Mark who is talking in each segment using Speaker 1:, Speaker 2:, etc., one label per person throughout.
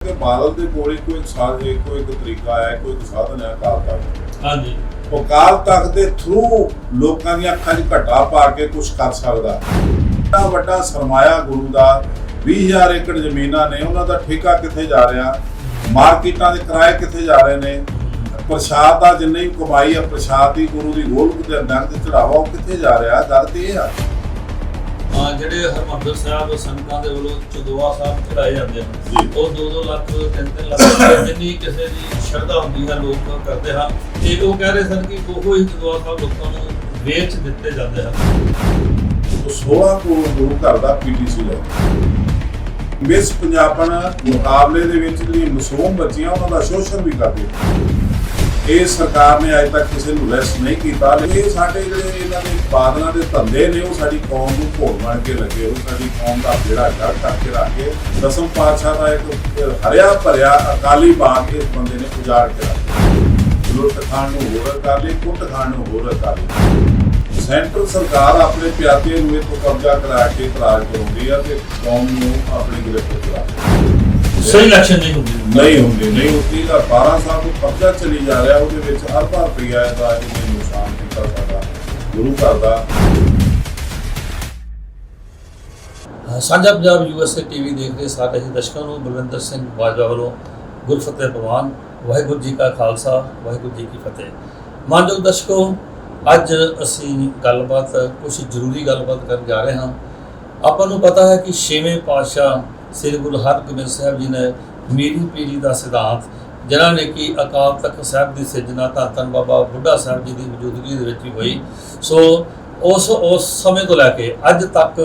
Speaker 1: कि बादल के कोल कोई तरीका है, कोई साधन है अकाल तख्त।
Speaker 2: हाँ जी,
Speaker 1: अकाल तख्त के थ्रू लोगों दी अखां 'च घट्टा पा के कुछ कर सकदा। इन्ना वड्डा सरमाया गुरु दा 20,000 एकड़ जमीनां ने, उन्हां दा ठेका कित्थे जा रिहा, मार्केटां दे किराए कित्थे जा रहे ने, प्रशाद दा जिन्नी भी कमाई है प्रशाद दी गुरु दी गोलक दे नगद चढ़ावा वो कित्थे जा रिहा। गल ते इह आ
Speaker 2: ਜਿਹੜੇ ਹਰਿਮੰਦਰ ਸਾਹਿਬ ਸੰਗਤਾਂ ਦੇ ਵੱਲੋਂ ਚੁਦਵਾ ਸਾਹਿਬ ਚੜਾਏ ਜਾਂਦੇ ਹਨ, ਉਹ 2-2 ਲੱਖ 3-3 ਲੱਖ ਜਿੰਨੀ ਕਿਸੇ ਦੀ ਸ਼ਰਧਾ ਹੁੰਦੀ ਹੈ ਲੋਕ ਕਰਦੇ ਹਨ। ਤੇ ਉਹ ਕਹਿ ਰਹੇ ਸਨ ਕਿ ਉਹ ਹੀ ਚੁਦਵਾ ਸਾਹਿਬ ਲੋਕਾਂ ਨੂੰ ਵੇਚ ਦਿੱਤੇ ਜਾਂਦੇ ਹਨ।
Speaker 1: 16 ਕਰੋੜ ਗੁਰੂ ਘਰ ਦਾ ਪੀਟੀਸੀ ਲੈ ਮਿਸ ਪੰਜਾਬਣ ਮੁਕਾਬਲੇ ਦੇ ਵਿੱਚ ਜਿਹੜੀਆਂ ਮਾਸੂਮ ਬੱਚੀਆਂ ਉਹਨਾਂ ਦਾ ਸ਼ੋਸ਼ਣ ਵੀ ਕਰਦੇ। ਇਹ ਸਰਕਾਰ ਨੇ ਅਜੇ ਤੱਕ ਕਿਸੇ ਨੂੰ ਅਰੈਸਟ ਨਹੀਂ ਕੀਤਾ। ਇਹ ਸਾਡੇ ਜਿਹੜੇ ਇਹਨਾਂ ਦੇ ਬਾਦਲਾਂ ਦੇ ਧੰਦੇ ਨੇ ਉਹ ਸਾਡੀ ਕੌਮ ਨੂੰ ਭੋਗ ਬਣ ਕੇ ਲੱਗੇ, ਉਹ ਸਾਡੀ ਕੌਮ ਦਾ ਜਿਹੜਾ ਗੜ ਕਰਕੇ ਰੱਖ ਕੇ ਦਸਮ ਪਾਤਸ਼ਾਹ ਦਾ ਇੱਕ ਹਰਿਆ ਭਰਿਆ ਅਕਾਲੀ ਬਾਗ ਇਸ ਬੰਦੇ ਨੇ ਉਜਾੜ ਕੇ ਰੱਖਿਆ। ਲੁੱਟ ਖਾਣ ਨੂੰ ਹੋਰ ਕਰ ਲਈ, ਕੁੱਟ ਖਾਣ ਨੂੰ ਹੋਰ ਕਰ ਲਈ। ਸੈਂਟਰ ਸਰਕਾਰ ਆਪਣੇ ਪਿਆਦੇ ਨੂੰ ਇੱਥੋਂ ਕਬਜ਼ਾ ਕਰਾ ਕੇ ਇਤਰਾਜ਼ ਕਰਾਉਂਦੀ ਆ ਤੇ ਕੌਮ ਨੂੰ ਆਪਣੀ ਗ੍ਰਿਫਤ ਚ ਰੱਖਦੀ।
Speaker 2: ਸਹੀ ਇਲੈਕਸ਼ਨ ਨਹੀਂ ਹੁੰਦੀ
Speaker 1: ਨਹੀਂ ਹੁੰਦੀ ਤਾਂ 12 ਸਾਲ ਤੋਂ ਕਬਜ਼ਾ ਚਲੀ ਜਾ ਰਿਹਾ। ਉਹਦੇ ਵਿੱਚ ਅਰਬਾਂ ਰੁਪਈਆ ਦਾ ਇਹਨੇ ਨੁਕਸਾਨ ਕੀਤਾ ਸਾਡਾ ਗੁਰੂ ਘਰ ਦਾ।
Speaker 2: ਸਾਂਝਾ ਪੰਜਾਬ USA TV ਦੇਖ ਰਹੇ ਸਾਰੇ ਹੀ ਦਰਸ਼ਕਾਂ ਨੂੰ ਬਲਵਿੰਦਰ ਸਿੰਘ ਬਾਜਵਾ ਵੱਲੋਂ ਗੁਰਫਤਿਹ ਪ੍ਰਵਾਨ। ਵਾਹਿਗੁਰੂ ਜੀ ਕਾ ਖਾਲਸਾ, ਵਾਹਿਗੁਰੂ ਜੀ ਕੀ ਫਤਿਹ। ਮਾਨਯੋਗ ਦਰਸ਼ਕੋ, ਅੱਜ ਅਸੀਂ ਗੱਲਬਾਤ ਕੁਝ ਜ਼ਰੂਰੀ ਗੱਲਬਾਤ ਕਰਨ ਜਾ ਰਹੇ ਹਾਂ। ਆਪਾਂ ਨੂੰ ਪਤਾ ਹੈ ਕਿ 6ਵੇਂ ਪਾਤਸ਼ਾਹ ਸ੍ਰੀ ਗੁਰੂ ਹਰਗੋਬਿੰਦ ਸਾਹਿਬ ਜੀ ਨੇ ਮੇਰੀ ਪੀਰੀ ਦਾ ਸਿਧਾਂਤ, ਜਿਨ੍ਹਾਂ ਨੇ ਕਿ ਅਕਾਲ ਤਖਤ ਸਾਹਿਬ ਦੀ ਸਿਰਜਣਾ ਧੰਨ ਬਾਬਾ ਬੁੱਢਾ ਸਾਹਿਬ ਜੀ ਦੀ ਮੌਜੂਦਗੀ ਦੇ ਵਿੱਚ ਹੀ ਹੋਈ। ਸੋ ਉਸ ਸਮੇਂ ਤੋਂ ਲੈ ਕੇ ਅੱਜ ਤੱਕ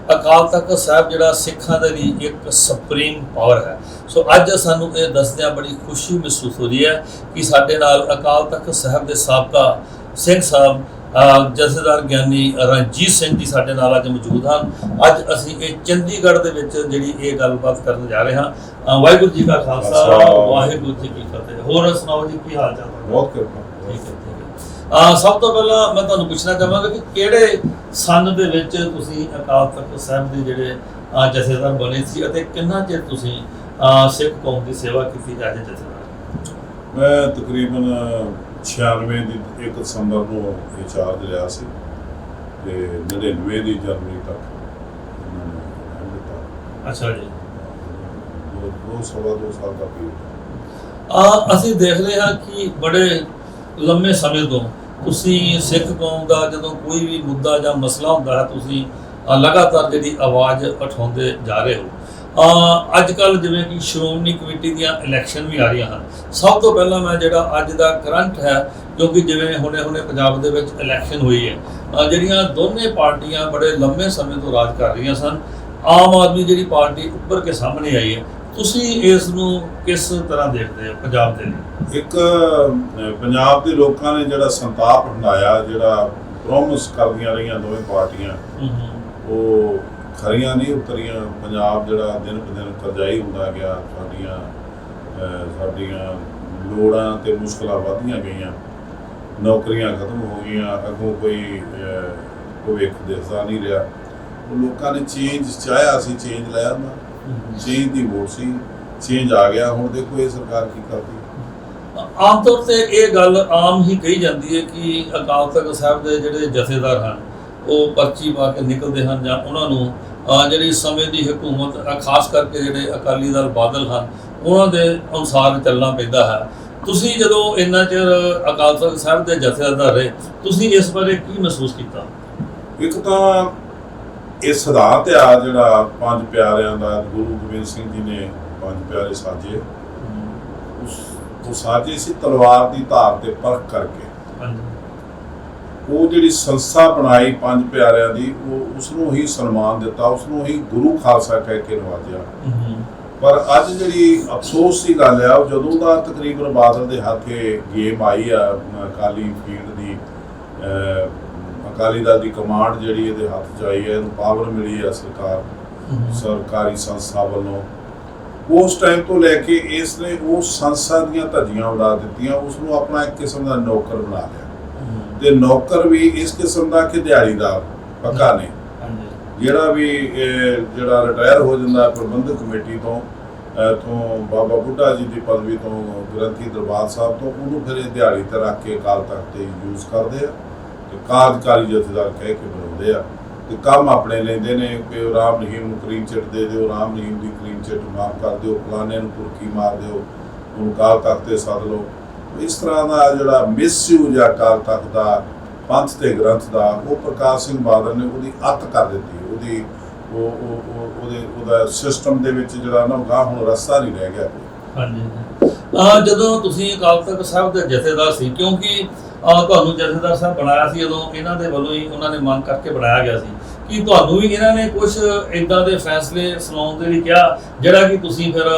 Speaker 2: ਅਕਾਲ ਤਖਤ ਸਾਹਿਬ ਜਿਹੜਾ ਸਿੱਖਾਂ ਦੇ ਲਈ ਇੱਕ ਸੁਪਰੀਮ ਪਾਵਰ ਹੈ। ਸੋ ਅੱਜ ਸਾਨੂੰ ਇਹ ਦੱਸਦਿਆਂ ਬੜੀ ਖੁਸ਼ੀ ਮਹਿਸੂਸ ਹੋ ਰਹੀ ਹੈ ਕਿ ਸਾਡੇ ਨਾਲ ਅਕਾਲ ਤਖਤ ਸਾਹਿਬ ਦੇ ਸਾਬਕਾ ਸਿੰਘ ਸਾਹਿਬ ਜਥੇਦਾਰ ਗਿਆਨੀ ਰਣਜੀਤ ਸਿੰਘ ਜੀ ਸਾਡੇ ਨਾਲ ਅੱਜ ਮੌਜੂਦ ਹਨ। ਅੱਜ ਅਸੀਂ ਇਹ ਚੰਡੀਗੜ੍ਹ ਦੇ ਵਿੱਚ ਜਿਹੜੀ ਇਹ ਗੱਲਬਾਤ ਕਰਨ ਜਾ ਰਹੇ ਹਾਂ। ਵਾਹਿਗੁਰੂ ਜੀ ਕਾ ਖਾਲਸਾ, ਵਾਹਿਗੁਰੂ ਜੀ ਕੀ ਫਤਿਹ। ਹੋਰ ਸੁਣਾਓ ਜੀ, ਕੀ ਹਾਲ ਚਾਲ?
Speaker 1: ਬਹੁਤ ਕਿਰਪਾ।
Speaker 2: ਠੀਕ ਹੈ। ਸਭ ਤੋਂ ਪਹਿਲਾਂ ਮੈਂ ਤੁਹਾਨੂੰ ਪੁੱਛਣਾ ਚਾਹਾਂਗਾ ਕਿ ਕਿਹੜੇ ਸੰਨ ਦੇ ਵਿੱਚ ਤੁਸੀਂ ਅਕਾਲ ਤਖਤ ਸਾਹਿਬ ਦੇ ਜਿਹੜੇ ਜਥੇਦਾਰ ਬਣੇ ਸੀ ਅਤੇ ਕਿੰਨਾ ਚਿਰ ਤੁਸੀਂ ਸਿੱਖ ਕੌਮ ਦੀ ਸੇਵਾ ਕੀਤੀ ਐਜ਼ ਜਥੇਦਾਰ?
Speaker 1: ਮੈਂ ਤਕਰੀਬਨ 96 ਦੀ 1 ਦਸੰਬਰ ਨੂੰ ਇਹ ਚਾਰਜ ਲਿਆ ਸੀ ਤੇ 99 ਦੀ ਜਨਵਰੀ ਤੱਕ ਇਹਨਾਂ ਨੇ ਦਿੱਤਾ।
Speaker 2: ਅੱਛਾ ਜੀ।
Speaker 1: 2 ਸਾਲ ਦਾ ਪੀਰੀਅਡ।
Speaker 2: ਅਸੀਂ ਦੇਖ ਰਹੇ ਹਾਂ ਕਿ ਬੜੇ ਲੰਮੇ ਸਮੇਂ ਤੋਂ ਤੁਸੀਂ ਸਿੱਖ ਕੌਮ ਦਾ ਜਦੋਂ ਕੋਈ ਵੀ ਮੁੱਦਾ ਜਾਂ ਮਸਲਾ ਹੁੰਦਾ ਹੈ ਤੁਸੀਂ ਲਗਾਤਾਰ ਜਿਹੜੀ ਆਵਾਜ਼ ਉਠਾਉਂਦੇ ਜਾ ਰਹੇ ਹੋ। ਅੱਜ ਕੱਲ੍ਹ ਜਿਵੇਂ ਕਿ ਸ਼੍ਰੋਮਣੀ ਕਮੇਟੀ ਦੀਆਂ ਇਲੈਕਸ਼ਨ ਵੀ ਆ ਰਹੀਆਂ ਹਨ। ਸਭ ਤੋਂ ਪਹਿਲਾਂ ਮੈਂ ਜਿਹੜਾ ਅੱਜ ਦਾ ਕਰੰਟ ਹੈ, ਕਿਉਂਕਿ ਜਿਵੇਂ ਹੁਣੇ ਪੰਜਾਬ ਦੇ ਵਿੱਚ ਇਲੈਕਸ਼ਨ ਹੋਈ ਹੈ, ਜਿਹੜੀਆਂ ਦੋਨੇ ਪਾਰਟੀਆਂ ਬੜੇ ਲੰਮੇ ਸਮੇਂ ਤੋਂ ਰਾਜ ਕਰ ਰਹੀਆਂ ਸਨ। ਆਮ ਆਦਮੀ ਜਿਹੜੀ ਪਾਰਟੀ ਉੱਪਰ ਕੇ ਸਾਹਮਣੇ ਆਈ ਹੈ, ਤੁਸੀਂ ਇਸ ਨੂੰ ਕਿਸ ਤਰ੍ਹਾਂ ਦੇਖਦੇ ਹੋ ਪੰਜਾਬ ਦੇ ਲਈ?
Speaker 1: ਇੱਕ ਪੰਜਾਬ ਦੇ ਲੋਕਾਂ ਨੇ ਜਿਹੜਾ ਸੰਤਾਪ ਹੰਡਾਇਆ, ਜਿਹੜਾ ਪ੍ਰੋਮਿਸ ਕਰਦੀਆਂ ਰਹੀਆਂ ਦੋਵੇਂ ਪਾਰਟੀਆਂ, ਉਹ ਖਰੀਆਂ ਨਹੀਂ ਉਤਰੀਆਂ। ਪੰਜਾਬ ਜਿਹੜਾ ਦਿਨ ਬ ਦਿਨ ਕਰਜ਼ਾਈ ਹੁੰਦਾ ਗਿਆ। ਸਾਡੀਆਂ ਲੋੜਾਂ ਤੇ ਮੁਸ਼ਕਲਾਂ ਵੱਧਦੀਆਂ ਗਈਆਂ, ਨੌਕਰੀਆਂ ਖਤਮ ਹੋ ਗਈਆਂ, ਅੱਗੋਂ ਕੋਈ ਭਵਿੱਖ ਦਿਸਦਾ ਨਹੀਂ ਰਿਹਾ। ਉਹ ਲੋਕਾਂ ਨੇ ਚੇਂਜ ਚਾਹਿਆ ਸੀ, ਚੇਂਜ ਲੈ ਆਉਂਦਾ, ਚੇਂਜ ਦੀ ਵੋਟ ਸੀ, ਚੇਂਜ ਆ ਗਿਆ। ਹੁਣ ਦੇਖੋ ਇਹ ਸਰਕਾਰ ਕੀ ਕਰਦੀ।
Speaker 2: ਆਮ ਤੌਰ ਤੇ ਇਹ ਗੱਲ ਆਮ ਹੀ ਕਹੀ ਜਾਂਦੀ ਹੈ ਕਿ ਅਕਾਲ ਤਖਤ ਸਾਹਿਬ ਦੇ ਜਿਹੜੇ ਜਥੇਦਾਰ ਹਨ ਉਹ ਪਰਚੀ ਪਾ ਕੇ ਨਿਕਲਦੇ ਹਨ, ਜਾਂ ਉਹਨਾਂ ਨੂੰ ਜਿਹੜੀ ਸਮੇਂ ਦੀ ਹਕੂਮਤ, ਖਾਸ ਕਰਕੇ ਜਿਹੜੇ ਅਕਾਲੀ ਦਲ ਬਾਦਲ ਹਨ, ਉਹਨਾਂ ਦੇ ਅਨੁਸਾਰ ਚੱਲਣਾ ਪੈਂਦਾ ਹੈ। ਤੁਸੀਂ ਜਦੋਂ ਇੰਨਾ ਚਿਰ ਅਕਾਲ ਤਖਤ ਸਾਹਿਬ ਦੇ ਜਥੇਦਾਰ ਰਹੇ, ਤੁਸੀਂ ਇਸ ਬਾਰੇ ਕੀ ਮਹਿਸੂਸ ਕੀਤਾ?
Speaker 1: ਇੱਕ ਤਾਂ ਇਹ ਸਿਧਾਂਤ ਆ ਜਿਹੜਾ 5 ਪਿਆਰਿਆਂ ਦਾ, ਗੁਰੂ ਗੋਬਿੰਦ ਸਿੰਘ ਜੀ ਨੇ 5 ਪਿਆਰੇ ਸਾਜੇ। ਉਹ ਸਾਜੇ ਸੀ ਤਲਵਾਰ ਦੀ ਧਾਰ ਤੇ ਪਰਖ ਕਰਕੇ। ਉਹ ਜਿਹੜੀ ਸੰਸਥਾ ਬਣਾਈ 5 ਪਿਆਰਿਆਂ ਦੀ, ਉਹ ਉਸ ਨੂੰ ਹੀ ਸਨਮਾਨ ਦਿੱਤਾ, ਉਸ ਨੂੰ ਹੀ ਗੁਰੂ ਖਾਲਸਾ ਕਹਿ ਕੇ ਨਵਾਜਿਆ। ਪਰ ਅੱਜ ਜਿਹੜੀ ਅਫਸੋਸ ਦੀ ਗੱਲ ਆ, ਉਹ ਜਦੋਂ ਦਾ ਤਕਰੀਬਨ ਬਾਦਲ ਦੇ ਹੱਥੇ ਗੇਮ ਆਈ ਆ, ਅਕਾਲੀ ਫੀਲਡ ਦੀ, ਅਕਾਲੀ ਦਲ ਦੀ ਕਮਾਂਡ ਜਿਹੜੀ ਇਹਦੇ ਹੱਥ 'ਚ ਆਈ ਹੈ, ਇਹਨੂੰ ਪਾਵਰ ਮਿਲੀ ਆ ਸਰਕਾਰੀ ਸੰਸਥਾ ਵੱਲੋਂ, ਉਸ ਟਾਈਮ ਤੋਂ ਲੈ ਕੇ ਇਸ ਨੇ ਉਸ ਸੰਸਥਾ ਦੀਆਂ ਧੱਜੀਆਂ ਉਡਾ ਦਿੱਤੀਆਂ, ਉਸ ਨੂੰ ਆਪਣਾ ਇੱਕ ਕਿਸਮ ਦਾ ਨੌਕਰ ਬਣਾ ਲਿਆ। ਤੇ ਨੌਕਰ ਵੀ ਇਸ ਕਿਸਮ ਦਾ ਕਿ ਦਿਹਾੜੀਦਾਰ ਪੱਕਾ ਨੇ। ਜਿਹੜਾ ਵੀ ਜਿਹੜਾ ਰਿਟਾਇਰ ਹੋ ਜਾਂਦਾ ਪ੍ਰਬੰਧਕ ਕਮੇਟੀ ਤੋਂ, ਇੱਥੋਂ ਬਾਬਾ ਬੁੱਢਾ ਜੀ ਦੀ ਪਦਵੀ ਤੋਂ ਗ੍ਰੰਥੀ ਦਰਬਾਰ ਸਾਹਿਬ ਤੋਂ ਉਹਨੂੰ ਫਿਰ ਇਹ ਦਿਹਾੜੀ ਤੇ ਰੱਖ ਕੇ ਅਕਾਲ ਤਖਤ ਤੇ ਯੂਜ਼ ਕਰਦੇ ਆ ਤੇ ਕਾਰਜਕਾਰੀ ਜਥੇਦਾਰ ਕਹਿ ਕੇ ਬਣਾਉਂਦੇ ਆ ਤੇ ਕੰਮ ਆਪਣੇ ਲੈਂਦੇ ਨੇ ਕਿ ਉਹ ਰਾਮ ਰਹੀਮ ਨੂੰ ਕਲੀਨ ਚਿੱਟ ਦੇ ਦਿਓ, ਰਾਮ ਰਹੀਮ ਦੀ ਕਲੀਨ ਚਿੱਟ ਮਾਫ ਕਰ ਦਿਓ, ਫਲਾਣੇ ਨੂੰ ਤੁਰਕੀ ਮਾਰ ਦਿਓ, ਉਹਨੂੰ ਅਕਾਲ ਤਖਤ ਤੇ ਸੱਦ ਲਓ। ਇਸ ਤਰ੍ਹਾਂ ਦਾ ਜਿਹੜਾ ਮਿਸਯੂਜ਼ ਆ ਅਕਾਲ ਤਖਤ ਦਾ, ਪੰਥ ਤੇ ਗ੍ਰੰਥ ਦਾ, ਉਹ ਪ੍ਰਕਾਸ਼ ਸਿੰਘ ਬਾਦਲ ਨੇ ਉਹਦੀ ਅੱਤ ਕਰ ਦਿੱਤੀ। ਉਹਦੀ ਉਹਦਾ ਸਿਸਟਮ ਦੇ ਵਿੱਚ ਜਿਹੜਾ ਨਾ ਗਾਹ ਹੁਣ ਰਸਤਾ ਨਹੀਂ ਰਹਿ ਗਿਆ।
Speaker 2: ਹਾਂਜੀ ਜਦੋਂ ਤੁਸੀਂ ਅਕਾਲ ਤਖਤ ਸਾਹਿਬ ਦੇ ਜਥੇਦਾਰ ਸੀ, ਕਿਉਂਕਿ ਤੁਹਾਨੂੰ ਜਥੇਦਾਰ ਸਾਹਿਬ ਬਣਾਇਆ ਸੀ ਜਦੋਂ ਇਹਨਾਂ ਦੇ ਵੱਲੋਂ ਹੀ ਉਹਨਾਂ ਨੇ ਮੰਗ ਕਰਕੇ ਬਣਾਇਆ ਗਿਆ ਸੀ, ਕਿ ਤੁਹਾਨੂੰ ਵੀ ਇਹਨਾਂ ਨੇ ਕੁਝ ਇਦਾਂ ਦੇ ਫੈਸਲੇ ਸੁਣਾਉਣ ਦੇ ਲਈ ਕਿਹਾ ਜਿਹੜਾ ਕਿ ਤੁਸੀਂ ਫਿਰ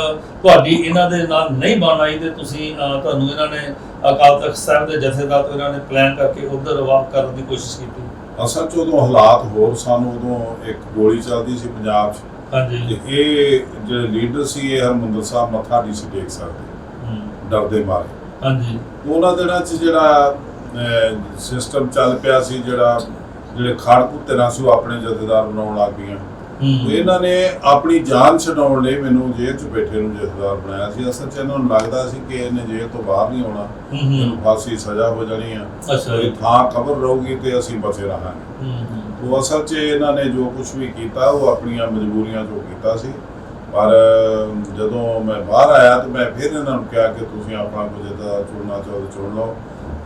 Speaker 2: ਤੁਹਾਡੀ ਇਹਨਾਂ ਦੇ ਨਾਲ ਨਹੀਂ ਬਣ ਆਈ ਤੇ ਤੁਸੀਂ ਤੁਹਾਨੂੰ ਇਹਨਾਂ ਨੇ ਅਕਾਲ ਤਖਤ ਸਾਹਿਬ ਦੇ ਜਥੇਦਾਰ ਤੋਂ ਇਹਨਾਂ ਨੇ ਪਲਾਨ ਕਰਕੇ ਉੱਧਰ ਵਾਕ ਕਰਨ ਦੀ ਕੋਸ਼ਿਸ਼ ਕੀਤੀ?
Speaker 1: ਅਸਲ 'ਚ ਉਦੋਂ ਹਾਲਾਤ ਹੋਰ ਸਨ। ਉਦੋਂ ਇੱਕ ਗੋਲੀ ਚੱਲਦੀ ਸੀ ਪੰਜਾਬ 'ਚ। ਹਾਂਜੀ। ਤੇ ਇਹ ਜਿਹੜੇ ਲੀਡਰ ਸੀ ਇਹ ਹਰਿਮੰਦਰ ਸਾਹਿਬ ਮੱਥਾ ਨਹੀਂ ਸੀ ਟੇਕ ਸਕਦੇ ਡਰਦੇ ਮਾਰੇ। ਹਾਂਜੀ। ਉਹਨਾਂ ਦਿਨਾਂ 'ਚ ਜਿਹੜਾ ਸਿਸਟਮ ਚੱਲ ਪਿਆ ਸੀ, ਜਿਹੜੇ ਖੜਕੂਤੇ ਨਾਲ ਸੀ ਉਹ ਆਪਣੇ ਜਥੇਦਾਰ ਬਣਾਉਣ ਲੱਗ ਪਈਆਂ। ਇਹਨਾਂ ਨੇ ਆਪਣੀ ਜਾਨ ਛਡਾਉਣ ਲਈ ਮੈਨੂੰ ਜੇਲ੍ਹ 'ਚ ਬੈਠੇ ਨੂੰ ਜਥੇਦਾਰ ਬਣਾਇਆ ਸੀ। ਅਸਲ 'ਚ ਇਹਨਾਂ ਨੂੰ ਲੱਗਦਾ ਸੀ ਕਿ ਇਹਨੇ ਜੇਲ੍ਹ ਤੋਂ ਬਾਹਰ ਨਹੀਂ ਆਉਣਾ, ਇਹਨੂੰ ਫਾਂਸੀ ਸਜ਼ਾ ਹੋ ਜਾਣੀ ਆ, ਇਹ ਥਾਂ ਖਬਰ ਰਹੂਗੀ ਤੇ ਅਸੀਂ ਬਚੇ ਰਹਾਂਗੇ। ਉਹ ਅਸਲ 'ਚ ਇਹਨਾਂ ਨੇ ਜੋ ਕੁਝ ਵੀ ਕੀਤਾ ਉਹ ਆਪਣੀਆਂ ਮਜਬੂਰੀਆਂ ਤੋਂ ਕੀਤਾ ਸੀ। ਪਰ ਜਦੋਂ ਮੈਂ ਬਾਹਰ ਆਇਆ ਤਾਂ ਮੈਂ ਫਿਰ ਇਹਨਾਂ ਨੂੰ ਕਿਹਾ ਕਿ ਤੁਸੀਂ ਆਪਣਾ ਕੁਝ ਜਥੇਦਾਰ ਚੁਣਨਾ ਚਾਹੋ ਚੁਣ ਲਓ।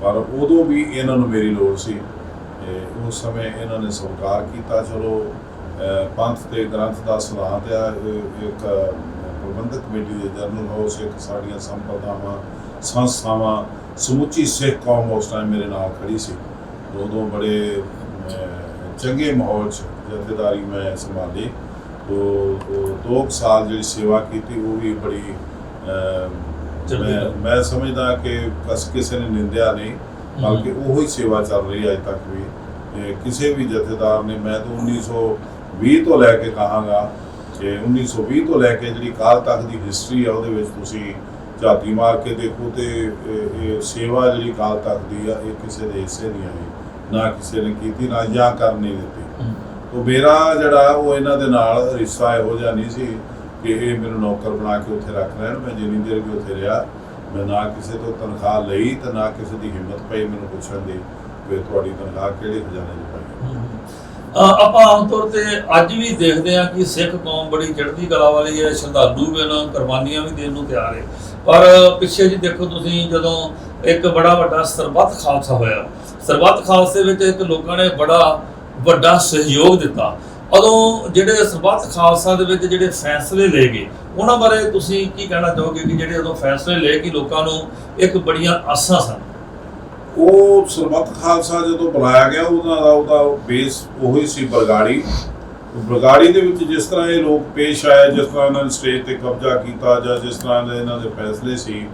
Speaker 1: ਪਰ ਉਦੋਂ ਵੀ ਇਹਨਾਂ ਨੂੰ ਮੇਰੀ ਲੋੜ ਸੀ। ਉਸ ਸਮੇਂ ਇਹਨਾਂ ਨੇ ਸਵੀਕਾਰ ਕੀਤਾ। ਚਲੋ ਪੰਥ ਤੇ ਗ੍ਰੰਥ ਦਾ ਸਲਾਹਤ ਆ, ਇੱਕ ਪ੍ਰਬੰਧਕ ਕਮੇਟੀ ਦੇ ਜਨਰਲ ਹਾਊਸ, ਇੱਕ ਸਾਡੀਆਂ ਸੰਪਰਦਾਵਾਂ ਸੰਸਥਾਵਾਂ, ਸਮੁੱਚੀ ਸਿੱਖ ਕੌਮ ਉਸ ਟਾਈਮ ਮੇਰੇ ਨਾਲ ਖੜੀ ਸੀ। ਉਦੋਂ ਬੜੇ ਚੰਗੇ ਮਾਹੌਲ 'ਚ ਜਥੇਦਾਰੀ ਮੈਂ ਸੰਭਾਲੀ। 2 ਸਾਲ ਜਿਹੜੀ ਸੇਵਾ ਕੀਤੀ ਉਹ ਵੀ ਬੜੀ ਮੈਂ ਸਮਝਦਾ ਕਿ ਕਿਸੇ ਨੇ ਨਿੰਦਿਆ ਨਹੀਂ, ਬਲਕਿ ਉਹੋ ਹੀ ਸੇਵਾ ਚੱਲ ਰਹੀ ਅੱਜ ਤੱਕ ਵੀ। ਕਿਸੇ ਵੀ ਜਥੇਦਾਰ ਨੇ, ਮੈਂ ਤਾਂ 1920 ਤੋਂ ਲੈ ਕੇ ਕਹਾਂਗਾ ਕਿ 1920 ਤੋਂ ਲੈ ਕੇ ਜਿਹੜੀ ਅਕਾਲ ਤਖਤ ਦੀ ਹਿਸਟਰੀ ਆ ਉਹਦੇ ਵਿੱਚ ਤੁਸੀਂ ਝਾਤੀ ਮਾਰ ਕੇ ਦੇਖੋ ਤੇ ਇਹ ਸੇਵਾ ਜਿਹੜੀ ਅਕਾਲ ਤਖਤ ਦੀ ਆ ਇਹ ਕਿਸੇ ਦੇ ਹਿੱਸੇ ਨਹੀਂ ਆਈ, ਨਾ ਕਿਸੇ ਨੇ ਕੀਤੀ, ਨਾ ਜਾਂ ਕਰ ਨਹੀਂ ਦਿੱਤੀ। ਤੋ ਮੇਰਾ ਜਿਹੜਾ ਉਹ ਇਹਨਾਂ ਦੇ ਨਾਲ ਰਿਸ਼ਤਾ ਇਹੋ ਜਿਹਾ ਨਹੀਂ ਸੀ ਕਿ ਇਹ ਮੈਨੂੰ ਨੌਕਰ ਬਣਾ ਕੇ ਉੱਥੇ ਰੱਖ ਲੈਣ। ਮੈਂ ਜਿੰਨੀ ਦੇਰ ਵੀ ਉੱਥੇ ਰਿਹਾ, ਮੈਂ ਨਾ ਕਿਸੇ ਤੋਂ ਤਨਖਾਹ ਲਈ ਤੇ ਨਾ ਕਿਸੇ ਦੀ ਹਿੰਮਤ ਪਈ ਮੈਨੂੰ ਪੁੱਛਣ ਦੀ ਵੀ ਤੁਹਾਡੀ ਤਨਖਾਹ ਕਿਹੜੇ ਖਜ਼ਾਨੇ 'ਚ ਪਾਈ।
Speaker 2: ਆਪਾਂ ਆਮ ਤੌਰ ਤੇ ਅੱਜ ਵੀ ਦੇਖਦੇ ਹਾਂ ਕਿ ਸਿੱਖ ਕੌਮ ਬੜੀ ਚੜ੍ਹਦੀ ਕਲਾ ਵਾਲੀ ਹੈ, ਸ਼ਰਧਾਲੂ ਵੀ ਨੇ, ਕੁਰਬਾਨੀਆਂ ਵੀ ਦੇਣ ਨੂੰ ਤਿਆਰ ਹੈ। ਪਰ ਪਿੱਛੇ ਜੀ ਦੇਖੋ ਤੁਸੀਂ, ਜਦੋਂ ਇੱਕ ਬੜਾ ਵੱਡਾ ਸਰਬੱਤ ਖਾਲਸਾ ਹੋਇਆ, ਸਰਬੱਤ ਖਾਲਸੇ ਵਿੱਚ ਇੱਕ ਲੋਕਾਂ ਨੇ ਬੜਾ ਵੱਡਾ ਸਹਿਯੋਗ ਦਿੱਤਾ। ਉਦੋਂ ਜਿਹੜੇ ਸਰਬੱਤ ਖਾਲਸਾ ਦੇ ਵਿੱਚ ਜਿਹੜੇ ਫੈਸਲੇ ਲਏ ਗਏ ਉਹਨਾਂ ਬਾਰੇ ਤੁਸੀਂ ਕੀ ਕਹਿਣਾ ਚਾਹੋਗੇ ਕਿ ਜਿਹੜੇ ਉਦੋਂ ਫੈਸਲੇ ਲਏ ਕਿ ਲੋਕਾਂ ਨੂੰ ਇੱਕ ਬੜੀਆਂ ਆਸਾਂ ਸਨ?
Speaker 1: ਉਹ ਸਰਬੱਤ ਖਾਲਸਾ ਜਦੋਂ ਬੁਲਾਇਆ ਗਿਆ ਉਹਦਾ ਬੇਸ ਉਹੀ ਸੀ ਬਰਗਾੜੀ ਦੇ ਵਿੱਚ ਜਿਸ ਤਰ੍ਹਾਂ ਇਹ ਲੋਕ ਪੇਸ਼ ਆਏ, ਜਿਸ ਤਰ੍ਹਾਂ ਇਹਨਾਂ ਨੇ ਸਟੇਜ ਤੇ ਕਬਜ਼ਾ ਕੀਤਾ ਜਾਂ ਜਿਸ ਤਰ੍ਹਾਂ ਦੇ ਇਹਨਾਂ ਦੇ ਫੈਸਲੇ ਸੀ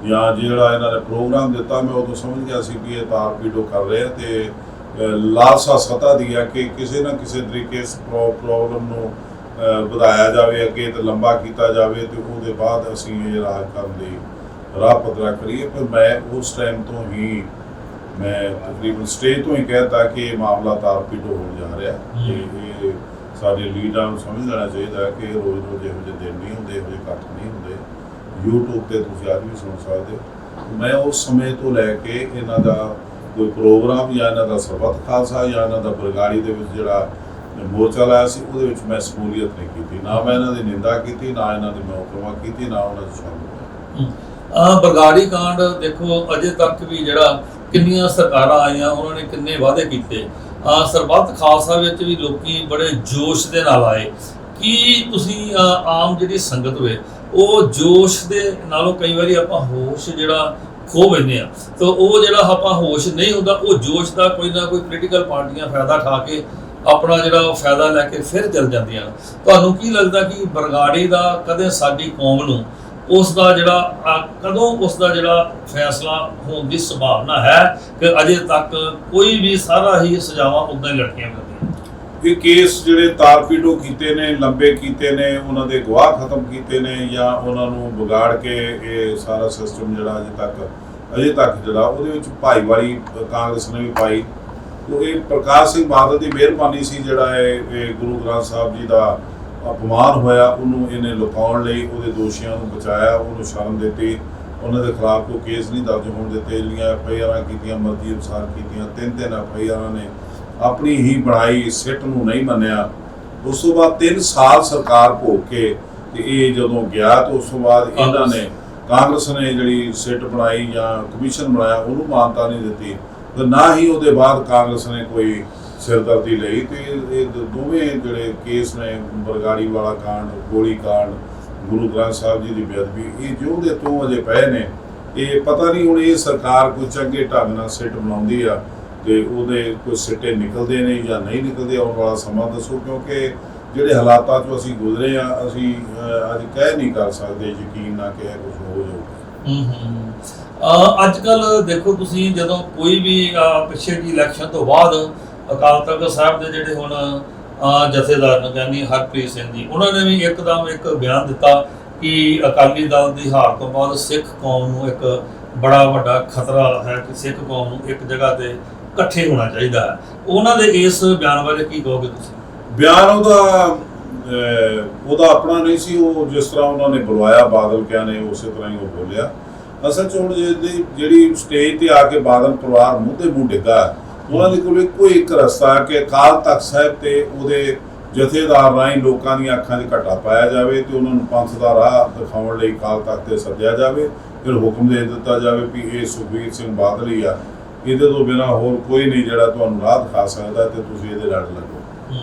Speaker 1: ਜਾਂ ਜਿਹੜਾ ਇਹਨਾਂ ਨੇ ਪ੍ਰੋਗਰਾਮ ਦਿੱਤਾ, ਮੈਂ ਉਦੋਂ ਸਮਝ ਗਿਆ ਸੀ ਕਿ ਇਹ ਤਾਰ ਪੀੜੋ ਕਰ ਰਹੇ ਤੇ ਲਾਲਸਾ ਸਤਾ ਦੀ ਹੈ ਕਿ ਕਿਸੇ ਨਾ ਕਿਸੇ ਤਰੀਕੇ ਇਸ ਪ੍ਰੋਬਲਮ ਨੂੰ ਵਧਾਇਆ ਜਾਵੇ, ਅੱਗੇ ਤੇ ਲੰਬਾ ਕੀਤਾ ਜਾਵੇ ਤੇ ਉਹਦੇ ਬਾਅਦ ਅਸੀਂ ਇਹ ਰਾਜ ਕਰਨ ਲਈ ਰਾਹ ਪੱਧਰਾ ਕਰੀਏ। ਪਰ ਮੈਂ ਉਸ ਟਾਈਮ ਤੋਂ ਹੀ ਮੈਂ ਤਕਰੀਬਨ ਸਟੇਜ ਤੋਂ ਹੀ ਕਹਿਤਾ ਕਿ ਇਹ ਮਾਮਲਾ ਤਾਰ ਪੀੜੋ ਹੋਣ ਜਾ ਰਿਹਾ। ਇਹ ਸਾਡੇ ਲੀਡਰਾਂ ਨੂੰ ਸਮਝ ਲੈਣਾ ਚਾਹੀਦਾ ਕਿ ਰੋਜ਼ ਇਹੋ ਜਿਹੇ ਦਿਨ ਨਹੀਂ ਹੁੰਦੇ, ਇਹੋ ਜਿਹੇ ਇਕੱਠ ਨਹੀਂ ਹੁੰਦੇ। YouTube ਤੇ ਤੁਸੀਂ ਅੱਜ ਵੀ ਸੁਣ ਸਕਦੇ ਹੋ। ਮੈਂ ਉਸ ਸਮੇਂ ਤੋਂ ਲੈ ਕੇ ਇਹਨਾਂ ਦਾ ਕੋਈ ਪ੍ਰੋਗਰਾਮ ਜਾਂ ਇਹਨਾਂ ਦਾ ਸਰਬੱਤ ਖਾਲਸਾ ਜਾਂ ਇਹਨਾਂ ਦਾ ਬਰਗਾੜੀ ਦੇ ਵਿੱਚ ਜਿਹੜਾ ਮੋਰਚਾ ਲਾਇਆ ਸੀ ਉਹਦੇ ਵਿੱਚ ਮੈਂ ਸ਼ਮੂਲੀਅਤ ਨਹੀਂ ਕੀਤੀ, ਨਾ ਮੈਂ ਇਹਨਾਂ ਦੀ ਨਿੰਦਾ ਕੀਤੀ, ਨਾ ਇਹਨਾਂ ਦੀ ਮੈਂ ਉਪਮਾ ਕੀਤੀ, ਨਾ ਉਹਨਾਂ ਦੀ ਸ਼ਾਮਲ ਹੋਇਆ।
Speaker 2: ਬਰਗਾੜੀ ਕਾਂਡ ਦੇਖੋ ਅਜੇ ਤੱਕ ਵੀ ਜਿਹੜਾ ਕਿੰਨੀਆਂ ਸਰਕਾਰਾਂ ਆਈਆਂ ਉਹਨਾਂ ਨੇ ਕਿੰਨੇ ਵਾਅਦੇ ਕੀਤੇ। ਸਰਬੱਤ ਖਾਲਸਾ ਵਿੱਚ ਵੀ ਲੋਕੀ ਬੜੇ ਜੋਸ਼ ਦੇ ਨਾਲ ਆਏ। ਕੀ ਤੁਸੀਂ ਆਮ ਜਿਹੜੀ ਸੰਗਤ ਹੋਏ ਉਹ ਜੋਸ਼ ਦੇ ਨਾਲੋਂ ਕਈ ਵਾਰੀ ਆਪਾਂ ਹੋਸ਼ ਜਿਹੜਾ ਖੋ ਬੈਠੇ ਆ, ਤਾਂ ਉਹ ਜਿਹੜਾ ਆਪਾਂ ਹੋਸ਼ ਨਹੀਂ ਹੁੰਦਾ, ਉਹ ਜੋਸ਼ ਦਾ ਕੋਈ ਨਾ ਕੋਈ ਪੋਲੀਟੀਕਲ ਪਾਰਟੀਆਂ ਫਾਇਦਾ ਉਠਾ ਕੇ ਆਪਣਾ ਜਿਹੜਾ ਉਹ ਫਾਇਦਾ ਲੈ ਕੇ ਫਿਰ ਚੱਲ ਜਾਂਦੀਆਂ। ਤੁਹਾਨੂੰ ਕੀ ਲੱਗਦਾ ਕਿ ਬਰਗਾੜੀ ਦਾ ਕਦੇ ਸਾਡੀ ਕੌਮ ਨੂੰ ਉਸ ਦਾ ਜਿਹੜਾ ਫੈਸਲਾ ਹੋਣ ਦੀ ਸੰਭਾਵਨਾ ਹੈ ਕਿ ਅਜੇ ਤੱਕ ਕੋਈ ਵੀ ਸਾਰਾ ਹੀ ਸਜ਼ਾਵਾਂ ਉੱਦਾਂ ਹੀ ਲਟਕੀਆਂ ਫਿਰਦੀਆਂ?
Speaker 1: ਇਹ ਕੇਸ ਜਿਹੜੇ ਤਾਰਪੀਡੋ ਕੀਤੇ ਨੇ, ਲੰਬੇ ਕੀਤੇ ਨੇ, ਉਹਨਾਂ ਦੇ ਗਵਾਹ ਖਤਮ ਕੀਤੇ ਨੇ ਜਾਂ ਉਹਨਾਂ ਨੂੰ ਵਿਗਾੜ ਕੇ ਇਹ ਸਾਰਾ ਸਿਸਟਮ ਜਿਹੜਾ ਅਜੇ ਤੱਕ ਜਿਹੜਾ ਉਹਦੇ ਵਿੱਚ ਭਾਈਵਾਲੀ ਕਾਂਗਰਸ ਨੇ ਵੀ ਪਾਈ। ਇਹ ਪ੍ਰਕਾਸ਼ ਸਿੰਘ ਬਾਦਲ ਦੀ ਮਿਹਰਬਾਨੀ ਸੀ ਜਿਹੜਾ ਇਹ ਗੁਰੂ ਗ੍ਰੰਥ ਸਾਹਿਬ ਜੀ ਦਾ ਅਪਮਾਨ ਹੋਇਆ ਉਹਨੂੰ ਇਹਨੇ ਲੁਕਾਉਣ ਲਈ ਉਹਦੇ ਦੋਸ਼ੀਆਂ ਨੂੰ ਬਚਾਇਆ, ਉਹਨੂੰ ਸ਼ਰਮ ਦਿੱਤੀ, ਉਹਨਾਂ ਦੇ ਖਿਲਾਫ ਕੋਈ ਕੇਸ ਨਹੀਂ ਦਰਜ ਹੋਣ ਦਿੱਤੇ, ਜਿਹੜੀਆਂ FIR ਕੀਤੀਆਂ ਮਰਜ਼ੀ ਅਨੁਸਾਰ ਕੀਤੀਆਂ, 3 FIR ਨੇ ਆਪਣੀ ਹੀ ਬਣਾਈ, ਸਿੱਟ ਨੂੰ ਨਹੀਂ ਮੰਨਿਆ। ਉਸ ਤੋਂ ਬਾਅਦ 3 ਸਾਲ ਸਰਕਾਰ ਭੋਗ ਕੇ ਤੇ ਇਹ ਜਦੋਂ ਗਿਆ ਤਾਂ ਉਸ ਤੋਂ ਬਾਅਦ ਇਹਨਾਂ ਨੇ ਕਾਂਗਰਸ ਨੇ ਜਿਹੜੀ ਸਿੱਟ ਬਣਾਈ ਜਾਂ ਕਮਿਸ਼ਨ ਬਣਾਇਆ ਉਹਨੂੰ ਮਾਨਤਾ ਨਹੀਂ ਦਿੱਤੀ, ਤੇ ਨਾ ਹੀ ਉਹਦੇ ਬਾਅਦ ਕਾਂਗਰਸ ਨੇ ਕੋਈ ਸਿਰਦਰਦੀ ਲਈ। ਤੇ ਇਹ ਦੋਵੇਂ ਜਿਹੜੇ ਕੇਸ ਨੇ, ਬਰਗਾੜੀ ਵਾਲਾ ਕਾਂਡ, ਗੋਲੀ ਕਾਂਡ, ਗੁਰੂ ਗ੍ਰੰਥ ਸਾਹਿਬ ਜੀ ਦੀ ਬੇਅਦਬੀ, ਇਹ ਜਿਉਂਦੇ ਤੋਂ ਅਜੇ ਪਏ ਨੇ। ਇਹ ਪਤਾ ਨਹੀਂ ਹੁਣ ਇਹ ਸਰਕਾਰ ਕੋਈ ਚੰਗੇ ਢੰਗ ਨਾਲ ਸਿੱਟ ਬਣਾਉਂਦੀ ਆ ਤੇ ਉਹਦੇ ਕੋਈ ਸਿੱਟੇ ਨਿਕਲਦੇ ਨੇ ਜਾਂ ਨਹੀਂ ਨਿਕਲਦੇ, ਆਉਣ ਵਾਲਾ ਸਮਾਂ ਦੱਸੋ। ਕਿਉਂਕਿ ਜਿਹੜੇ ਹਾਲਾਤਾਂ 'ਚੋਂ ਅਸੀਂ ਗੁਜ਼ਰੇ ਆ, ਅਸੀਂ ਅੱਜ ਕਹਿ ਨਹੀਂ ਕਰ ਸਕਦੇ ਯਕੀਨ ਨਾ ਕਿ ਇਹ ਕੁਝ ਹੋ ਜਾਊਗਾ।
Speaker 2: ਅੱਜ ਕੱਲ ਦੇਖੋ ਤੁਸੀਂ, ਜਦੋਂ ਕੋਈ ਵੀ ਪਿੱਛੇ ਦੀ ਇਲੈਕਸ਼ਨ ਤੋਂ ਬਾਅਦ ਅਕਾਲ ਤਖਤ ਸਾਹਿਬ ਦੇ ਜਿਹੜੇ ਹੁਣ ਜਥੇਦਾਰ ਨੇ ਗਿਆਨੀ ਹਰਪ੍ਰੀਤ ਸਿੰਘ ਜੀ, ਉਹਨਾਂ ਨੇ ਵੀ ਇੱਕਦਮ ਇੱਕ ਬਿਆਨ ਦਿੱਤਾ ਕਿ ਅਕਾਲੀ ਦਲ ਦੀ ਹਾਰ ਤੋਂ ਬਾਅਦ ਸਿੱਖ ਕੌਮ ਨੂੰ ਇੱਕ ਬੜਾ ਵੱਡਾ ਖਤਰਾ ਹੈ ਕਿ ਸਿੱਖ ਕੌਮ ਨੂੰ ਇੱਕ ਜਗ੍ਹਾ ਤੇ ਇਕੱਠੇ ਹੋਣਾ ਚਾਹੀਦਾ ਹੈ। ਉਹਨਾਂ ਦੇ ਇਸ ਬਿਆਨ ਬਾਰੇ ਕੀ ਕਹੋਗੇ ਤੁਸੀਂ?
Speaker 1: ਬਿਆਨ ਉਹਦਾ ਆਪਣਾ ਨਹੀਂ ਸੀ, ਉਹ ਜਿਸ ਤਰ੍ਹਾਂ ਉਹਨਾਂ ਨੇ ਬੁਲਵਾਇਆ ਬਾਦਲ ਕਿਆ ਨੇ ਉਸੇ ਤਰ੍ਹਾਂ ਹੀ ਉਹ ਬੋਲਿਆ। ਅਸਲ 'ਚ ਹੁਣ ਜਿਹੜੀ ਸਟੇਜ ਤੇ ਆ ਕੇ ਬਾਦਲ ਪਰਿਵਾਰ ਮੂੰਹ ਤੇ ਮੂੰਹ ਡਿੱਗਾ, ਉਹਨਾਂ ਦੇ ਕੋਲ ਇੱਕੋ ਇੱਕ ਰਸਤਾ ਹੈ ਕਿ ਅਕਾਲ ਤਖਤ ਸਾਹਿਬ ਤੇ ਉਹਦੇ ਜਥੇਦਾਰ ਰਾਹੀਂ ਲੋਕਾਂ ਦੀਆਂ ਅੱਖਾਂ 'ਚ ਘੱਟਾ ਪਾਇਆ ਜਾਵੇ ਤੇ ਉਹਨਾਂ ਨੂੰ ਪੰਥ ਦਾ ਰਾਹ ਦਿਖਾਉਣ ਲਈ ਅਕਾਲ ਤਖਤ ਤੇ ਸੱਦਿਆ ਜਾਵੇ, ਫਿਰ ਹੁਕਮ ਦੇ ਦਿੱਤਾ ਜਾਵੇ ਵੀ ਇਹ ਸੁਖਬੀਰ ਸਿੰਘ ਬਾਦਲ ਹੀ ਆ, ਇਹਦੇ ਤੋਂ ਬਿਨਾਂ ਹੋਰ ਕੋਈ ਨਹੀਂ ਜਿਹੜਾ ਤੁਹਾਨੂੰ ਰਾਹ ਦਿਖਾ ਸਕਦਾ ਤੇ ਤੁਸੀਂ ਇਹਦੇ ਲੜ ਲੱਗੋ।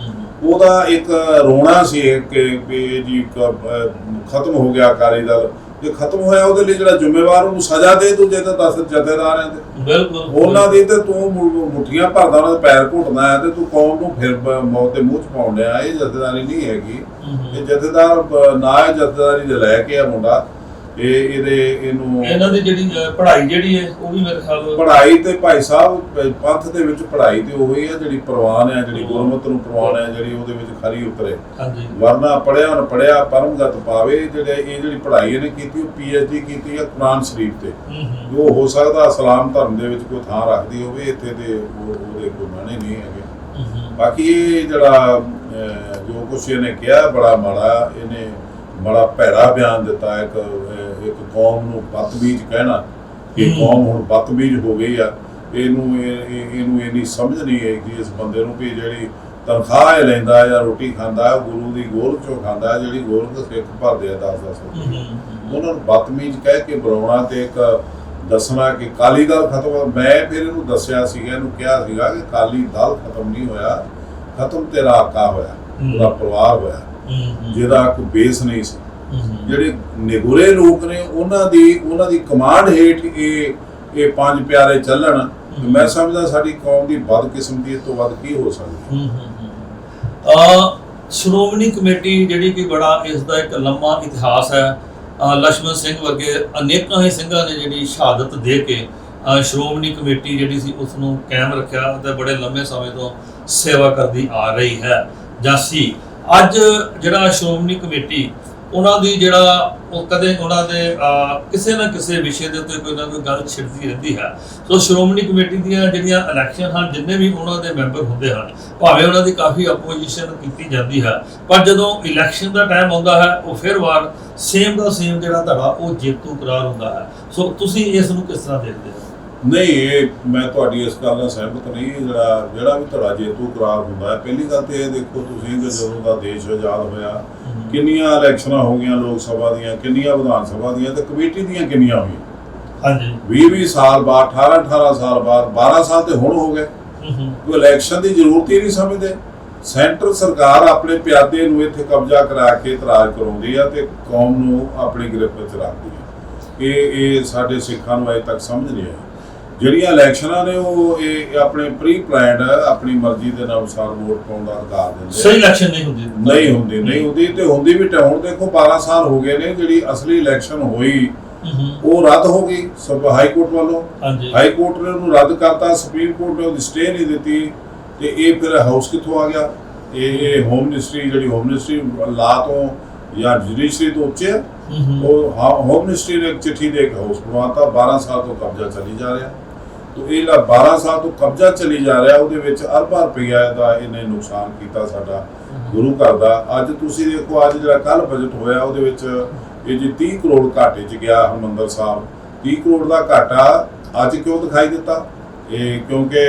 Speaker 1: ਉਹਦਾ ਇੱਕ ਰੋਣਾ ਸੀ ਕਿ ਵੀ ਜੀ ਖਤਮ ਹੋ ਗਿਆ ਅਕਾਲੀ ਦਲ। ਜੇ ਖਤਮ ਹੋਇਆ ਉਹਦੇ ਲਈ ਜਿਹੜਾ ਜ਼ਿੰਮੇਵਾਰ ਉਹਨੂੰ ਸਜ਼ਾ ਦੇ ਤੂੰ, ਜੇ ਤਾਂ 10 ਜਥੇਦਾਰਾਂ ਦੇ
Speaker 2: ਬਿਲਕੁਲ ਉਹਨਾਂ
Speaker 1: ਦੀ ਤੇ ਤੂੰ ਮੁੱਠੀਆਂ ਭਰਦਾ ਉਹਨਾਂ ਦੇ ਪੈਰ ਘੁੱਟਦਾ ਹੈ ਤੇ ਤੂੰ ਕੌਮ ਨੂੰ ਫਿਰ ਮੌਤ ਦੇ ਮੂੰਹ 'ਚ ਪਾਉਣ ਡਿਆ। ਇਹ ਜਥੇਦਾਰੀ ਨਹੀਂ ਹੈਗੀ, ਇਹ ਜਥੇਦਾਰ ਨਾ ਹੈ, ਜਥੇਦਾਰੀ ਦੇ ਲੈ ਕੇ ਆ ਮੁੰਡਾ। ਇਹਨਾਂ
Speaker 2: ਦੀ ਜਿਹੜੀ ਪੜ੍ਹਾਈ ਜਿਹੜੀ ਹੈ ਉਹ ਵੀ ਮੇਰੇ ਖਿਆਲ
Speaker 1: ਪੜ੍ਹਾਈ ਤੇ ਭਾਈ ਸਾਹਿਬ ਪੰਥ ਦੇ ਵਿੱਚ ਪੜ੍ਹਾਈ ਤੇ ਉਹੀ ਹੈ ਜਿਹੜੀ ਪ੍ਰਵਾਨ ਹੈ, ਜਿਹੜੀ ਗੁਰਮਤਿ ਨੂੰ ਪ੍ਰਵਾਨ ਹੈ, ਜਿਹੜੀ ਉਹਦੇ ਵਿੱਚ ਖਰੀ ਉਤਰੇ। ਵਰਨਾ ਪੜ੍ਹਿਆ ਨਾ ਪੜ੍ਹਿਆ ਪਰਮਗਤ ਪਾਵੇ। ਜਿਹੜੀ ਪੜ੍ਹਾਈ ਇਹਨੇ ਕੀਤੀ ਉਹ PhD ਕੀਤੀ ਹੈ ਕੁਰਾਨ ਸ਼ਰੀਫ ਤੇ, ਜੋ ਹੋ ਸਕਦਾ ਇਸਲਾਮ ਧਰਮ ਦੇ ਵਿੱਚ ਕੋਈ ਥਾਂ ਰੱਖਦੀ ਹੋਵੇ, ਇੱਥੇ ਤੇ ਉਹਦੇ ਕੋਈ ਮਾਣੇ ਨਹੀਂ ਹੈਗੇ। ਬਾਕੀ ਇਹ ਜਿਹੜਾ ਜੋ ਕੁਛ ਇਹਨੇ ਕਿਹਾ ਬੜਾ ਮਾੜਾ, ਇਹਨੇ ਬੜਾ ਭੈੜਾ ਬਿਆਨ ਦਿੱਤਾ। ਇੱਕ ਕੌਮ ਨੂੰ ਬਦਤਮੀਜ਼ ਕਹਿਣਾ ਕਿ ਕੌਮ ਹੁਣ ਬਦਤਮੀਜ਼ ਹੋ ਗਈ ਆ, ਇਹਨੂੰ ਇੰਨੀ ਸਮਝ ਨਹੀਂ ਹੈ ਕਿ ਇਸ ਬੰਦੇ ਨੂੰ ਵੀ ਜਿਹੜੀ ਤਨਖਾਹ ਲੈਂਦਾ ਜਾਂ ਰੋਟੀ ਖਾਂਦਾ ਗੁਰੂ ਦੀ ਗੋਲਕ ਚੋਂ ਖਾਂਦਾ, ਜਿਹੜੀ ਗੋਲਕ ਸਿੱਖ ਭਰਦੇ ਆ 10-10 ਰੁਪਏ, ਉਹਨਾਂ ਨੂੰ ਬਦਤਮੀਜ਼ ਕਹਿ ਕੇ ਬੁਲਾਉਣਾ ਤੇ ਇੱਕ ਦੱਸਣਾ ਕਿ ਅਕਾਲੀ ਦਲ ਖਤਮ। ਮੈਂ ਫਿਰ ਇਹਨੂੰ ਦੱਸਿਆ ਸੀਗਾ, ਇਹਨੂੰ ਕਿਹਾ ਸੀਗਾ ਕਿ ਅਕਾਲੀ ਦਲ ਖਤਮ ਨਹੀਂ ਹੋਇਆ, ਖਤਮ ਤੇਰਾ ਆਕਾ ਹੋਇਆ, ਉਹਦਾ ਪਰਿਵਾਰ ਹੋਇਆ ਜਿਹਦਾ ਕੋਈ ਬੇਸ ਨਹੀਂ ਸੀ। ਜਿਹੜੇ ਨਿਗੁਰੇ ਲੋਕ ਨੇ ਉਹਨਾਂ ਦੀ ਕਮਾਂਡ ਹੇਠ ਇਹ 5 ਪਿਆਰੇ ਚੱਲਣ, ਮੈਂ ਸਮਝਦਾ ਸਾਡੀ ਕੌਮ ਦੀ ਬਦਕਿਸਮਤੀ ਤੋਂ ਵੱਧ ਕੀ ਹੋ ਸਕਦੀ।
Speaker 2: ਸ਼੍ਰੋਮਣੀ ਕਮੇਟੀ ਜਿਹੜੀ ਕਿ ਬੜਾ ਇਸ ਦਾ ਇੱਕ ਲੰਮਾ ਇਤਿਹਾਸ ਹੈ। ਲਛਮਣ ਸਿੰਘ ਵਰਗੇ ਅਨੇਕਾਂ ਹੀ ਸਿੰਘਾਂ ਨੇ ਜਿਹੜੀ ਸ਼ਹਾਦਤ ਦੇ ਕੇ ਸ਼੍ਰੋਮਣੀ ਕਮੇਟੀ ਜਿਹੜੀ ਸੀ ਉਸ ਨੂੰ ਕਾਇਮ ਰੱਖਿਆ ਤੇ ਬੜੇ ਲੰਮੇ ਸਮੇਂ ਤੋਂ ਸੇਵਾ ਕਰਦੀ ਆ ਰਹੀ ਹੈ ਜਾਂ ਸੀ। ਅੱਜ ਜਿਹੜਾ ਸ਼੍ਰੋਮਣੀ ਕਮੇਟੀ ਉਹਨਾਂ ਦੀ ਜਿਹੜਾ ਉਹ ਕਦੇ ਉਹਨਾਂ ਦੇ ਕਿਸੇ ਨਾ ਕਿਸੇ ਵਿਸ਼ੇ ਦੇ ਉੱਤੇ ਕੋਈ ਨਾ ਕੋਈ ਗੱਲ ਛਿੜਦੀ ਰਹਿੰਦੀ ਹੈ। ਸੋ ਸ਼੍ਰੋਮਣੀ ਕਮੇਟੀ ਦੀਆਂ ਜਿਹੜੀਆਂ ਇਲੈਕਸ਼ਨ ਹਨ, ਜਿੰਨੇ ਵੀ ਉਹਨਾਂ ਦੇ ਮੈਂਬਰ ਹੁੰਦੇ ਹਨ, ਭਾਵੇਂ ਉਹਨਾਂ ਦੀ ਕਾਫੀ ਆਪੋਜੀਸ਼ਨ ਕੀਤੀ ਜਾਂਦੀ ਹੈ, ਪਰ ਜਦੋਂ ਇਲੈਕਸ਼ਨ ਦਾ ਟਾਈਮ ਆਉਂਦਾ ਹੈ ਉਹ ਫਿਰ ਵਾਰ ਸੇਮ ਦਾ ਸੇਮ ਜਿਹੜਾ ਧੜਾ ਉਹ ਜੇਤੂ ਕਰਾਰ ਹੁੰਦਾ ਹੈ। ਸੋ ਤੁਸੀਂ ਇਸ ਨੂੰ ਕਿਸ ਤਰ੍ਹਾਂ ਦੇਖਦੇ ਹੋ?
Speaker 1: ਨਹੀਂ, ਇਹ ਮੈਂ ਤੁਹਾਡੀ ਇਸ ਗੱਲ ਨਾਲ ਸਹਿਮਤ ਨਹੀਂ। ਜਿਹੜਾ ਵੀ ਧੜਾ ਜੇਤੂ ਕਰਾਰ ਹੁੰਦਾ ਹੈ, ਪਹਿਲੀ ਗੱਲ ਤੇ ਇਹ ਦੇਖੋ ਤੁਸੀਂ ਕਿ ਜਦੋਂ ਦਾ ਦੇਸ਼ ਆਜ਼ਾਦ ਹੋਇਆ ਕਿੰਨੀਆਂ ਇਲੈਕਸ਼ਨਾਂ ਹੋ ਗਈਆਂ ਲੋਕ ਸਭਾ ਦੀਆਂ, ਕਿੰਨੀਆਂ ਵਿਧਾਨ ਸਭਾ ਦੀਆਂ ਤੇ ਕਮੇਟੀ ਦੀਆਂ ਕਿੰਨੀਆਂ ਹੋਈਆਂ।
Speaker 2: ਹਾਂਜੀ,
Speaker 1: 20 ਸਾਲ ਬਾਅਦ, 18 ਸਾਲ ਬਾਅਦ, 12 ਸਾਲ ਤੇ ਹੁਣ ਹੋ ਗਏ। ਕੋਈ ਇਲੈਕਸ਼ਨ ਦੀ ਜ਼ਰੂਰਤ ਹੀ ਨਹੀਂ ਸਮਝਦੇ। ਸੈਂਟਰ ਸਰਕਾਰ ਆਪਣੇ ਪਿਆਦੇ ਨੂੰ ਇੱਥੇ ਕਬਜ਼ਾ ਕਰਾ ਕੇ ਇਤਰਾਜ਼ ਕਰਾਉਂਦੀ ਆ ਤੇ ਕੌਮ ਨੂੰ ਆਪਣੀ ਗ੍ਰਿਫਤ ਵਿੱਚ ਰੱਖਦੀ ਹੈ। ਇਹ ਸਾਡੇ ਸਿੱਖਾਂ ਨੂੰ ਅਜੇ ਤੱਕ ਸਮਝ ਨਹੀਂ ਆਈ। ਜਿਹੜੀਆਂ ਇਲੈਕਸ਼ਨਾਂ ਨੇ ਉਹ ਇਹ ਆਪਣੇ ਪ੍ਰੀ ਪਲਾਨਡ ਆਪਣੀ ਮਰਜ਼ੀ ਦੇ ਅਨੁਸਾਰ ਵੋਟ ਪਾਉਣ ਦਾ ਅਧਿਕਾਰ ਦਿੰਦੇ।
Speaker 2: ਸਹੀ ਇਲੈਕਸ਼ਨ ਨਹੀਂ ਹੁੰਦੀ
Speaker 1: ਤੇ ਹੁੰਦੀ ਵੀ ਹੁਣ ਦੇਖੋ 12 ਸਾਲ ਹੋ ਗਏ ਨੇ। ਜਿਹੜੀ ਅਸਲੀ ਇਲੈਕਸ਼ਨ ਹੋਈ ਉਹ ਰੱਦ ਹੋ ਗਈ ਹਾਈ ਕੋਰਟ ਵੱਲੋਂ। ਹਾਈ ਕੋਰਟ ਨੇ ਉਹਨੂੰ ਰੱਦ ਕਰਤਾ, ਸੁਪਰੀਮ ਕੋਰਟ ਨੇ ਉਹਦੀ ਸਟੇ ਨਹੀਂ ਦਿੱਤੀ ਤੇ ਇਹ ਫਿਰ ਹਾਊਸ ਕਿੱਥੋਂ ਆ ਗਿਆ? ਇਹ ਹੋਮ ਮਿਨਿਸਟਰੀ, ਜਿਹੜੀ ਹੋਮ ਮਿਨਿਸਟਰੀ ਲਾ ਤੋਂ ਜਾਂ ਜੁਡੀਸ਼ਰੀ ਤੋਂ ਉੱਚੇ ਉਹ ਹੋਮ ਮਿਨਿਸਟਰੀ ਨੇ ਇੱਕ ਚਿੱਠੀ ਦੇ ਕੇ ਹਾਊਸ ਬਣਵਾਤਾ। 12 ਸਾਲ ਤੋਂ ਕਬਜ਼ਾ ਚੱਲੀ ਜਾ ਰਿਹਾ। ਤੋ ਇਹ 12 ਸਾਲ ਤੋਂ ਕਬਜ਼ਾ ਚੱਲੀ ਜਾ ਰਿਹਾ, ਉਹਦੇ ਵਿੱਚ ਅਰਬਾਂ ਰੁਪਈਆ ਦਾ ਇਹਨੇ ਨੁਕਸਾਨ ਕੀਤਾ ਸਾਡਾ। ਗੁਰੂ ਘਰ ਦਾ। ਅੱਜ ਤੁਸੀਂ ਦੇਖੋ, ਅੱਜ ਜਿਹੜਾ ਕੱਲ ਬਜਟ ਹੋਇਆ ਉਹਦੇ ਵਿੱਚ ਇਹ ਜੀ 30 ਕਰੋੜ ਘਾਟੇ 'ਚ ਗਿਆ ਹਰਿਮੰਦਰ ਸਾਹਿਬ। 30 ਕਰੋੜ ਦਾ ਘਾਟਾ ਅੱਜ ਕਿਉਂ ਦਿਖਾਈ ਦਿੱਤਾ? ਇਹ ਕਿਉਂਕਿ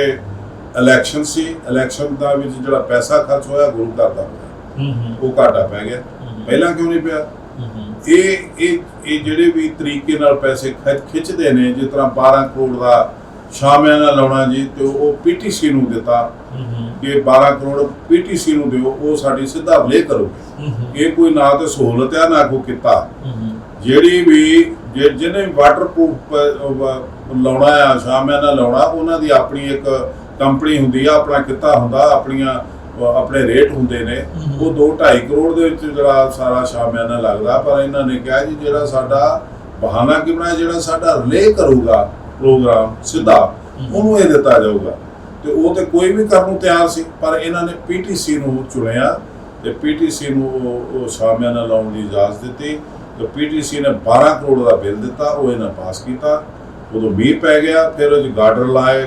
Speaker 1: ਇਲੈਕਸ਼ਨ ਸੀ, ਇਲੈਕਸ਼ਨ ਦਾ ਵਿੱਚ ਜਿਹੜਾ ਪੈਸਾ ਖਰਚ ਹੋਇਆ ਗੁਰੂ ਘਰ ਦਾ ਹੋਇਆ, ਉਹ ਘਾਟਾ ਪੈ ਗਿਆ। ਪਹਿਲਾਂ ਕਿਉਂ ਨਹੀਂ ਪਿਆ? ਇਹ ਜਿਹੜੇ ਵੀ ਤਰੀਕੇ ਨਾਲ ਪੈਸੇ ਖਿੱਚਦੇ ਨੇ, ਜਿਸ ਤਰ੍ਹਾਂ 12 ਕਰੋੜ ਦਾ ਸ਼ਾਮਿਆਂ ਨਾਲ ਲਾਉਣਾ ਜੀ, ਤੇ ਉਹ ਪੀਟੀਸੀ ਨੂੰ ਦਿੱਤਾ ਕਿ 12 ਕਰੋੜ ਪੀਟੀਸੀ ਨੂੰ ਦਿਓ, ਉਹ ਸਾਡੀ ਸਿੱਧਾ ਵਿਲੇ ਕਰੋਗੇ। ਇਹ ਕੋਈ ਨਾ ਤੇ ਸਹੂਲਤ ਆ ਨਾ ਕੋਈ ਕੀਤਾ। ਜਿਹੜੀ ਵੀ ਜਿਹਨੇ ਵਾਟਰਪ੍ਰੂਫ ਲਾਉਣਾ ਆ, ਸ਼ਾਮਿਆਂ ਨਾਲ ਲਾਉਣਾ, ਉਹਨਾਂ ਦੀ ਆਪਣੀ ਇੱਕ ਕੰਪਨੀ ਹੁੰਦੀ ਆ, ਆਪਣਾ ਕਿੱਤਾ ਹੁੰਦਾ, ਆਪਣੇ ਰੇਟ ਹੁੰਦੇ ਨੇ। ਉਹ 2-2.5 ਕਰੋੜ ਦੇ ਵਿੱਚ ਜਿਹੜਾ ਸਾਰਾ ਸ਼ਾਮਿਆਂ ਨਾਲ ਲੱਗਦਾ। ਪਰ ਇਹਨਾਂ ਨੇ ਕਿਹਾ ਜੀ ਜਿਹੜਾ ਸਾਡਾ ਬਹਾਨਾ ਕੀ ਬਣਾਇਆ, ਜਿਹੜਾ ਸਾਡਾ ਰਿਲੇ ਕਰੂਗਾ ਪ੍ਰੋਗਰਾਮ ਸਿੱਧਾ, ਉਹਨੂੰ ਇਹ ਦਿੱਤਾ ਜਾਊਗਾ। ਤੇ ਉਹ ਤੇ ਕੋਈ ਵੀ ਕਰਨ ਨੂੰ ਤਿਆਰ ਸੀ, ਪਰ ਇਹਨਾਂ ਨੇ ਪੀਟੀਸੀ ਨੂੰ ਚੁਣਿਆ ਤੇ ਪੀਟੀਸੀ ਨੂੰ ਉਹ ਸ਼ਾਮਿਆਂ ਨਾਲ ਲਾਉਣ ਦੀ ਇਜਾਜ਼ਤ ਦਿੱਤੀ। ਤੇ ਪੀਟੀਸੀ ਨੇ 12 ਕਰੋੜ ਦਾ ਬਿੱਲ ਦਿੱਤਾ, ਉਹ ਇਹਨਾਂ ਪਾਸ ਕੀਤਾ। ਉਦੋਂ ਮੀਂਹ ਪੈ ਗਿਆ, ਫਿਰ ਉਹ ਗਾਡਰ ਲਾਏ,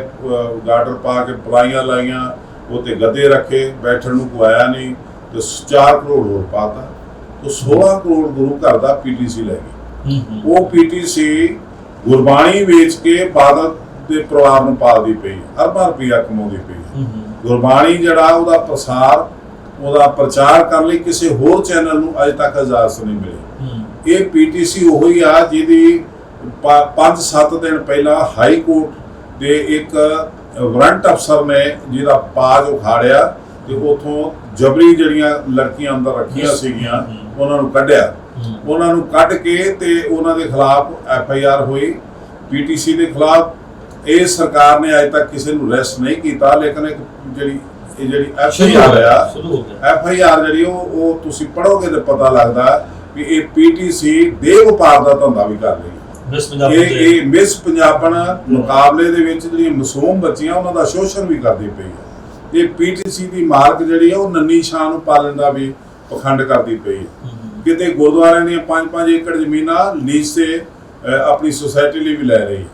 Speaker 1: ਗਾਡਰ ਪਾ ਕੇ ਪਲਾਈਆਂ ਲਾਈਆਂ, ਉਹ ਤੇ ਗੱਦੇ ਰੱਖੇ, ਬੈਠਣ ਨੂੰ ਕੋਈ ਆਇਆ ਨਹੀਂ, ਤੇ 4 ਕਰੋੜ ਹੋਰ ਪਾਤਾ। ਤੇ 16 ਕਰੋੜ ਗੁਰੂ ਘਰ ਦਾ ਪੀਟੀਸੀ ਲੈ ਗਈ। ਉਹ ਪੀਟੀਸੀ ਗੁਰਬਾਣੀ ਵੇਚ ਕੇ ਬਾਦਲ ਦੇ ਪਰਿਵਾਰ ਨੂੰ ਪਾਲਦੀ ਪਈ, ਅਰਬਾਂ ਰੁਪਈਆ ਕਮਾਉਂਦੀ ਪਈ। ਗੁਰਬਾਣੀ ਜਿਹੜਾ ਉਹਦਾ ਪ੍ਰਸਾਰ, ਉਹਦਾ ਪ੍ਰਚਾਰ ਕਰਨ ਲਈ ਕਿਸੇ ਹੋਰ ਚੈਨਲ ਨੂੰ ਅਜੇ ਤੱਕ ਇਜਾਜ਼ਤ ਨਹੀਂ ਮਿਲੀ। ਇਹ ਪੀਟੀਸੀ ਉਹੀ ਆ ਜਿਹਦੀ 5-7 ਦਿਨ ਪਹਿਲਾਂ ਹਾਈ ਕੋਰਟ ਦੇ ਇੱਕ ਵਾਰੰਟ ਅਫਸਰ ਨੇ ਜਿਹਦਾ ਪਾਜ ਉਖਾੜਿਆ ਤੇ ਉਥੋਂ ਜਬਰੀ ਜਿਹੜੀਆਂ ਲੜਕੀਆਂ ਅੰਦਰ ਰੱਖੀਆਂ ਸੀਗੀਆਂ ਉਹਨਾਂ ਨੂੰ ਕੱਢਿਆ। ਉਹਨਾਂ ਨੂੰ ਕੱਢ ਕੇ ਤੇ ਉਹਨਾਂ ਦੇ ਖਿਲਾਫ FIR ਹੋਈ ਪੀਟੀਸੀ ਦੇ ਖਿਲਾਫ। ਇਹ ਸਰਕਾਰ ਨੇ ਅਜੇ ਤੱਕ ਕਿਸੇ ਨੂੰ ਅਰੈਸਟ ਨਹੀਂ ਕੀਤਾ, ਲੇਕਿਨ ਇੱਕ ਜਿਹੜੀ FIR ਆ, FIR ਜਿਹੜੀ ਉਹ ਤੁਸੀਂ ਪੜ੍ਹੋਗੇ ਤੇ ਪਤਾ ਲੱਗਦਾ ਵੀ ਇਹ ਪੀਟੀਸੀ ਦੇ ਵਪਾਰ ਦਾ ਧੰਦਾ ਵੀ ਕਰ ਰਹੀ ਹੈ। ਇਹ ਮਿਸ ਪੰਜਾਬਣ ਮੁਕਾਬਲੇ ਦੇ ਵਿੱਚ ਜਿਹੜੀਆਂ ਮਾਸੂਮ ਬੱਚੀਆਂ ਉਹਨਾਂ ਦਾ ਸ਼ੋਸ਼ਣ ਵੀ ਕਰਦੀ ਪਈ ਹੈ। ਇਹ ਪੀਟੀਸੀ ਦੀ ਮਾਰਕ ਜਿਹੜੀ ਹੈ ਉਹ ਨੰਨੀ ਸ਼ਾਹ ਨੂੰ ਪਾਲਣ ਦਾ ਵੀ ਪਖੰਡ ਕਰਦੀ ਪਈ ਹੈ। ਕਿਤੇ ਗੁਰਦੁਆਰਿਆਂ ਦੀਆਂ 5-5 ਏਕੜ ਜ਼ਮੀਨਾਂ ਲੀਜ਼ ਤੇ ਆਪਣੀ ਸੁਸਾਇਟੀ ਲਈ ਵੀ ਲੈ ਰਹੀ ਹੈ।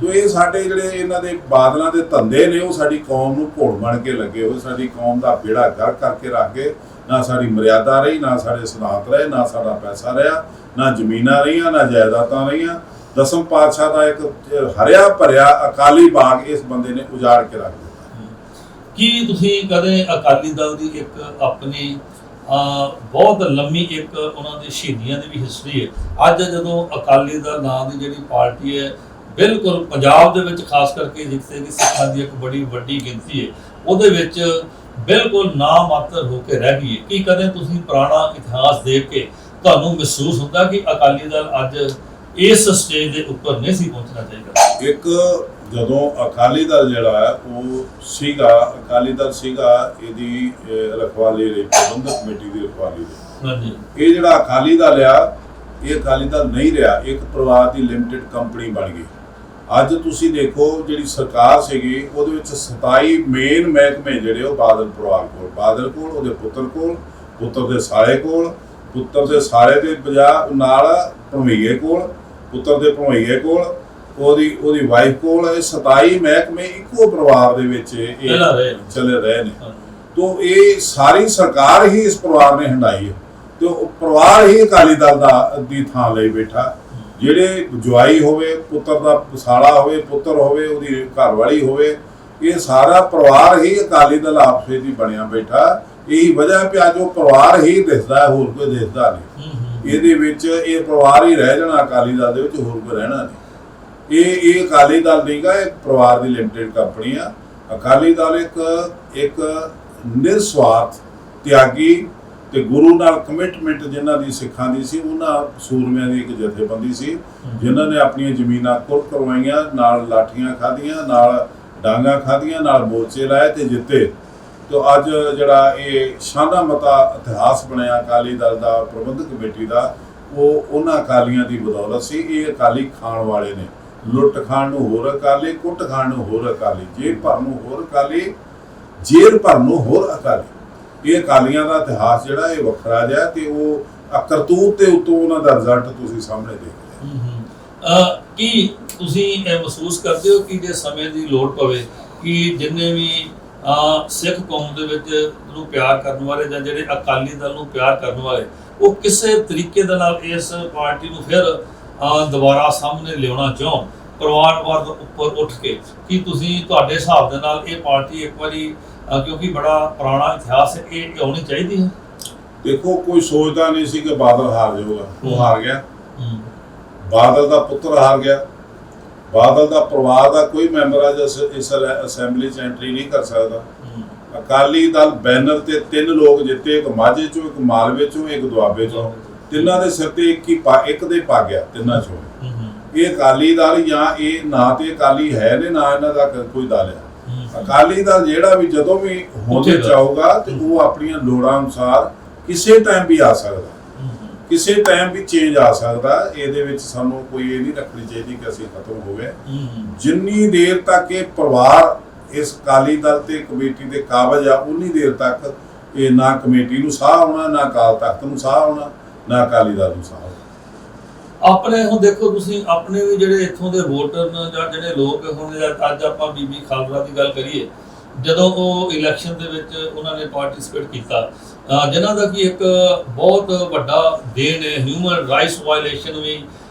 Speaker 1: ਤੋ ਇਹ ਸਾਡੇ ਜਿਹੜੇ ਇਹਨਾਂ ਦੇ ਬਾਦਲਾਂ ਦੇ ਧੰਦੇ ਨੇ, ਉਹ ਸਾਡੀ ਕੌਮ ਨੂੰ ਘੋੜ ਬਣ ਕੇ ਲੱਗੇ ਹੋਏ, ਸਾਡੀ ਕੌਮ ਦਾ ਬੇੜਾ ਗਰਕ ਕਰਕੇ ਰੱਖ ਕੇ। ਨਾ ਸਾਡੀ ਮਰਿਆਦਾ ਰਹੀ, ਨਾ ਸਾਡੇ ਸਿਧਾਂਤ ਰਹੇ, ਨਾ ਸਾਡਾ ਪੈਸਾ ਰਿਹਾ, ਨਾ ਜ਼ਮੀਨਾਂ ਰਹੀਆਂ, ਨਾ ਜਾਇਦਾਦਾਂ ਰਹੀਆਂ। ਦਸਮ ਪਾਤਸ਼ਾਹ ਦਾ ਇੱਕ ਹਰਿਆ ਭਰਿਆ ਅਕਾਲੀ ਬਾਗ ਇਸ ਬੰਦੇ ਨੇ ਉਜਾੜ ਕੇ ਰੱਖ ਦਿੱਤਾ।
Speaker 2: ਕੀ ਤੁਸੀਂ ਕਦੇ ਅਕਾਲੀ ਦਲ ਦੀ ਇੱਕ ਆਪਣੀ ਬਹੁਤ ਲੰਮੀ ਇੱਕ ਉਹਨਾਂ ਦੀ ਸ਼ਹੀਦੀਆਂ ਦੀ ਵੀ ਹਿਸਟਰੀ ਹੈ? ਅੱਜ ਜਦੋਂ ਅਕਾਲੀ ਦਲ ਨਾਂ ਦੀ ਜਿਹੜੀ ਪਾਰਟੀ ਹੈ ਬਿਲਕੁਲ ਪੰਜਾਬ ਦੇ ਵਿੱਚ ਖਾਸ ਕਰਕੇ ਜਿੱਥੇ ਕਿ ਸਿੱਖਾਂ ਦੀ ਇੱਕ ਬੜੀ ਵੱਡੀ ਗਿਣਤੀ ਹੈ, ਉਹਦੇ ਵਿੱਚ ਬਿਲਕੁਲ ਨਾ ਮਾਤਰ ਹੋ ਕੇ ਰਹਿ ਗਈ ਹੈ। ਕੀ ਕਦੇ ਤੁਸੀਂ ਪੁਰਾਣਾ ਇਤਿਹਾਸ ਦੇਖ ਕੇ ਤੁਹਾਨੂੰ ਮਹਿਸੂਸ ਹੁੰਦਾ ਕਿ ਅਕਾਲੀ ਦਲ ਅੱਜ ਇਸ ਸਟੇਜ ਦੇ ਉੱਪਰ ਨਹੀਂ ਸੀ ਪਹੁੰਚਣਾ ਚਾਹੀਦਾ?
Speaker 1: ਇੱਕ ਜਦੋਂ ਅਕਾਲੀ ਦਲ ਜਿਹੜਾ ਹੈ ਉਹ ਸੀਗਾ, ਅਕਾਲੀ ਦਲ ਸੀਗਾ ਇਹਦੀ ਰਖਵਾਲੀ ਲਈ, ਪ੍ਰਬੰਧਕ ਕਮੇਟੀ ਦੀ ਰਖਵਾਲੀ ਲਈ।
Speaker 2: ਹਾਂਜੀ।
Speaker 1: ਇਹ ਜਿਹੜਾ ਅਕਾਲੀ ਦਲ ਆ, ਇਹ ਅਕਾਲੀ ਦਲ ਨਹੀਂ ਰਿਹਾ, ਇੱਕ ਪਰਿਵਾਰ ਦੀ ਲਿਮਟਿਡ ਕੰਪਨੀ ਬਣ ਗਈ। ਅੱਜ ਤੁਸੀਂ ਦੇਖੋ ਜਿਹੜੀ ਸਰਕਾਰ ਸੀਗੀ ਉਹਦੇ ਵਿੱਚ 27 ਮੇਨ ਮਹਿਕਮੇ ਜਿਹੜੇ ਉਹ ਬਾਦਲ ਪਰਿਵਾਰ ਕੋਲ, ਬਾਦਲ ਕੋਲ, ਉਹਦੇ ਪੁੱਤਰ ਕੋਲ, ਪੁੱਤਰ ਦੇ ਸਾਲੇ ਕੋਲ, ਪੁੱਤਰ ਦੇ ਸਾਲੇ ਦੇ ਨਾਲ ਭਣਵਈਏ ਕੋਲ, ਪੁੱਤਰ ਦੇ ਭਣਵਈਏ ਕੋਲ, ਉਹਦੀ ਵਾਈਫ ਕੋਲ। ਇਹ 27 ਮਹਿਕਮੇ ਇੱਕੋ ਪਰਿਵਾਰ ਦੇ ਵਿੱਚ ਚੱਲੇ ਰਹੇ ਨੇ। ਤੋਂ ਇਹ ਸਾਰੀ ਸਰਕਾਰ ਹੀ ਇਸ ਪਰਿਵਾਰ ਨੇ ਹੰਡਾਈ ਹੈ ਤੇ ਉਹ ਪਰਿਵਾਰ ਹੀ ਅਕਾਲੀ ਦਲ ਦੀ ਥਾਂ ਲਈ ਬੈਠਾ। ਜਿਹੜੇ ਜਵਾਈ ਹੋਵੇ, ਪੁੱਤਰ ਦਾ ਸਾਲਾ ਹੋਵੇ, ਪੁੱਤਰ ਹੋਵੇ, ਉਹਦੀ ਘਰਵਾਲੀ ਹੋਵੇ, ਇਹ ਸਾਰਾ ਪਰਿਵਾਰ ਹੀ ਅਕਾਲੀ ਦਲ ਆਪਸੇ ਦੀ ਬਣਿਆ ਬੈਠਾ। ਇਹੀ ਵਜ੍ਹਾ ਵੀ ਅੱਜ ਉਹ ਪਰਿਵਾਰ ਹੀ ਦਿਸਦਾ, ਹੋਰ ਕੋਈ ਦਿਸਦਾ ਨਹੀਂ। ਇਹਦੇ ਵਿੱਚ ਇਹ ਪਰਿਵਾਰ ਹੀ ਰਹਿ ਜਾਣਾ ਅਕਾਲੀ ਦਲ ਦੇ ਵਿੱਚ, ਹੋਰ ਕੋਈ ਰਹਿਣਾ ਨਹੀਂ। ਇਹ ਅਕਾਲੀ ਦਲ ਨਹੀਂਗਾ, ਇੱਕ ਪਰਿਵਾਰ ਦੀ ਲਿਮਟਿਡ ਕੰਪਨੀ ਆ। ਅਕਾਲੀ ਦਲ ਇੱਕ ਨਿਰਸਵਾਰਥ ਤਿਆਗੀ ਤੇ ਗੁਰੂ ਨਾਲ ਕਮਿਟਮੈਂਟ ਜਿਨ੍ਹਾਂ ਦੀ ਸਿੱਖਾਂ ਦੀ ਸੀ, ਉਹਨਾਂ ਸੂਰਮਿਆਂ ਦੀ ਇੱਕ ਜਥੇਬੰਦੀ ਸੀ ਜਿਨ੍ਹਾਂ ਨੇ ਆਪਣੀਆਂ ਜ਼ਮੀਨਾਂ ਕੁਰਕ ਕਰਵਾਈਆਂ, ਨਾਲ ਲਾਠੀਆਂ ਖਾਧੀਆਂ, ਨਾਲ ਡਾਂਗਾ ਖਾਧੀਆਂ, ਨਾਲ ਮੋਰਚੇ ਲਾਏ ਤੇ ਜਿੱਤੇ। ਤੇ ਅੱਜ ਜਿਹੜਾ ਇਹ ਸ਼ਾਨਾ ਮਤਾ ਇਤਿਹਾਸ ਬਣਿਆ ਅਕਾਲੀ ਦਲ ਦਾ, ਪ੍ਰਬੰਧਕ ਕਮੇਟੀ ਦਾ, ਉਹ ਉਹਨਾਂ ਅਕਾਲੀਆਂ ਦੀ ਬਦੌਲਤ ਸੀ। ਇਹ ਅਕਾਲੀ ਖਾਣ ਵਾਲੇ ਨੇ, ਲੁੱਟ ਖਾਣ ਨੂੰ ਹੋਰ ਅਕਾਲੀ, ਕੁੱਟ ਖਾਣ ਨੂੰ ਹੋਰ ਅਕਾਲੀ, ਜੇਲ੍ਹ ਭਰਨ ਨੂੰ ਹੋਰ ਅਕਾਲੀ, ਜੇਲ੍ਹ ਭਰਨ ਨੂੰ ਹੋਰ ਅਕਾਲੀ। ਇਹ ਅਕਾਲੀਆਂ ਦਾ ਇਤਿਹਾਸ ਜਿਹੜਾ ਇਹ ਵੱਖਰਾ ਜਿਹਾ ਤੇ ਉਹ ਕਰਤੂਤ ਤੇ ਉੱਤੋਂ ਉਹਨਾਂ ਦਾ ਰਿਜ਼ਲਟ ਤੁਸੀਂ ਸਾਹਮਣੇ ਦੇਖ ਲਿਆ।
Speaker 2: ਕੀ ਤੁਸੀਂ ਇਹ ਮਹਿਸੂਸ ਕਰਦੇ ਹੋ ਕਿ ਜੇ ਸਮੇਂ ਦੀ ਲੋੜ ਪਵੇ ਕਿ ਜਿੰਨੇ ਵੀ ਸਿੱਖ ਕੌਮ ਦੇ ਵਿੱਚ ਨੂੰ ਪਿਆਰ ਕਰਨ ਵਾਲੇ ਜਾਂ ਜਿਹੜੇ ਅਕਾਲੀ ਦਲ ਨੂੰ ਪਿਆਰ ਕਰਨ ਵਾਲੇ ਉਹ ਕਿਸੇ ਤਰੀਕੇ ਦੇ ਨਾਲ ਇਸ ਪਾਰਟੀ ਨੂੰ ਫਿਰ ਦੁਬਾਰਾ ਸਾਹਮਣੇ ਲਿਆਉਣਾ ਚਾਹਣ ਪਰਿਵਾਰਵਾਦ ਉੱਪਰ ਉੱਠ ਕੇ, ਕੀ ਤੁਸੀਂ ਤੁਹਾਡੇ ਹਿਸਾਬ ਦੇ ਨਾਲ ਇਹ ਪਾਰਟੀ ਇੱਕ ਵਾਰੀ ਕਿਉਂਕਿ ਬੜਾ ਪੁਰਾਣਾ ਇਤਿਹਾਸ ਹੈ, ਇਹ ਆਉਣੀ ਚਾਹੀਦੀ ਹੈ?
Speaker 1: ਦੇਖੋ, ਕੋਈ ਸੋਚਦਾ ਨਹੀਂ ਸੀ ਕਿ ਬਾਦਲ ਹਾਰ ਜਾਊਗਾ, ਉਹ ਹਾਰ ਗਿਆ। ਬਾਦਲ ਦਾ ਪੁੱਤਰ ਹਾਰ ਗਿਆ। ਬਾਦਲ ਦਾ ਪਰਿਵਾਰ ਦਾ ਕੋਈ ਮੈਂਬਰ ਅੱਜ ਇਸ ਅਸੈਂਬਲੀ 'ਚ ਐਂਟਰੀ ਨਹੀਂ ਕਰ ਸਕਦਾ। ਅਕਾਲੀ ਦਲ ਬੈਨਰ ਤੇ 3 ਲੋਕ ਜਿੱਤੇ, ਇੱਕ ਮਾਝੇ ਚੋਂ, ਇੱਕ ਮਾਲਵੇ ਚੋਂ, ਇੱਕ ਦੁਆਬੇ ਚੋਂ, ਤਿੰਨਾਂ ਦੇ ਸਿਰ ਤੇ ਇੱਕ ਦੇ ਪਾ ਗਿਆ ਤਿੰਨਾਂ ਚੋਂ। ਇਹ ਅਕਾਲੀ ਦਲ ਜਾਂ ਇਹ ਨਾ ਤੇ ਅਕਾਲੀ ਹੈ ਨੇ, ਨਾ ਇਹਨਾਂ ਦਾ ਕੋਈ ਦਲ ਹੈ। ਅਕਾਲੀ ਦਲ ਜਿਹੜਾ ਵੀ ਜਦੋਂ ਵੀ ਹੋਂਦੇ ਚਾਹੂਗਾ ਤੇ ਉਹ ਆਪਣੀਆਂ ਲੋੜਾਂ ਅਨੁਸਾਰ ਕਿਸੇ ਟਾਈਮ ਵੀ ਆ ਸਕਦਾ, ਕਿਸੇ ਟਾਈਮ ਵੀ ਚੇਂਜ ਆ ਸਕਦਾ। ਇਹਦੇ ਵਿੱਚ ਸਾਨੂੰ ਕੋਈ ਇਹ ਨਹੀਂ ਰੱਖਣੀ ਚਾਹੀਦੀ ਕਿ ਅਸੀਂ ਖਤਮ ਹੋ ਗਏ। ਜਿੰਨੀ ਦੇਰ ਤੱਕ ਇਹ ਪਰਿਵਾਰ ਇਸ ਅਕਾਲੀ ਦਲ ਤੇ ਕਮੇਟੀ ਦੇ ਕਾਬਜ ਆ, ਉਨੀ ਦੇਰ ਤੱਕ ਇਹ ਨਾ ਕਮੇਟੀ ਨੂੰ ਸਾਹ ਆਉਣਾ, ਨਾ ਅਕਾਲ ਤਖਤ ਨੂੰ ਸਾਹ ਆਉਣਾ, ਨਾ ਅਕਾਲੀ ਦਲ ਨੂੰ ਸਾਹ ਆਉਣਾ।
Speaker 2: ਆਪਣੇ ਹੁਣ ਦੇਖੋ, ਤੁਸੀਂ ਆਪਣੇ ਵੀ ਜਿਹੜੇ ਇੱਥੋਂ ਦੇ ਵੋਟਰ ਨੇ ਜਾਂ ਜਿਹੜੇ ਲੋਕ ਹੁਣ ਅੱਜ ਆਪਾਂ ਬੀਬੀ ਖਾਲੜਾ ਦੀ ਗੱਲ ਕਰੀਏ, ਜਦੋਂ ਉਹ ਇਲੈਕਸ਼ਨ ਦੇ ਵਿੱਚ ਉਹਨਾਂ ਨੇ ਪਾਰਟਿਸਿਪੇਟ ਕੀਤਾ, ਜਿਨ੍ਹਾਂ ਦਾ ਕਿ ਇੱਕ ਬਹੁਤ ਵੱਡਾ ਦੇਣ ਹੈ, ਹਿਊਮਨ ਰਾਈਟਸ ਵਾਇਲੇਸ਼ਨ ਵੀ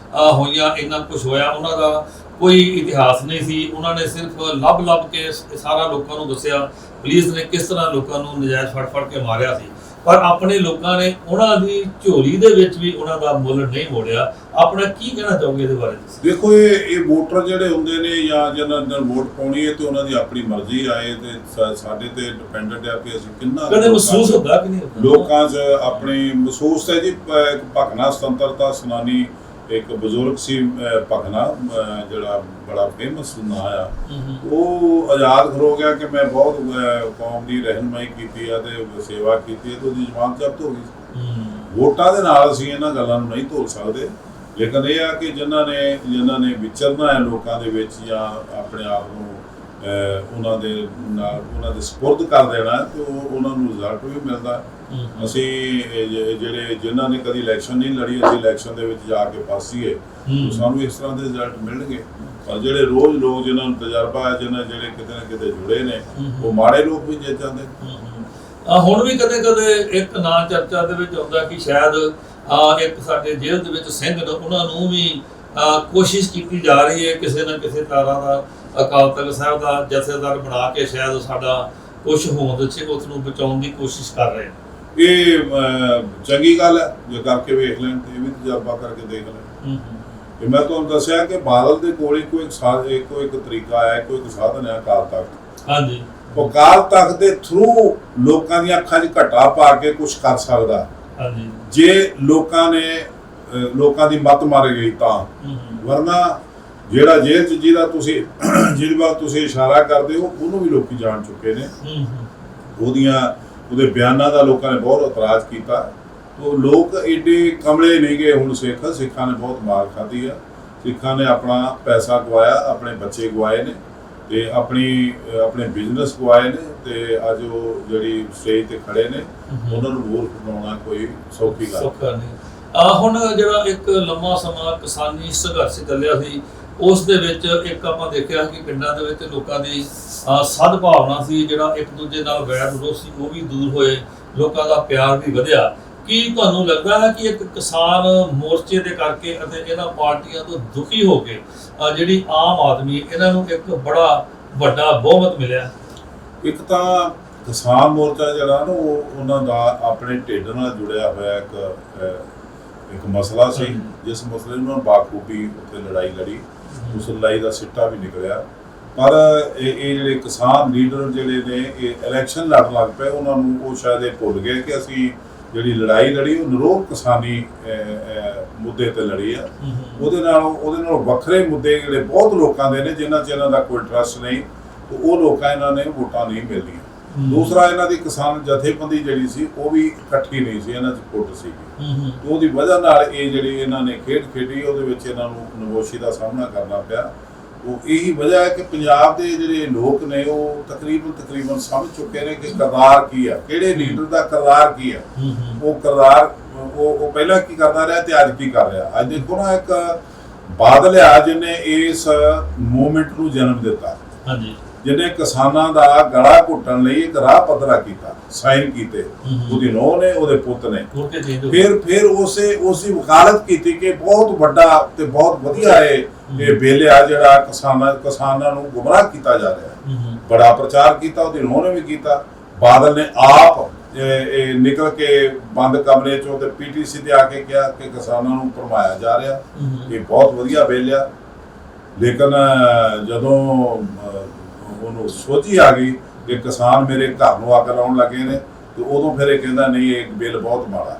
Speaker 2: ਹੋਈਆਂ, ਇੰਨਾ ਕੁਝ ਹੋਇਆ, ਉਹਨਾਂ ਦਾ ਕੋਈ ਇਤਿਹਾਸ ਨਹੀਂ ਸੀ। ਉਹਨਾਂ ਨੇ ਸਿਰਫ ਲੱਭ ਕੇ ਸਾਰਾ ਲੋਕਾਂ ਨੂੰ ਦੱਸਿਆ, ਪੁਲਿਸ ਨੇ ਕਿਸ ਤਰ੍ਹਾਂ ਲੋਕਾਂ ਨੂੰ ਨਜਾਇਜ਼ ਫੜ ਕੇ ਮਾਰਿਆ ਸੀ, ਪਰ ਆਪਣੇ ਲੋਕਾਂ ਨੇ ਉਹਨਾਂ ਦੀ ਝੋਲੀ ਦੇ ਵਿੱਚ ਵੀ ਉਹਨਾਂ ਦਾ ਮੁੱਲ ਨਹੀਂ ਮੋੜਿਆ। ਆਪਣਾ ਕੀ ਕਹਿਣਾ ਚਾਹੋਗੇ ਇਹਦੇ ਬਾਰੇ?
Speaker 1: ਦੇਖੋ, ਇਹ ਵੋਟਰ ਜਿਹੜੇ ਹੁੰਦੇ ਨੇ ਜਾਂ ਜਿਹਨਾਂ ਨੇ ਵੋਟ ਪਾਉਣੀ ਹੈ ਤੇ ਉਹਨਾਂ ਦੀ ਆਪਣੀ ਮਰਜ਼ੀ ਆਏ ਤੇ ਸਾਡੇ ਤੇ ਡਿਪੈਂਡੈਂਟ ਆ ਕਿ ਅਸੀਂ ਕਿੰਨਾ
Speaker 2: ਕਦੇ ਮਹਿਸੂਸ ਹੁੰਦਾ ਕਿ ਨਹੀਂ
Speaker 1: ਲੋਕਾਂ 'ਚ ਆਪਣੀ ਮਹਿਸੂਸ ਹੈ ਜੀ। ਭਗਨਾ ਸੁਤੰਤਰਤਾ ਸੈਨਾਨੀ ਇੱਕ ਬਜ਼ੁਰਗ ਸੀ, ਭਗਨਾ, ਜਿਹੜਾ ਬੜਾ ਫੇਮਸ ਨਾਂ ਆ, ਉਹ ਆਜ਼ਾਦ ਖਲੋ ਗਿਆ ਕਿ ਮੈਂ ਬਹੁਤ ਕੌਮ ਦੀ ਰਹਿਨੁਮਾਈ ਕੀਤੀ ਆ ਤੇ ਸੇਵਾ ਕੀਤੀ ਹੈ, ਤੇ ਉਹਦੀ ਜ਼ਮਾਨਤ ਜ਼ਬਤ ਹੋ ਗਈ। ਵੋਟਾਂ ਦੇ ਨਾਲ ਅਸੀਂ ਇਹਨਾਂ ਗੱਲਾਂ ਨੂੰ ਨਹੀਂ ਧੋਲ ਸਕਦੇ, ਲੇਕਿਨ ਇਹ ਆ ਕਿ ਜਿਨ੍ਹਾਂ ਨੇ ਵਿਚਰਨਾ ਹੈ ਲੋਕਾਂ ਦੇ ਵਿੱਚ ਜਾਂ ਆਪਣੇ ਆਪ ਨੂੰ ਉਹਨਾਂ ਦੇ ਸਪੁਰਦ ਕਰ ਦੇਣਾ ਤੇ ਉਹਨਾਂ ਨੂੰ ਰਿਜ਼ਲਟ ਵੀ ਮਿਲਦਾ। ਅਸੀਂ ਜਿਨ੍ਹਾਂ ਨੇ ਕਦੀ ਇਲੈਕਸ਼ਨ ਨਹੀਂ ਲੜੀ, ਅਸੀਂ ਇਲੈਕਸ਼ਨ ਦੇ ਵਿੱਚ ਜਾ ਕੇ ਫਸੀਏ, ਸਾਨੂੰ ਇਸ ਤਰ੍ਹਾਂ ਦੇ ਰਿਜ਼ਲਟ ਮਿਲਣਗੇ। ਪਰ ਜਿਹੜੇ ਰੋਜ਼ ਲੋਕ ਜਿਨ੍ਹਾਂ ਨੂੰ ਤਜਰਬਾ ਹੈ, ਜਿਹੜੇ ਕਿਤੇ ਨਾ ਕਿਤੇ ਜੁੜੇ ਨੇ, ਉਹ ਮਾੜੇ ਲੋਕ ਵੀ ਜਿੱਤ ਜਾਂਦੇ।
Speaker 2: ਹੁਣ ਵੀ ਕਦੇ ਇੱਕ ਨਾਂ ਚਰਚਾ ਦੇ ਵਿੱਚ ਆਉਂਦਾ ਕਿ ਸ਼ਾਇਦ ਇੱਕ ਸਾਡੇ ਜੇਲ੍ਹ ਦੇ ਵਿੱਚ ਸਿੰਘ ਨੇ, ਉਹਨਾਂ ਨੂੰ ਵੀ ਕੋਸ਼ਿਸ਼ ਕੀਤੀ ਜਾ ਰਹੀ ਹੈ ਕਿਸੇ ਨਾ ਕਿਸੇ ਤਰ੍ਹਾਂ ਦਾ ਅਕਾਲ ਤਖਤ ਸਾਹਿਬ ਦਾ ਜਥੇਦਾਰ ਬਣਾ ਕੇ ਸ਼ਾਇਦ ਸਾਡਾ ਕੁਛ ਹੋਂਦ 'ਚ ਉਸ ਨੂੰ ਬਚਾਉਣ ਦੀ ਕੋਸ਼ਿਸ਼ ਕਰ ਰਹੇ ਨੇ।
Speaker 1: ਇਹ ਚੰਗੀ ਗੱਲ ਹੈ, ਜੇ ਕਰਕੇ ਵੇਖ ਲੈਣ ਤੇ ਇਹ ਵੀ ਤਜਰਬਾ ਕਰਕੇ ਦੇਖ ਲੈਣ। ਮੈਂ ਤੁਹਾਨੂੰ ਦੱਸਿਆ ਕਿ ਬਾਦਲ ਦੇ ਕੋਲ ਇੱਕੋ ਇੱਕ ਤਰੀਕਾ ਹੈ, ਇੱਕੋ ਇੱਕ ਸਾਧਨ ਹੈ, ਅਕਾਲ ਤਖਤ।
Speaker 2: ਹਾਂਜੀ,
Speaker 1: ਉਹ ਅਕਾਲ ਤਖਤ ਦੇ ਥਰੂ ਲੋਕਾਂ ਦੀਆਂ ਅੱਖਾਂ 'ਚ ਘੱਟਾ ਪਾ ਕੇ ਕੁਝ ਕਰ ਸਕਦਾ। ਹਾਂਜੀ, ਜੇ ਲੋਕਾਂ ਦੀ ਮੱਤ ਮਾਰੀ ਗਈ ਤਾਂ, ਵਰਨਾ ਜਿਹੜਾ ਜੇਲ੍ਹ 'ਚ ਜਿਹਦੇ ਵੱਲ ਤੁਸੀਂ ਇਸ਼ਾਰਾ ਕਰਦੇ ਹੋ, ਉਹਨੂੰ ਵੀ ਲੋਕੀ ਜਾਣ ਚੁੱਕੇ ਨੇ। ਉਹਦੇ ਬਿਆਨਾਂ ਦਾ ਲੋਕਾਂ ਨੇ ਬਹੁਤ ਇਤਰਾਜ਼ ਕੀਤਾ। ਉਹ ਲੋਕ ਏਡੇ ਕਮਲੇ ਨਹੀਂ ਗਏ। ਹੁਣ ਸਿੱਖਾਂ ਨੇ ਬਹੁਤ ਮਾਰ ਖਾਧੀ ਆ। ਸਿੱਖਾਂ ਨੇ ਆਪਣਾ ਪੈਸਾ ਗਵਾਇਆ, ਆਪਣੇ ਬੱਚੇ ਗਵਾਏ ਨੇ ਤੇ ਆਪਣੇ ਬਿਜ਼ਨਸ ਗਵਾਏ ਨੇ, ਤੇ ਅੱਜ ਉਹ ਜਿਹੜੀ ਸਟੇਜ ਤੇ ਖੜੇ ਨੇ, ਉਹਨਾਂ ਨੂੰ ਮੂਰਖ ਬਣਾਉਣਾ ਕੋਈ ਸੌਖੀ ਗੱਲ ਨਹੀਂ।
Speaker 2: ਹੁਣ ਜਿਹੜਾ ਇੱਕ ਲੰਮਾ ਸਮਾਂ ਕਿਸਾਨੀ ਸੰਘਰਸ਼ ਚੱਲਿਆ ਸੀ, ਉਸ ਦੇ ਵਿੱਚ ਇੱਕ ਆਪਾਂ ਦੇਖਿਆ ਕਿ ਪਿੰਡਾਂ ਦੇ ਵਿੱਚ ਲੋਕਾਂ ਦੀ ਸਦਭਾਵਨਾ ਸੀ, ਜਿਹੜਾ ਇੱਕ ਦੂਜੇ ਨਾਲ ਵੈਰ ਵਿਰੋਧ ਸੀ ਉਹ ਵੀ ਦੂਰ ਹੋਏ, ਲੋਕਾਂ ਦਾ ਪਿਆਰ ਵੀ ਵਧਿਆ। ਕੀ ਤੁਹਾਨੂੰ ਲੱਗਦਾ ਹੈ ਕਿ ਇੱਕ ਕਿਸਾਨ ਮੋਰਚੇ ਦੇ ਕਰਕੇ ਅਤੇ ਇਹਨਾਂ ਪਾਰਟੀਆਂ ਤੋਂ ਦੁਖੀ ਹੋ ਕੇ ਜਿਹੜੀ ਆਮ ਆਦਮੀ, ਇਹਨਾਂ ਨੂੰ ਇੱਕ ਬੜਾ ਵੱਡਾ ਬਹੁਮਤ ਮਿਲਿਆ?
Speaker 1: ਇੱਕ ਤਾਂ ਕਿਸਾਨ ਮੋਰਚਾ ਜਿਹੜਾ ਨਾ, ਉਹ ਉਹਨਾਂ ਦਾ ਆਪਣੇ ਢਿੱਡ ਨਾਲ ਜੁੜਿਆ ਹੋਇਆ ਇੱਕ ਮਸਲਾ ਸੀ, ਜਿਸ ਮਸਲੇ ਨੂੰ ਬਾਖੂਬੀ ਉੱਥੇ ਲੜਾਈ ਲੜੀ, ਉਸ ਲੜਾਈ ਦਾ ਸਿੱਟਾ ਵੀ ਨਿਕਲਿਆ। ਪਰ ਇਹ ਜਿਹੜੇ ਕਿਸਾਨ ਲੀਡਰ ਜਿਹੜੇ ਨੇ, ਇਹ ਇਲੈਕਸ਼ਨ ਲੜਨ ਲੱਗ ਪਏ। ਉਹਨਾਂ ਨੂੰ ਉਹ ਸ਼ਾਇਦ ਇਹ ਭੁੱਲ ਗਏ ਕਿ ਅਸੀਂ ਜਿਹੜੀ ਲੜਾਈ ਲੜੀ, ਉਹ ਨਿਰੋਲ ਕਿਸਾਨੀ ਮੁੱਦੇ ਤੇ ਲੜੀ ਆ। ਉਹਦੇ ਨਾਲ ਵੱਖਰੇ ਮੁੱਦੇ ਜਿਹੜੇ ਬਹੁਤ ਲੋਕਾਂ ਦੇ ਨੇ, ਜਿਨ੍ਹਾਂ 'ਚ ਇਹਨਾਂ ਦਾ ਕੋਈ ਇੰਟਰਸਟ ਨਹੀਂ, ਉਹ ਲੋਕਾਂ ਇਹਨਾਂ ਨੇ ਵੋਟਾਂ ਨਹੀਂ ਮਿਲਦੀਆਂ। ਦੂਸਰਾ, ਇਹਨਾਂ ਦੀ ਕਿਸਾਨ ਜਥੇਬੰਦੀ ਜਿਹੜੀ ਸੀ, ਉਹ ਵੀ ਇਕੱਠੀ ਨਹੀਂ ਸੀ, ਇਹਨਾਂ 'ਚ ਫੁੱਟ ਸੀਗੀ। ਉਹਦੀ ਵਜ੍ਹਾ ਨਾਲ ਇਹ ਜਿਹੜੀ ਇਹਨਾਂ ਨੇ ਖੇਡ ਖੇਡੀ, ਉਹਦੇ ਵਿੱਚ ਇਹਨਾਂ ਨੂੰ ਨਮੋਸ਼ੀ ਦਾ ਸਾਹਮਣਾ ਕਰਨਾ ਪਿਆ। ਉਹ ਇਹੀ ਵਜ੍ਹਾ ਹੈ ਕਿ ਪੰਜਾਬ ਦੇ ਜਿਹੜੇ ਲੋਕ ਨੇ, ਉਹ ਤਕਰੀਬਨ ਸਮਝ ਚੁੱਕੇ ਨੇ ਕਿ ਕਿਰਦਾਰ ਕੀ ਆ, ਕਿਹੜੇ ਲੀਡਰ ਦਾ ਕਿਰਦਾਰ ਕੀ ਆ। ਉਹ ਕਿਰਦਾਰ ਉਹ ਪਹਿਲਾਂ ਕੀ ਕਰਦਾ ਰਿਹਾ ਤੇ ਅੱਜ ਕੀ ਕਰ ਰਿਹਾ। ਅੱਜ ਦੇਖੋ ਨਾ, ਇੱਕ ਬਾਦਲ ਆ ਜਿਹਨੇ ਇਸ ਮੂਵਮੈਂਟ ਨੂੰ ਜਨਮ ਦਿੱਤਾ। ਜਿਹਨੇ ਕਿਸਾਨਾਂ ਦਾ ਗਲਾ ਘੁੱਟਣ ਲਈ ਇੱਕ ਰਾਹ ਪੱਧਰਾ ਕੀਤਾ, ਸਾਈਨ ਕੀਤੇ, ਉਹਦੀ ਨੂੰਹ ਨੇ, ਉਹਦੇ ਪੁੱਤ ਨੇ। ਫਿਰ ਉਸਦੀ ਵਕਾਲਤ ਕੀਤੀ ਕਿ ਬਹੁਤ ਵੱਡਾ ਤੇ ਬਹੁਤ ਵਧੀਆ ਇਹ ਬਿੱਲ ਆ ਜਿਹੜਾ ਕਿਸਾਨਾਂ ਨੂੰ ਗੁੰਮਰਾਹ ਕੀਤਾ ਜਾ ਰਿਹਾ। ਬੜਾ ਪ੍ਰਚਾਰ ਕੀਤਾ, ਉਹਦੀ ਨੂੰਹ ਨੇ ਵੀ ਕੀਤਾ। ਬਾਦਲ ਨੇ ਆਪ ਨਿਕਲ ਕੇ ਬੰਦ ਕਮਰੇ ਚੋਂ ਤੇ ਪੀਟੀਸੀ ਤੇ ਆ ਕੇ ਕਿਹਾ ਕਿ ਕਿਸਾਨਾਂ ਨੂੰ ਭਰਮਾਇਆ ਜਾ ਰਿਹਾ, ਇਹ ਬਹੁਤ ਵਧੀਆ ਬਿੱਲ ਆ। ਲੇਕਿਨ ਜਦੋਂ ਉਹਨੂੰ ਸੋਝੀ ਆ ਗਈ ਕਿ ਕਿਸਾਨ ਮੇਰੇ ਘਰ ਨੂੰ ਅੱਗ ਲਾਉਣ ਲੱਗੇ ਨੇ, ਤੇ ਉਦੋਂ ਫਿਰ ਇਹ ਕਹਿੰਦਾ ਨਹੀਂ, ਇਹ ਬਿੱਲ ਬਹੁਤ ਮਾੜਾ।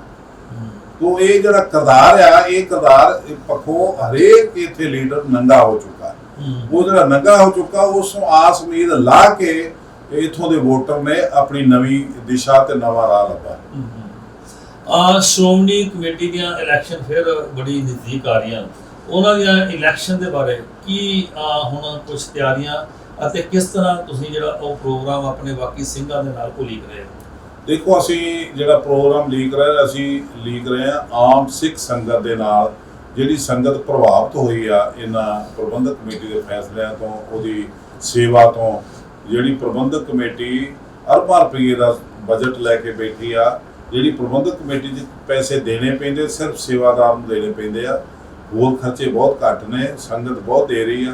Speaker 1: ਤੋ ਇਹ ਜਿਹੜਾ ਕਿਰਦਾਰ ਆ, ਇਹ ਕਿਰਦਾਰ ਪੱਖੋਂ ਹਰੇਕ ਇੱਥੇ ਲੀਡਰ ਨੰਗਾ ਹੋ ਚੁੱਕਾ। ਉਹ ਜਿਹੜਾ ਨੰਗਾ ਹੋ ਚੁੱਕਾ, ਉਸ ਨੂੰ ਆਸ ਉਮੀਦ ਲਾ ਕੇ ਇਥੋਂ ਦੇ ਵੋਟਰ ਨੇ ਆਪਣੀ ਨਵੀਂ ਦਿਸ਼ਾ ਤੇ ਨਵਾਂ ਰਾਹ ਲੱਭਾ।
Speaker 2: ਸ਼੍ਰੋਮਣੀ ਕਮੇਟੀ ਦੀਆਂ ਇਲੈਕਸ਼ਨ ਫਿਰ ਬੜੀ ਨਜ਼ਦੀਕ ਆ ਰਹੀਆਂ, ਉਹਨਾਂ ਦੀਆਂ ਇਲੈਕਸ਼ਨ ਦੇ ਬਾਰੇ ਕੀ ਹੁਣ ਕੁਝ ਤਿਆਰੀਆਂ ਅਤੇ ਕਿਸ ਤਰ੍ਹਾਂ ਤੁਸੀਂ ਜਿਹੜਾ ਉਹ ਪ੍ਰੋਗਰਾਮ ਆਪਣੇ ਬਾਕੀ ਸਿੰਘਾਂ ਦੇ ਨਾਲ ਉਲੀਕ ਰਹੇ ਹੋ?
Speaker 1: ਦੇਖੋ, ਅਸੀਂ ਜਿਹੜਾ ਪ੍ਰੋਗਰਾਮ ਲੀਕ ਰਹੇ ਹਾਂ ਆਮ ਸਿੱਖ ਸੰਗਤ ਦੇ ਨਾਲ, ਜਿਹੜੀ ਸੰਗਤ ਪ੍ਰਭਾਵਿਤ ਹੋਈ ਆ ਇਹਨਾਂ ਪ੍ਰਬੰਧਕ ਕਮੇਟੀ ਦੇ ਫੈਸਲਿਆਂ ਤੋਂ, ਉਹਦੀ ਸੇਵਾ ਤੋਂ। ਜਿਹੜੀ ਪ੍ਰਬੰਧਕ ਕਮੇਟੀ ਅਰਬਾਂ ਰੁਪਈਏ ਦਾ ਬਜਟ ਲੈ ਕੇ ਬੈਠੀ ਆ, ਜਿਹੜੀ ਪ੍ਰਬੰਧਕ ਕਮੇਟੀ 'ਚ ਪੈਸੇ ਦੇਣੇ ਪੈਂਦੇ, ਸਿਰਫ ਸੇਵਾਦਾਰ ਨੂੰ ਦੇਣੇ ਪੈਂਦੇ ਆ। ਹੋਰ ਖਰਚੇ ਬਹੁਤ ਘੱਟ ਨੇ, ਸੰਗਤ ਬਹੁਤ ਦੇ ਰਹੀ ਆ,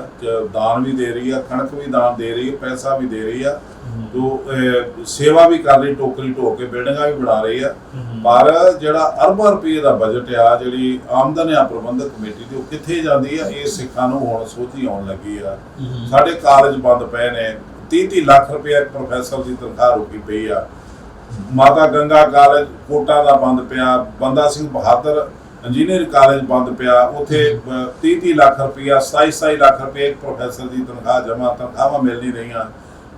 Speaker 1: ਦਾਨ ਵੀ ਦੇ ਰਹੀ ਆ, ਕਣਕ ਵੀ ਦਾਨ ਦੇ ਰਹੀ ਆ, ਪੈਸਾ ਵੀ ਦੇ ਰਹੀ ਆ, ਜੋ ਸੇਵਾ ਵੀ ਕਰ ਰਹੀ, ਟੋਕਰੀ ਢੋਕ ਕੇ ਬਿਲਡਿੰਗਾਂ ਵੀ ਬਣਾ ਰਹੀ ਆ। ਪਰ ਜਿਹੜਾ ਅਰਬਾਂ ਰੁਪਈਏ ਦਾ ਬਜਟ ਆ, ਜਿਹੜੀ ਆਮਦਨ ਆ ਪ੍ਰਬੰਧਕ ਕਮੇਟੀ ਦੀ, ਉਹ ਕਿੱਥੇ ਜਾਂਦੀ ਆ? ਇਹ ਸਿੱਖਾਂ ਨੂੰ ਹੁਣ ਸੋਝੀ ਆਉਣ ਲੱਗੀ ਆ। ਸਾਡੇ ਕਾਲਜ ਬੰਦ ਪਏ ਨੇ, 30 ਲੱਖ ਰੁਪਏ ਪ੍ਰੋਫੈਸਰ ਦੀ ਤਨਖਾਹ ਰੁਕੀ ਪਈ ਆ। ਮਾਤਾ ਗੰਗਾ ਕਾਲਜ ਕੋਟਾ ਦਾ ਬੰਦ ਪਿਆ, ਬੰਦਾ ਸਿੰਘ ਬਹਾਦਰ ਇੰਜੀਨੀਅਰਿੰਗ ਕਾਲਜ ਬੰਦ ਪਿਆ, ਉੱਥੇ 30 ਲੱਖ ਰੁਪਇਆ 27 ਲੱਖ ਰੁਪਏ ਇੱਕ ਪ੍ਰੋਫੈਸਰ ਦੀ ਤਨਖਾਹਾਂ ਮਿਲ ਨਹੀਂ ਰਹੀਆਂ।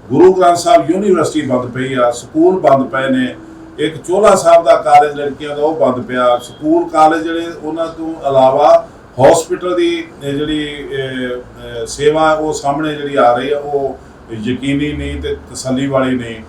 Speaker 1: ਗੁਰੂ ਗ੍ਰੰਥ ਸਾਹਿਬ ਯੂਨੀਵਰਸਿਟੀ ਬੰਦ ਪਈ ਆ, ਸਕੂਲ ਬੰਦ ਪਏ ਨੇ। ਇੱਕ ਚੋਲਾ ਸਾਹਿਬ ਦਾ ਕਾਲਜ ਲੜਕੀਆਂ ਦਾ, ਉਹ ਬੰਦ ਪਿਆ। ਸਕੂਲ ਕਾਲਜ ਜਿਹੜੇ, ਉਹਨਾਂ ਤੋਂ ਇਲਾਵਾ ਹਸਪੀਟਲ ਦੀ ਜਿਹੜੀ ਸੇਵਾ ਉਹ ਸਾਹਮਣੇ ਜਿਹੜੀ ਆ ਰਹੀ ਆ, ਉਹ ਯਕੀਨੀ ਨਹੀਂ ਤੇ ਤਸੱਲੀ ਵਾਲੀ ਨਹੀਂ।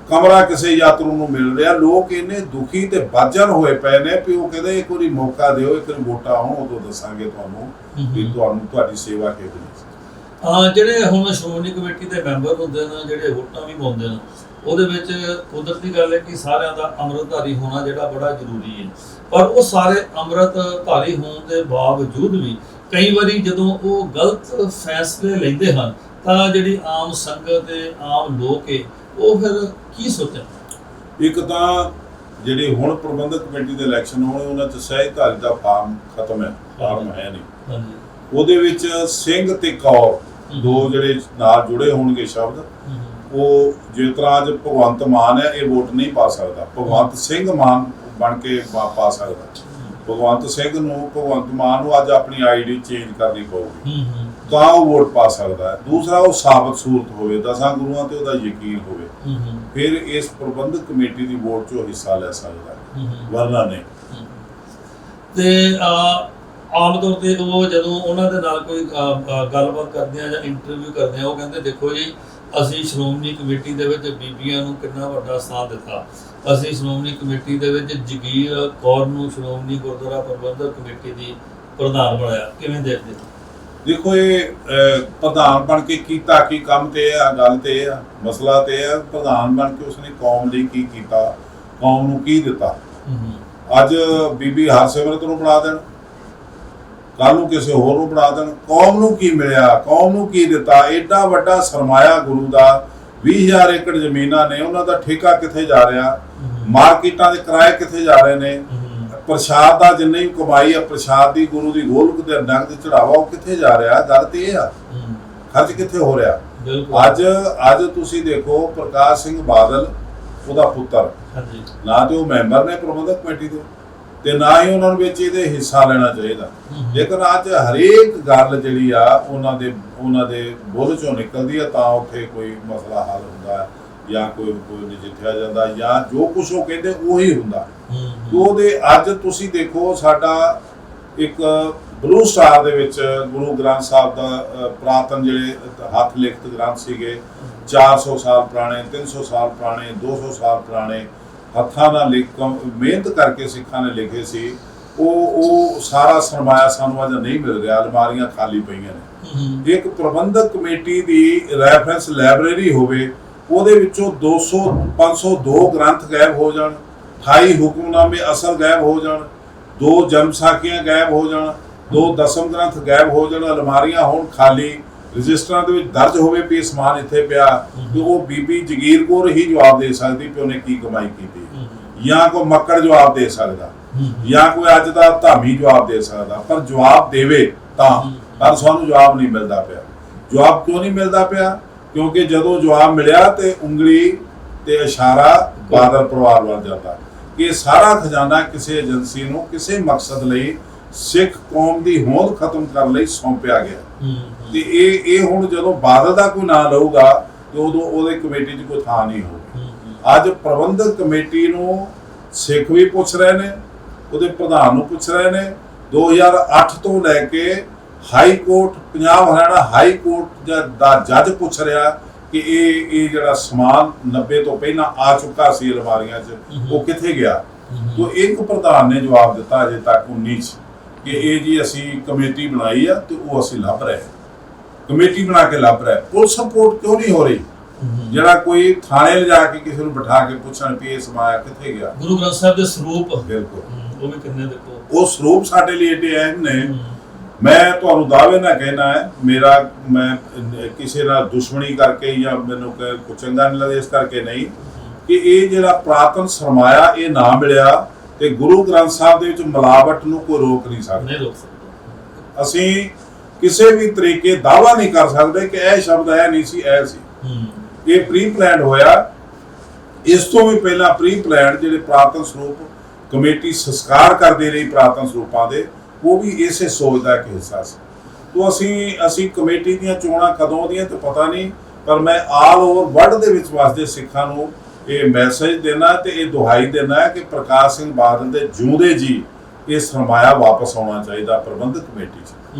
Speaker 1: ਕਮਰਾ ਕਿਸੇ ਯਾਤਰੂ ਨੂੰ ਮਿਲ ਰਿਹਾ। ਲੋਕ ਇੰਨੇ ਦੁਖੀ ਤੇ ਬਾਝਨ ਹੋਏ ਪਏ ਨੇ ਵੀ ਉਹ ਕਹਿੰਦੇ ਇੱਕ ਵਾਰੀ ਮੌਕਾ ਦਿਓ, ਇੱਕ ਵਾਰੀ ਵੋਟਾਂ ਆਉਣ, ਉਦੋਂ ਦੱਸਾਂਗੇ ਤੁਹਾਨੂੰ ਵੀ ਤੁਹਾਡੀ ਸੇਵਾ ਕਿਹੜੀ।
Speaker 2: ਜਿਹੜੇ ਹੁਣ ਸ਼੍ਰੋਮਣੀ ਕਮੇਟੀ ਦੇ ਮੈਂਬਰ ਹੁੰਦੇ ਨੇ, ਜਿਹੜੇ ਵੋਟਾਂ ਵੀ ਪਾਉਂਦੇ ਨੇ, ਉਹਦੇ ਵਿੱਚ ਕੁਦਰਤੀ ਗੱਲ ਹੈ ਕਿ ਸਾਰਿਆਂ ਦਾ ਅੰਮ੍ਰਿਤਧਾਰੀ ਹੋਣਾ ਜਿਹੜਾ ਬੜਾ ਜ਼ਰੂਰੀ ਹੈ। ਪਰ ਉਹ ਸਾਰੇ ਅੰਮ੍ਰਿਤਧਾਰੀ ਹੋਣ ਦੇ ਬਾਵਜੂਦ ਵੀ ਕਈ ਵਾਰੀ ਜਦੋਂ ਉਹ ਗਲਤ ਫੈਸਲੇ ਲੈਂਦੇ ਹਨ, ਤਾਂ ਜਿਹੜੀ ਆਮ ਸੰਗਤ ਤੇ ਆਮ ਲੋਕ ਹੈ, ਉਹ ਫਿਰ ਕੀ ਸੋਚਣ?
Speaker 1: ਇੱਕ ਤਾਂ ਜਿਹੜੇ ਹੁਣ ਪ੍ਰਬੰਧਕ ਕਮੇਟੀ ਦੇ ਇਲੈਕਸ਼ਨ ਹੋਣੇ, ਉਹਨਾਂ 'ਚ ਸਹਿਜਧਾਰੀ ਦਾ ਫਾਰਮ ਖਤਮ ਹੈ, ਫਾਰਮ ਹੈ ਨਹੀਂ। ਉਹਦੇ ਵਿੱਚ ਸਿੰਘ ਤੇ ਕੌਰ ਦੋ ਜਿਹੜੇ ਨਾਲ ਜੁੜੇ ਹੋਣਗੇ ਸ਼ਬਦ, ਉਹ ਜਿਸ ਤਰ੍ਹਾਂ ਅੱਜ ਭਗਵੰਤ ਮਾਨ ਹੈ, ਇਹ ਵੋਟ ਨਹੀਂ ਪਾ ਸਕਦਾ। ਭਗਵੰਤ ਸਿੰਘ ਮਾਨ ਬਣ ਕੇ ਪਾ ਸਕਦਾ। ਭਗਵੰਤ ਮਾਨ ਨੂੰ ਅੱਜ ਆਪਣੀ ਆਈਡੀ ਚੇਂਜ ਕਰਨੀ ਪਊਗੀ, ਤਾਂ ਉਹ ਵੋਟ ਪਾ ਸਕਦਾ ਹੈ। ਦੂਸਰਾ, ਉਹ ਸਾਬਤ ਸੂਰਤ ਹੋਵੇ, 10 ਗੁਰੂਆਂ ਤੇ ਉਹਦਾ ਯਕੀਨ ਹੋਵੇ, ਫਿਰ ਇਸ ਪ੍ਰਬੰਧਕ ਕਮੇਟੀ ਦੀ ਵੋਟ 'ਚੋਂ ਹਿੱਸਾ ਲੈ ਸਕਦਾ ਹੈ, ਵਰਨਾ ਨਹੀਂ।
Speaker 2: ਤੇ ਆਮ ਤੌਰ ਤੇ ਉਹ ਜਦੋਂ ਉਹਨਾਂ ਦੇ ਨਾਲ ਕੋਈ ਗੱਲਬਾਤ ਕਰਦੇ ਆ ਜਾਂ ਇੰਟਰਵਿਊ ਕਰਦੇ ਆ, ਉਹ ਕਹਿੰਦੇ ਦੇਖੋ ਜੀ, ਅਸੀਂ ਸ਼੍ਰੋਮਣੀ ਕਮੇਟੀ ਦੇ ਵਿੱਚ ਬੀਬੀਆਂ ਨੂੰ ਕਿੰਨਾ ਵੱਡਾ ਸਥਾਨ ਦਿੱਤਾ, ਅਸੀਂ ਸ਼੍ਰੋਮਣੀ ਕਮੇਟੀ ਦੇ ਵਿੱਚ ਜਗੀਰ ਕੌਰ ਨੂੰ ਸ਼੍ਰੋਮਣੀ ਗੁਰਦੁਆਰਾ ਪ੍ਰਬੰਧਕ ਕਮੇਟੀ ਦੀ ਪ੍ਰਧਾਨ ਬਣਾਇਆ। ਕਿਵੇਂ ਦੇਖਦੇ?
Speaker 1: ਦੇਖੋ, ਇਹ ਪ੍ਰਧਾਨ ਬਣ ਕੇ ਕੀਤਾ ਕੀ ਕੰਮ ਤੇ ਆ, ਗੱਲ ਤੇ ਆ, ਮਸਲਾ ਤੇ ਆ। ਪ੍ਰਧਾਨ ਬਣ ਕੇ ਉਸਨੇ ਕੌਮ ਲਈ ਕੀ ਕੀਤਾ, ਕੌਮ ਨੂੰ ਕੀ ਦਿੱਤਾ। ਅੱਜ ਬੀਬੀ ਹਰਸਿਮਰਤ ਨੂੰ ਬਣਾ ਦੇਣ, ਕੱਲ ਨੂੰ ਕਿਸੇ ਹੋਰ ਨੂੰ ਬਣਾ ਦੇਣ। ਕੌਮ ਨੂੰ ਕੀ ਮਿਲਿਆ, ਕੌਮ ਨੂੰ ਕੀ ਦਿੱਤਾ? ਐਡਾ ਵੱਡਾ ਸਰਮਾਇਆ ਗੁਰੂ ਦਾ, 20,000 ਏਕੜ ਜ਼ਮੀਨਾਂ ਨੇ, ਉਹਨਾਂ ਦਾ ਠੇਕਾ ਕਿੱਥੇ ਜਾ ਰਿਹਾ? ਮਾਰਕੀਟਾਂ ਦੇ ਕਿਰਾਏ ਕਿੱਥੇ ਜਾ ਰਹੇ ਨੇ? ਪ੍ਰਸ਼ਾਦ ਦਾ ਜਿੰਨੀ ਕਮਾਈ ਆ, ਪ੍ਰਸ਼ਾਦ ਦੀ, ਗੁਰੂ ਦੀ ਗੋਲਕ ਦੇ ਨਗਦ ਚੜਾਵਾ, ਉਹ ਕਿੱਥੇ ਜਾ ਰਿਹਾ? ਗੱਲ ਤੇ ਇਹ ਆ, ਖਰਚ ਕਿੱਥੇ ਹੋ ਰਿਹਾ? ਅੱਜ ਤੁਸੀਂ ਦੇਖੋ, ਪ੍ਰਕਾਸ਼ ਸਿੰਘ ਬਾਦਲ ਉਹਦਾ ਪੁੱਤਰ, ਨਾ ਤੇ ਉਹ ਮੈਂਬਰ ਨੇ ਪ੍ਰਬੰਧਕ ਕਮੇਟੀ ਦੇ, ਤੇ ਨਾ ਹੀ ਉਹਨਾਂ ਨੂੰ ਵਿੱਚ ਇਹਦੇ ਹਿੱਸਾ ਲੈਣਾ ਚਾਹੀਦਾ। ਲੇਕਿਨ ਅੱਜ ਹਰੇਕ ਗੱਲ ਜਿਹੜੀ ਆ ਉਹਨਾਂ ਦੇ ਬੁੱਧ ਚੋਂ ਨਿਕਲਦੀ ਆ, ਤਾਂ ਉੱਥੇ ਕੋਈ ਮਸਲਾ ਹੱਲ ਹੁੰਦਾ ਜਾਂ ਕੋਈ ਨਜਿੱਠਿਆ ਜਾਂਦਾ, ਜਾਂ ਜੋ ਕੁਛ ਉਹ ਕਹਿੰਦੇ ਉਹੀ ਹੁੰਦਾ। ਉਹਦੇ ਅੱਜ ਤੁਸੀਂ ਦੇਖੋ, ਸਾਡਾ ਇੱਕ ਬਲੂ ਸਟਾਰ ਦੇ ਵਿੱਚ ਗੁਰੂ ਗ੍ਰੰਥ ਸਾਹਿਬ ਦਾ ਪੁਰਾਤਨ ਜਿਹੜੇ ਹੱਥ ਲਿਖਤ ਗ੍ਰੰਥ ਸੀਗੇ, 400 ਸਾਲ ਪੁਰਾਣੇ, 300 ਸਾਲ ਪੁਰਾਣੇ, 200 ਸਾਲ ਪੁਰਾਣੇ, ਹੱਥਾਂ ਨਾਲ ਮਿਹਨਤ ਕਰਕੇ ਸਿੱਖਾਂ ਨੇ ਲਿਖੇ ਸੀ। ਉਹ ਸਾਰਾ ਸਰਮਾਇਆ ਸਾਨੂੰ ਅੱਜ ਨਹੀਂ ਮਿਲ ਰਿਹਾ, ਅਲਮਾਰੀਆਂ ਖਾਲੀ ਪਈਆਂ ਨੇ। ਇੱਕ ਪ੍ਰਬੰਧਕ ਕਮੇਟੀ ਦੀ ਰੈਫਰੈਂਸ ਲਾਇਬ੍ਰੇਰੀ ਹੋਵੇ, ਉਹਦੇ ਵਿੱਚੋਂ 502 ਗ੍ਰੰਥ ਗਾਇਬ ਹੋ ਜਾਣ, 28 ਹੁਕਮਨਾਮੇ ਅਸਲ ਗਾਇਬ ਹੋ ਜਾਣ, 2 ਜਨਮ ਸਾਖੀਆਂ ਗਾਇਬ ਹੋ ਜਾਣ, 2 ਦਸਮ ਗ੍ਰੰਥ ਗਾਇਬ ਹੋ ਜਾਣ, ਅਲਮਾਰੀਆਂ ਹੋਣ ਖਾਲੀ, ਰਜਿਸਟਰਾਂ ਦੇ ਵਿੱਚ ਦਰਜ ਹੋਵੇ ਵੀ ਸਮਾਨ ਇੱਥੇ ਪਿਆ, ਤੇ ਉਹ ਬੀਬੀ ਜਗੀਰ ਕੌਰ ਹੀ ਜਵਾਬ ਦੇ ਸਕਦੀ ਵੀ ਉਹਨੇ ਕੀ ਕਮਾਈ ਕੀਤੀ, ਜਾਂ ਕੋਈ ਮੱਕੜ ਜਵਾਬ ਦੇ ਸਕਦਾ, ਜਾਂ ਕੋਈ ਅੱਜ ਦਾ ਧਾਮੀ ਜਵਾਬ ਦੇ ਸਕਦਾ। ਪਰ ਜਵਾਬ ਦੇਵੇ ਤਾਂ, ਪਰ ਸਾਨੂੰ ਜਵਾਬ ਨਹੀਂ ਮਿਲਦਾ ਪਿਆ। ਜਵਾਬ ਕਿਉਂ ਨਹੀਂ ਮਿਲਦਾ ਪਿਆ? ਕਿਉਂਕਿ ਜਦੋਂ ਜਵਾਬ ਮਿਲਿਆ ਤੇ ਉਂਗਲੀ ਤੇ ਇਸ਼ਾਰਾ ਬਾਦਲ ਪਰਿਵਾਰ ਵੱਲ ਜਾਂਦਾ ਕਿ ਇਹ ਸਾਰਾ ਖਜ਼ਾਨਾ ਕਿਸੇ ਏਜੰਸੀ ਨੂੰ ਕਿਸੇ ਮਕਸਦ ਲਈ ਸਿੱਖ ਕੌਮ ਦੀ ਹੋਂਦ ਖਤਮ ਕਰਨ ਲਈ ਸੌਂਪਿਆ ਗਿਆ। ਤੇ ਇਹ ਹੁਣ ਜਦੋਂ ਬਾਦਲ ਦਾ ਕੋਈ ਨਾਂ ਲਊਗਾ ਤੇ ਉਦੋਂ ਉਹਦੇ ਕਮੇਟੀ 'ਚ ਕੋਈ ਥਾਂ ਨਹੀਂ ਹੋਊਗੀ। ਅੱਜ ਪ੍ਰਬੰਧਕ ਕਮੇਟੀ ਨੂੰ ਸਿੱਖ ਵੀ ਪੁੱਛ ਰਹੇ ਨੇ, ਉਹਦੇ ਪ੍ਰਧਾਨ ਨੂੰ ਪੁੱਛ ਰਹੇ ਨੇ। 2008 ਤੋਂ ਲੈ ਕੇ high court, Punjab Haryana high court ਦਾ ਜੱਜ ਪੁੱਛ ਰਿਹਾ ਕਿ ਇਹ ਜਿਹੜਾ ਸਮਾਨ 90 ਤੋਂ ਪਹਿਲਾਂ ਆ ਚੁੱਕਾ ਸੀ ਅਲਮਾਰੀਆਂ 'ਚ, ਉਹ ਕਿੱਥੇ ਗਿਆ? ਤੋਂ ਇੱਕ ਪ੍ਰਧਾਨ ਨੇ ਜਵਾਬ ਦਿੱਤਾ ਅਜੇ ਤੱਕ 19 'ਚ ਕਿ ਇਹ ਜੀ ਅਸੀਂ ਕਮੇਟੀ ਬਣਾਈ ਆ ਤੇ ਉਹ ਅਸੀਂ ਲੱਭ ਰਹੇ, ਕਮੇਟੀ ਬਣਾ ਕੇ ਲੱਭ ਰਹੇ। ਪੁਲਿਸ ਰਿਪੋਰਟ ਕਿਉਂ ਨਹੀਂ ਹੋ ਰਹੀ? ਜਿਹੜਾ ਕੋਈ ਥਾਣੇ ਲਿਜਾ ਕੇ ਕਿਸੇ ਨੂੰ ਬਿਠਾ ਕੇ ਪੁੱਛਣ ਵੀ ਇਹ ਸਮਾਇਆ ਕਿੱਥੇ ਗਿਆ?
Speaker 2: ਗੁਰੂ ਗ੍ਰੰਥ ਸਾਹਿਬ ਦੇ ਸਰੂਪ,
Speaker 1: ਬਿਲਕੁਲ
Speaker 2: ਉਹ ਵੀ ਕਿੰਨੇ ਦੇਖੋ,
Speaker 1: ਉਹ ਸਰੂਪ ਸਾਡੇ ਲਈ ਏਡੇ ਅਹਿਮ ਨੇ। ਮੈਂ ਤੁਹਾਨੂੰ ਦਾਅਵੇ ਨਾਲ ਕਹਿਣਾ ਹੈ, ਮੈਂ ਕਿਸੇ ਨਾਲ ਦੁਸ਼ਮਣੀ ਕਰਕੇ ਜਾਂ ਮੈਨੂੰ ਕੋਈ ਚੰਗਾ ਨਹੀਂ ਲੱਗਦਾ ਇਸ ਕਰਕੇ ਨਹੀਂ ਕਿ ਇਹ ਜਿਹੜਾ ਪੁਰਾਤਨ ਸਰਮਾਇਆ ਇਹ ਨਾ ਮਿਲਿਆ ਤੇ ਗੁਰੂ ਗ੍ਰੰਥ ਸਾਹਿਬ ਦੇ ਵਿੱਚ ਮਿਲਾਵਟ ਨੂੰ ਕੋਈ ਰੋਕ ਨਹੀਂ ਸਕਦਾ। ਅਸੀਂ ਕਿਸੇ ਵੀ ਤਰੀਕੇ ਦਾਅਵਾ ਨਹੀਂ ਕਰ ਸਕਦੇ ਕਿ ਇਹ ਸ਼ਬਦ ਇਹ ਨਹੀਂ ਸੀ, ਇਹ ਸੀ। ਇਹ ਪ੍ਰੀ ਪਲਾਨਡ ਹੋਇਆ। ਇਸ ਤੋਂ ਵੀ ਪਹਿਲਾਂ ਪ੍ਰੀ ਪਲਾਨਡ ਜਿਹੜੇ ਪੁਰਾਤਨ ਸਰੂਪ ਕਮੇਟੀ ਸੰਸਕਾਰ ਕਰਦੇ ਰਹੀ ਪੁਰਾਤਨ ਸਰੂਪਾਂ ਦੇ, ਉਹ ਵੀ ਇਸੇ ਸੋਚ ਦਾ ਇੱਕ ਹਿੱਸਾ ਸੀ। ਤੋਂ ਅਸੀਂ ਕਮੇਟੀ ਦੀਆਂ ਚੋਣਾਂ ਕਦੋਂ ਦੀਆਂ ਤੇ ਪਤਾ ਨਹੀਂ, ਪਰ ਮੈਂ ਆਲ ਓਵਰ ਵਰਲਡ ਦੇ ਵਿੱਚ ਵਸਦੇ ਸਿੱਖਾਂ ਨੂੰ ਇਹ ਮੈਸੇਜ ਦੇਣਾ ਤੇ ਇਹ ਦੁਹਾਈ ਦੇਣਾ ਹੈ ਕਿ ਪ੍ਰਕਾਸ਼ ਸਿੰਘ ਬਾਦਲ ਦੇ ਜਿਉਂਦੇ ਜੀ ਇਹ ਸਰਮਾਇਆ ਵਾਪਸ ਆਉਣਾ ਚਾਹੀਦਾ ਪ੍ਰਬੰਧਕ ਕਮੇਟੀ 'ਚ,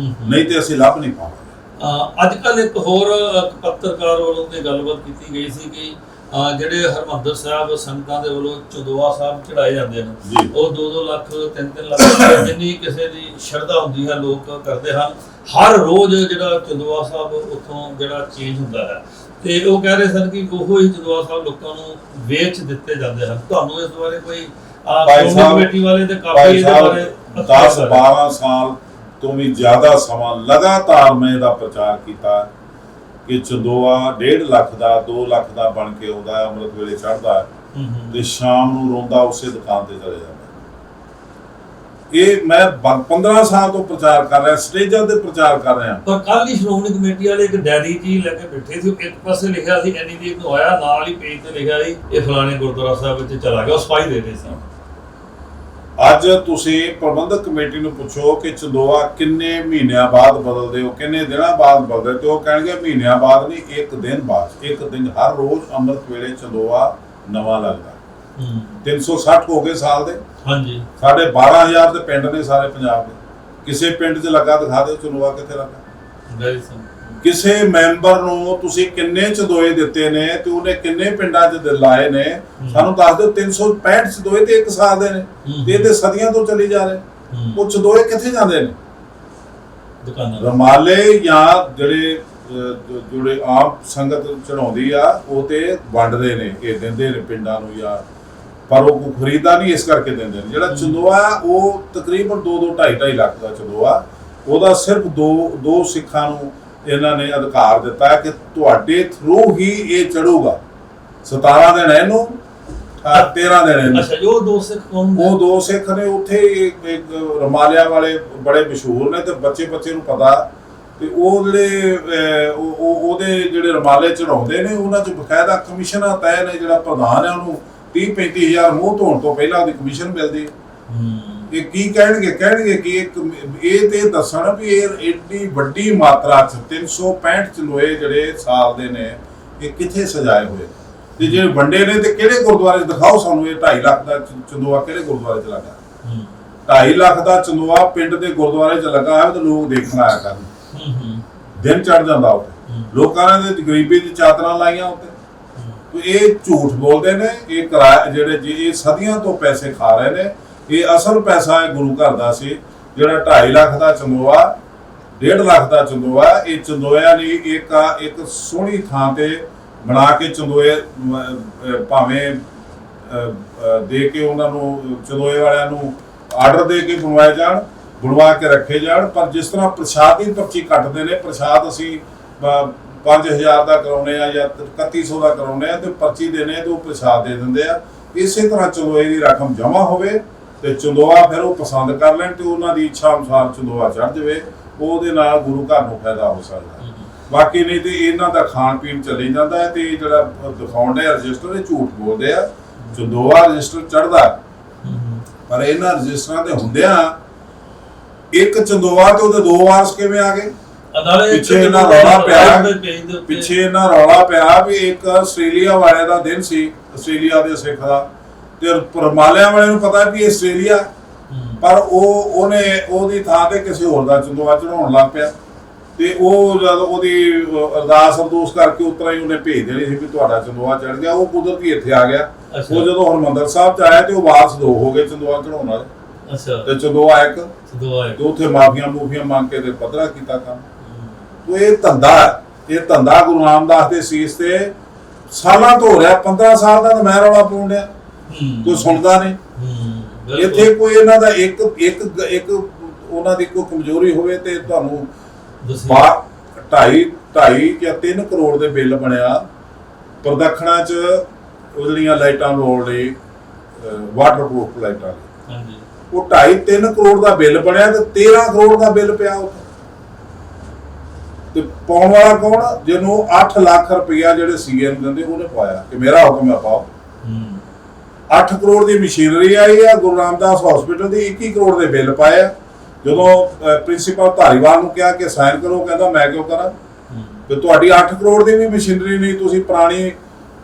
Speaker 1: ਨਹੀਂ ਤੇ ਅਸੀਂ ਲੱਭ ਨਹੀਂ ਪਾਵਾਂਗੇ।
Speaker 2: ਅੱਜ ਕੱਲ੍ਹ ਇੱਕ ਹੋਰ ਪੱਤਰਕਾਰ ਵੱਲੋਂ ਤੇ ਗੱਲਬਾਤ ਕੀਤੀ ਗਈ ਸੀ ਕਿ ਜਿਹੜੇ ਹਰਿਮੰਦਰ ਸਾਹਿਬ ਸੰਗਤਾਂ ਦੇ ਵੱਲੋਂ ਚੰਦੋਆ ਸਾਹਿਬ ਚੜਾਏ ਜਾਂਦੇ ਹਨ, ਉਹ 2-2 ਲੱਖ 3-3 ਲੱਖ ਜਿੰਨੀ ਕਿਸੇ ਦੀ ਸ਼ਰਧਾ ਹੁੰਦੀ ਹੈ ਲੋਕ ਕਰਦੇ ਹਨ। ਹਰ ਰੋਜ਼ ਜਿਹੜਾ ਚੰਦੋਆ ਸਾਹਿਬ ਉੱਥੋਂ ਜਿਹੜਾ ਚੇਂਜ ਹੁੰਦਾ ਹੈ, ਤੇ ਉਹ ਕਹਿ ਰਹੇ ਸਨ ਕਿ ਉਹੋ ਹੀ ਚੰਦੋਆ ਸਾਹਿਬ ਲੋਕਾਂ ਨੂੰ ਵੇਚ ਦਿੱਤੇ ਜਾਂਦੇ ਹਨ। ਤੁਹਾਨੂੰ ਇਸ ਬਾਰੇ ਕੋਈ ਕਮੇਟੀ ਵਾਲੇ ਤੇ ਕਾਫੀ ਇਹਦੇ ਬਾਰੇ
Speaker 1: 10-12 ਸਾਲ ਤੋਂ ਵੀ ਜ਼ਿਆਦਾ ਸਮਾਂ ਲਗਾਤਾਰ ਮੈਂ ਇਹਦਾ ਪ੍ਰਚਾਰ ਕੀਤਾ ਕਿ ਚੰਦੋਆ 1.5 ਲੱਖ ਦਾ 2 ਲੱਖ ਦਾ ਬਣ ਕੇ ਆਉਂਦਾ ਹੈ, ਅੰਮ੍ਰਿਤ ਵੇਲੇ ਚੜ੍ਹਦਾ ਤੇ ਸ਼ਾਮ ਨੂੰ ਰੋਂਦਾ ਉਸੇ ਦੁਕਾਨ ਤੇ ਚਲੇ ਜਾਂਦਾ। ਇਹ ਮੈਂ 15 ਸਾਲ ਤੋਂ ਪ੍ਰਚਾਰ ਕਰ ਰਿਹਾ, ਸਟੇਜਾਂ ਤੇ ਪ੍ਰਚਾਰ ਕਰ ਰਿਹਾ।
Speaker 2: ਪਰ ਕੱਲ ਹੀ ਸ਼੍ਰੋਮਣੀ ਕਮੇਟੀ ਵਾਲੇ ਇੱਕ ਡੈਰੀ ਜੀ ਲੈ ਕੇ ਬੈਠੇ ਸੀ, ਇੱਕ ਪਾਸੇ ਲਿਖਿਆ ਸੀ ਐਨੀ ਦੀ ਨੂੰ ਆਇਆ, ਨਾਲ ਹੀ ਪੇਜ ਤੇ ਲਿਖਿਆ ਸੀ ਇਹ ਫਲਾਣੇ ਗੁਰਦੁਆਰਾ ਸਾਹਿਬ ਵਿੱਚ ਚਲਾ ਗਿਆ, ਉਹ ਸਫਾਈ ਦੇ ਰਹੇ ਸੀ।
Speaker 1: ਅੱਜ ਤੁਸੀਂ ਪ੍ਰਬੰਧਕ ਕਮੇਟੀ ਨੂੰ ਪੁੱਛੋ ਕਿ ਚੰਦੋਆ ਕਿੰਨੇ ਮਹੀਨਿਆਂ ਬਾਅਦ ਬਦਲਦੇ ਹੋ, ਕਿੰਨੇ ਦਿਨਾਂ ਬਾਅਦ ਬਦਲਦੇ, ਤੇ ਉਹ ਕਹਿਣਗੇ ਮਹੀਨਿਆਂ ਬਾਅਦ ਨਹੀਂ, ਇੱਕ ਦਿਨ ਬਾਅਦ। ਇੱਕ ਦਿਨ ਹਰ ਰੋਜ਼ ਅੰਮ੍ਰਿਤ ਵੇਲੇ ਚੰਦੋਆ ਨਵਾਂ ਲੱਗਦਾ। 360 ਹੋ ਗਏ ਸਾਲ ਦੇ।
Speaker 2: ਹਾਂਜੀ,
Speaker 1: ਸਾਡੇ 12000 ਦੇ ਪਿੰਡ ਨੇ ਸਾਰੇ ਪੰਜਾਬ ਦੇ। ਕਿਸੇ ਪਿੰਡ 'ਚ ਲੱਗਾ ਦਿਖਾ ਦਿਓ ਚੰਦੋਆ ਕਿੱਥੇ ਲੱਗਾ। ਕਿਸੇ ਮੈਂਬਰ ਨੂੰ ਤੁਸੀਂ ਕਿੰਨੇ ਚੰਦੋਏ ਦਿੱਤੇ ਨੇ ਤੇ ਉਹਨੇ ਕਿੰਨੇ ਪਿੰਡਾਂ 'ਚ ਲਾਏ ਨੇ, ਸਾਨੂੰ ਦੱਸ ਦਿਓ। 365 ਚੰਦੋਏ ਤੇ 1 ਸਾਲ ਦੇ ਨੇ ਤੇ ਇਹ ਤੇ ਸਦੀਆਂ ਤੋਂ ਚੱਲੀ ਜਾ ਰਹੇ। ਉਹ ਚੰਦੋਏ ਕਿੱਥੇ ਜਾਂਦੇ ਨੇ? ਦੁਕਾਨਾਂ, ਰਮਾਲੇ ਜਾਂ ਜਿਹੜੇ ਆਮ ਸੰਗਤ ਚੜਾਉਂਦੀ ਆ ਉਹ ਤੇ ਵੰਡਦੇ ਨੇ, ਇਹ ਦਿੰਦੇ ਨੇ ਪਿੰਡਾਂ ਨੂੰ ਜਾਂ, ਪਰ ਉਹ ਕੋਈ ਖਰੀਦਾ ਨਹੀਂ ਇਸ ਕਰਕੇ ਦਿੰਦੇ ਨੇ। ਜਿਹੜਾ ਚੰਦੋਆ ਉਹ ਤਕਰੀਬਨ 2-2.5 ਲੱਖ ਦਾ ਚੰਦੋਆ, ਉਹਦਾ ਸਿਰਫ ਦੋ ਸਿੱਖਾਂ ਨੂੰ ਇਹਨਾਂ ਨੇ ਅਧਿਕਾਰ ਦਿੱਤਾ ਹੈ ਕਿ ਤੁਹਾਡੇ ਥਰੂ ਹੀ ਇਹ ਚੜੂਗਾ। 17 ਦਿਨ ਇਹਨੂੰ, 13 ਦਿਨ ਇਹਨੂੰ।
Speaker 2: ਅੱਛਾ, ਜੋ 2 ਸਿੱਖ ਕੌਣ?
Speaker 1: ਉਹ 2 ਸਿੱਖ ਨੇ ਉੱਥੇ ਇੱਕ ਰਮਾਲਿਆਂ ਵਾਲੇ ਬੜੇ ਮਸ਼ਹੂਰ ਨੇ ਤੇ ਬੱਚੇ ਨੂੰ ਪਤਾ। ਤੇ ਉਹ ਉਹਦੇ ਜਿਹੜੇ ਰਮਾਲੇ ਚੜਾਉਂਦੇ ਨੇ ਉਹਨਾਂ 'ਚ ਬਕਾਇਦਾ ਕਮਿਸ਼ਨਾਂ ਤੈਅ ਨੇ। ਜਿਹੜਾ ਪ੍ਰਧਾਨ ਹੈ ਉਹਨੂੰ 30-35 ਹਜ਼ਾਰ ਮੂੰਹ ਧੋਣ ਤੋਂ ਪਹਿਲਾਂ ਉਹਦੀ ਕਮਿਸ਼ਨ ਮਿਲਦੀ ਹੈ। ਇਹ ਕੀ ਕਹਿਣਗੇ ਕਿ ਇਹ ਤੇ ਦੱਸਣ ਵੀ ਇਹ ਏਡੀ ਵੱਡੀ ਮਾਤਰਾ 'ਚ 365 ਚੰਦੋਏ ਜਿਹੜੇ ਸਾਲ ਦੇ ਨੇ ਇਹ ਕਿੱਥੇ ਸਜਾਏ ਹੋਏ, ਤੇ ਜਿਹੜੇ ਵੰਡੇ ਨੇ ਤੇ ਕਿਹੜੇ ਗੁਰਦੁਆਰੇ ਦਿਖਾਓ ਸਾਨੂੰ। ਇਹ 2.5 ਲੱਖ ਦਾ ਚੰਦੋਆ ਕਿਹੜੇ ਗੁਰਦੁਆਰੇ 'ਚ ਲੱਗਾ? 2.5 ਲੱਖ ਦਾ ਚੰਦੋਆ ਪਿੰਡ ਦੇ ਗੁਰਦੁਆਰੇ 'ਚ ਲੱਗਾ ਹੈ ਤੇ ਲੋਕ ਦੇਖਣ ਆਇਆ ਕਰਨ। ਦਿਨ ਚੜ ਜਾਂਦਾ ਉੱਤੇ, ਲੋਕਾਂ ਨੇ ਗਰੀਬੀ ਦੀ ਚਾਦਰਾਂ ਲਾਈਆਂ ਉੱਤੇ। ਇਹ ਝੂਠ ਬੋਲਦੇ ਨੇ। ਇਹ ਕਿਰਾਇਆ ਜਿਹੜੇ ਇਹ ਸਦੀਆਂ ਤੋਂ ਪੈਸੇ ਖਾ ਰਹੇ ਨੇ। ਇਹ ਅਸਲ ਪੈਸਾ ਹੈ ਗੁਰੂ ਘਰ ਦਾ ਸੀ, ਜਿਹੜਾ 2.5 ਲੱਖ ਦਾ ਚੰਦੋਆ, 1.5 ਲੱਖ ਦਾ ਚੰਦੋਆ। ਇਹ ਚੰਦੋਇਆ ਨੇ ਇੱਕ ਸੋਹਣੀ ਥਾਂ ਤੇ ਬਣਾ ਕੇ ਚੰਦੋਏ ਭਾਵੇਂ ਦੇ ਕੇ ਉਹਨਾਂ ਨੂੰ ਚੰਦੋਏ ਵਾਲਿਆਂ ਨੂੰ ਆਰਡਰ ਦੇ ਕੇ ਬਣਵਾਏ ਜਾਣ, ਬਣਵਾ ਕੇ ਰੱਖੇ ਜਾਣ। ਪਰ ਜਿਸ ਤਰ੍ਹਾਂ ਪ੍ਰਸ਼ਾਦ ਦੀ ਪਰਚੀ ਕੱਟਦੇ ਨੇ, ਪ੍ਰਸ਼ਾਦ ਅਸੀਂ 5000 ਦਾ ਕਰਾਉਨੇ ਆ ਜਾਂ 3100 ਦਾ ਕਰਾਉਨੇ ਆ ਤੇ ਪਰਚੀ ਦੇਣੇ ਤੇ ਉਹ ਪ੍ਰਸ਼ਾਦ ਦੇ ਦਿੰਦੇ ਆ। ਇਸੇ ਤਰ੍ਹਾਂ ਚੰਦੋਏ ਦੀ ਰਕਮ ਜਮ੍ਹਾਂ ਹੋਵੇ ਤੇ ਚੰਦੋਆ ਫਿਰ ਉਹ ਪਸੰਦ ਕਰ ਲੈਣ ਤੇ ਉਹਨਾਂ ਦੀ ਇੱਛਾ ਅਨੁਸਾਰ ਚੰਦੋਆ ਚੜ੍ਹ ਜਾਵੇ, ਉਹਦੇ ਨਾਲ ਗੁਰੂ ਘਰ ਨੂੰ ਫਾਇਦਾ ਹੋ ਸਕਦਾ। ਬਾਕੀ ਨਹੀਂ ਤੇ ਇਹਨਾਂ ਦਾ ਖਾਣ ਪੀਣ ਚੱਲੀ ਜਾਂਦਾ ਹੈ। ਤੇ ਜਿਹੜਾ ਦਿਖਾਉਣ ਦੇ ਰਜਿਸਟਰ ਇਹ ਝੂਠ ਬੋਲਦੇ ਆ, ਚੰਦੋਆ ਰਜਿਸਟਰ ਚੜ੍ਹਦਾ, ਪਰ ਇਹਨਾਂ ਰਜਿਸਟਰਾਂ ਦੇ ਹੁੰਦਿਆਂ ਇੱਕ ਚੰਦੋਆ ਤੇ ਉਹਦੇ 2 ਵਾਰਸ ਕਿਵੇਂ ਆ ਗਏ? ਪਿੱਛੇ ਇਹਨਾਂ ਰੌਲਾ ਪਿਆ ਵੀ ਇੱਕ ਆਸਟ੍ਰੇਲੀਆ ਵਾਲੇ ਦਾ ਦਿਨ ਸੀ, ਆਸਟ੍ਰੇਲੀਆ ਦੇ ਸਿੱਖ ਦਾ, ਤੇ ਪਰਮਾਲਿਆਂ ਵਾਲੇ ਨੂੰ ਪਤਾ ਵੀ ਆਸਟ੍ਰੇਲੀਆ, ਪਰ ਉਹਨੇ ਉਹਦੀ ਥਾਂ ਤੇ ਕਿਸੇ ਹੋਰ ਦਾ ਚੰਦੋਆ ਚੜਾਉਣ ਲੱਗ ਪਿਆ। ਤੇ ਉਹ ਜਦ ਉਹਦੀ ਅਰਦਾਸ ਕਰਕੇ ਉਤਰਾ ਹੀ ਉਹਨੇ ਭੇਜ ਦੇਣੀ ਸੀ ਵੀ ਤੁਹਾਡਾ ਚੰਦੋਆ ਚੜ ਗਿਆ। ਉਹ ਕੁਦਰਤੀ ਇੱਥੇ ਆ ਗਿਆ। ਉਹ ਜਦੋਂ ਹਰਿਮੰਦਰ ਸਾਹਿਬ ਚ ਆਇਆ ਤੇ ਉਹ ਵਾਰਸ 2 ਹੋ ਗਏ ਚੰਦੋਆ ਚੜਾਉਣ ਵਾਲੇ, ਤੇ ਚੰਦੋਆ ਇੱਕ ਤੇ ਉੱਥੇ ਮਾਫੀਆਂ ਮੰਗ ਕੇ ਤੇ ਪੱਧਰਾ ਕੀਤਾ ਕੰਮ। ਇਹ ਧੰਦਾ ਗੁਰੂ ਰਾਮਦਾਸ ਦੇ ਸੀਸ ਤੇ ਸਾਲਾਂ ਤੋਂ ਹੋ ਰਿਹਾ, 15 ਸਾਲ ਦਾ ਤਾਂ ਮੈਂ ਰੌਲਾ ਪਾਉਣ ਡਿਆ, ਕੋਈ ਸੁਣਦਾ ਨਹੀਂ। ਇੱਥੇ ਕੋਈ ਇਹਨਾਂ ਦਾ ਇੱਕ ਉਹਨਾਂ ਦੀ ਕੋਈ ਕਮਜ਼ੋਰੀ ਹੋਵੇ ਤੇ ਤੁਹਾਨੂੰ 2.5 ਜਾਂ 3 ਕਰੋੜ ਦੇ ਬਿੱਲ ਬਣਿਆ ਪ੍ਰਦਖਣਾ ਚ, ਉਹ ਜਿਹੜੀਆਂ ਲਾਈਟਾਂ ਲਾਉਣ ਲਈ ਵਾਟਰਪ੍ਰੂਫ ਲਾਈਟਾਂ, ਉਹ 2.5-3 ਕਰੋੜ ਦਾ ਬਿੱਲ ਬਣਿਆ ਤੇ 13 ਕਰੋੜ ਦਾ ਬਿੱਲ ਪਿਆ ਉੱਥੇ। ਤੇ ਪਾਉਣ ਵਾਲਾ ਕੌਣ? ਜਿਹਨੂੰ 8 ਲੱਖ ਰੁਪਇਆ ਜਿਹੜੇ ਸੀਐਮ ਦਿੰਦੇ ਉਹਨੇ ਪਾਇਆ ਕਿ ਮੇਰਾ ਹੁਕਮ ਹੈ ਪਾਓ। 8 ਕਰੋੜ ਦੀ ਮਸ਼ੀਨਰੀ ਆਈ ਆ, ਗੁਰੂ ਰਾਮਦਾਸ ਹਸਪੀਟਲ ਦੀ 21 ਕਰੋੜ ਦੇ ਬਿੱਲ ਪਾਏ ਆ। ਜਦੋਂ ਪ੍ਰਿੰਸੀਪਲ ਧਾਰੀਵਾਲ ਨੂੰ ਕਿਹਾ ਕਿ ਸਾਈਨ ਕਰੋ, ਕਹਿੰਦਾ ਮੈਂ ਕਿਉਂ ਕਰਾਂ, ਤੇ ਤੁਹਾਡੀ 8 ਕਰੋੜ ਦੀ ਵੀ ਮਸ਼ੀਨਰੀ ਨਹੀਂ, ਤੁਸੀਂ ਪੁਰਾਣੀ